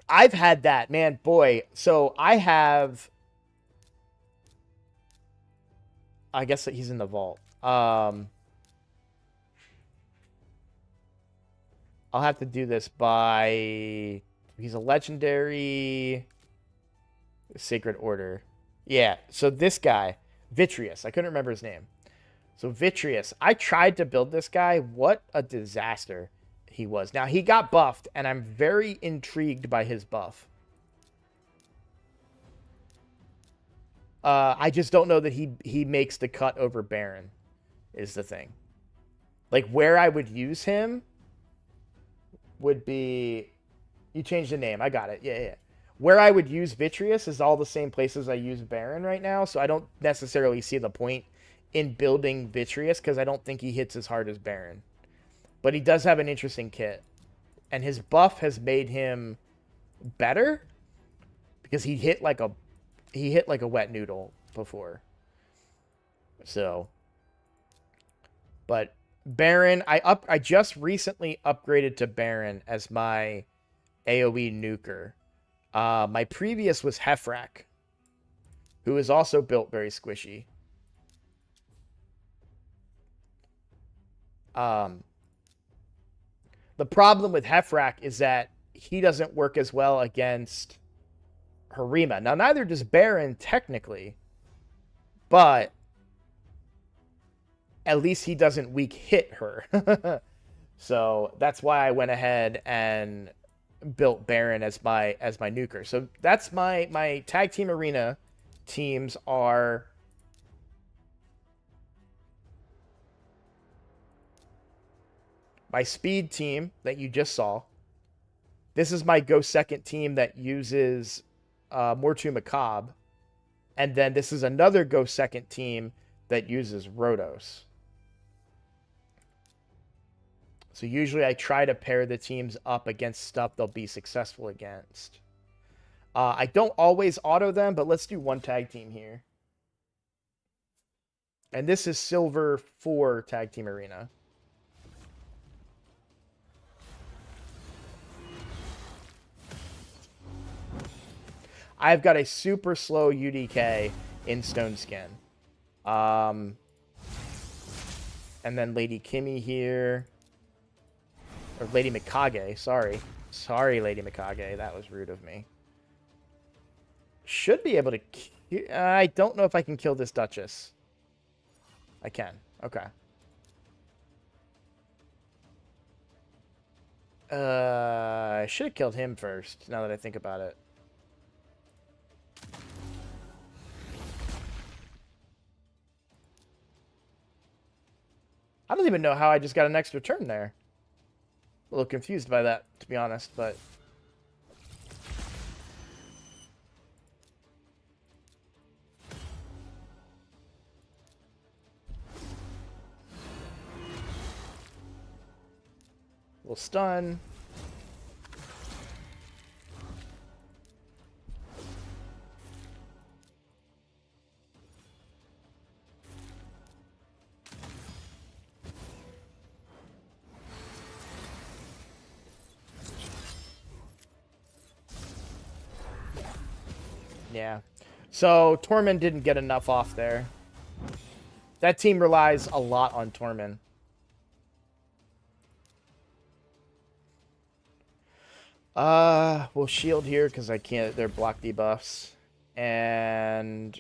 I've had that, man, boy. So I guess that he's in the vault. I'll have to do this by... He's a legendary... Sacred Order. Yeah, so this guy, Vitreous. I couldn't remember his name. So Vitreous. I tried to build this guy. What a disaster he was. Now, he got buffed, and I'm very intrigued by his buff. I just don't know that he makes the cut over Baron, is the thing. Like, where I would use him would be... You changed the name. I got it. Yeah. Where I would use Vitreous is all the same places I use Baron right now, so I don't necessarily see the point in building Vitreous because I don't think he hits as hard as Baron. But he does have an interesting kit. And his buff has made him better because he hit like a wet noodle before. So, but Baron, I just recently upgraded to Baron as my AoE nuker. My previous was Heffrak, who is also built very squishy. The problem with Heffrak is that he doesn't work as well against Harima. Now, neither does Baron, technically, but at least he doesn't weak hit her. So that's why I went ahead and built Baron as my nuker. So that's my tag team arena teams are my speed team that you just saw. This is my go second team that uses Mortu Macabre. And then this is another go second team that uses Rhodos. So usually I try to pair the teams up against stuff they'll be successful against. I don't always auto them, but let's do one tag team here. And this is Silver 4 Tag Team Arena. I've got a super slow UDK in Stone Skin. And then Lady Kimmy here. Or Lady Mikage, sorry. Sorry, Lady Mikage. That was rude of me. Should be able to... I don't know if I can kill this Duchess. I can. Okay. I should have killed him first, now that I think about it. I don't even know how I just got an extra turn there. A little confused by that, to be honest, but... Little stun. Yeah. So, Tormund didn't get enough off there. That team relies a lot on Tormund. We'll shield here because I can't. They're block debuffs, and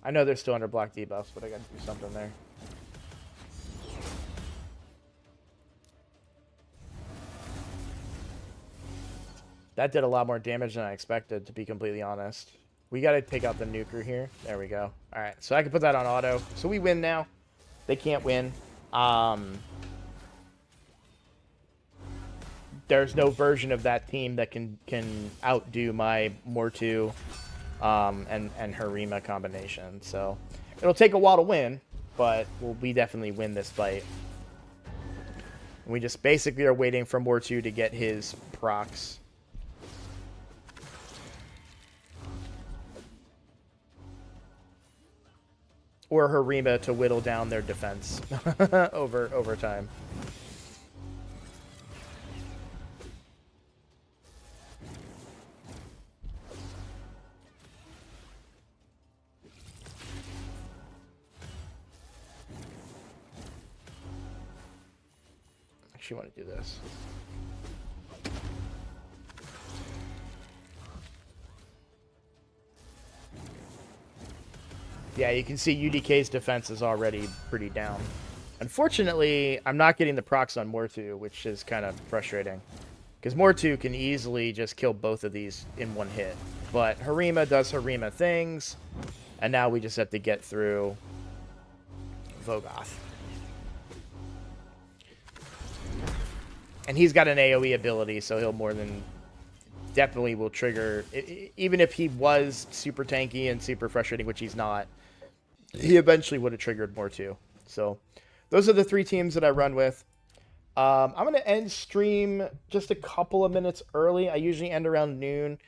I know they're still under block debuffs, but I got to do something there. That did a lot more damage than I expected, to be completely honest. We got to take out the nuker here. There we go. All right, so I can put that on auto. So we win now. They can't win. There's no version of that team that can outdo my Mortu and Harima combination. So it'll take a while to win, but we definitely win this fight. We just basically are waiting for Mortu to get his procs. Or Harima to whittle down their defense over time. Actually, want to do this. Yeah, you can see UDK's defense is already pretty down. Unfortunately, I'm not getting the procs on Mortu, which is kind of frustrating. Because Mortu can easily just kill both of these in one hit. But Harima does Harima things, and now we just have to get through Vogoth. And he's got an AoE ability, so he'll more than definitely will trigger. Even if he was super tanky and super frustrating, which he's not, he eventually would have triggered Mortu. So those are the three teams that I run with. I'm going to end stream just a couple of minutes early. I usually end around noon.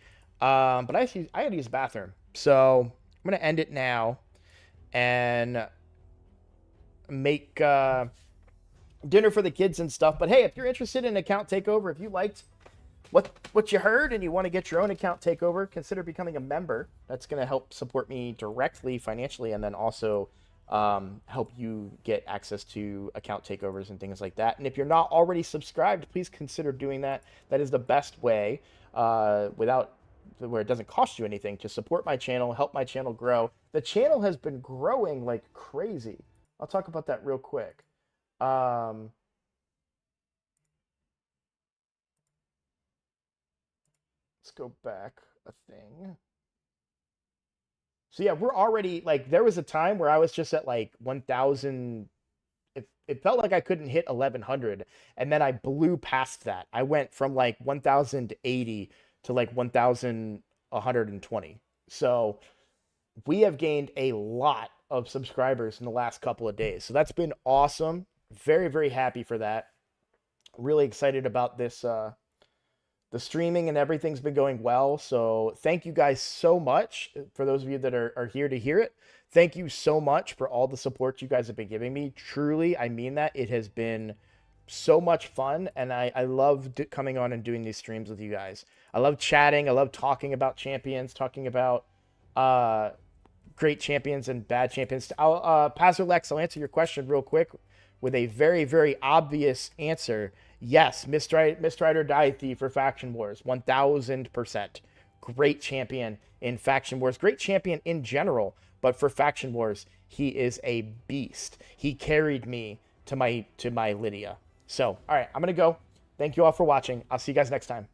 But I had to use the bathroom. So I'm going to end it now and make dinner for the kids and stuff. But hey, if you're interested in account takeover, if you liked what you heard and you want to get your own account takeover, consider becoming a member. That's going to help support me directly financially, and then also help you get access to account takeovers and things like that. And if you're not already subscribed, please consider doing that. That is the best way, where it doesn't cost you anything, to support my channel, help my channel grow. The channel has been growing like crazy. I'll talk about that real quick. Let's go back a thing. So yeah, we're already, like, there was a time where I was just at like 1,000. It felt like I couldn't hit 1,100, and then I blew past that. I went from like 1,080 to like 1,120. So we have gained a lot of subscribers in the last couple of days. So that's been awesome. Very, very happy for that. Really excited about this. The streaming and everything's been going well. So thank you guys so much. For those of you that are here to hear it, thank you so much for all the support you guys have been giving me. Truly, I mean that. It has been so much fun, and I love coming on and doing these streams with you guys. I love chatting. I love talking about champions, talking about great champions and bad champions. Pastor Lex, I'll answer your question real quick with a very, very obvious answer. Yes, Mist-Rider Daithi for Faction Wars, 1,000%. Great champion in Faction Wars. Great champion in general, but for Faction Wars, he is a beast. He carried me to my Lydia. So, all right, I'm going to go. Thank you all for watching. I'll see you guys next time.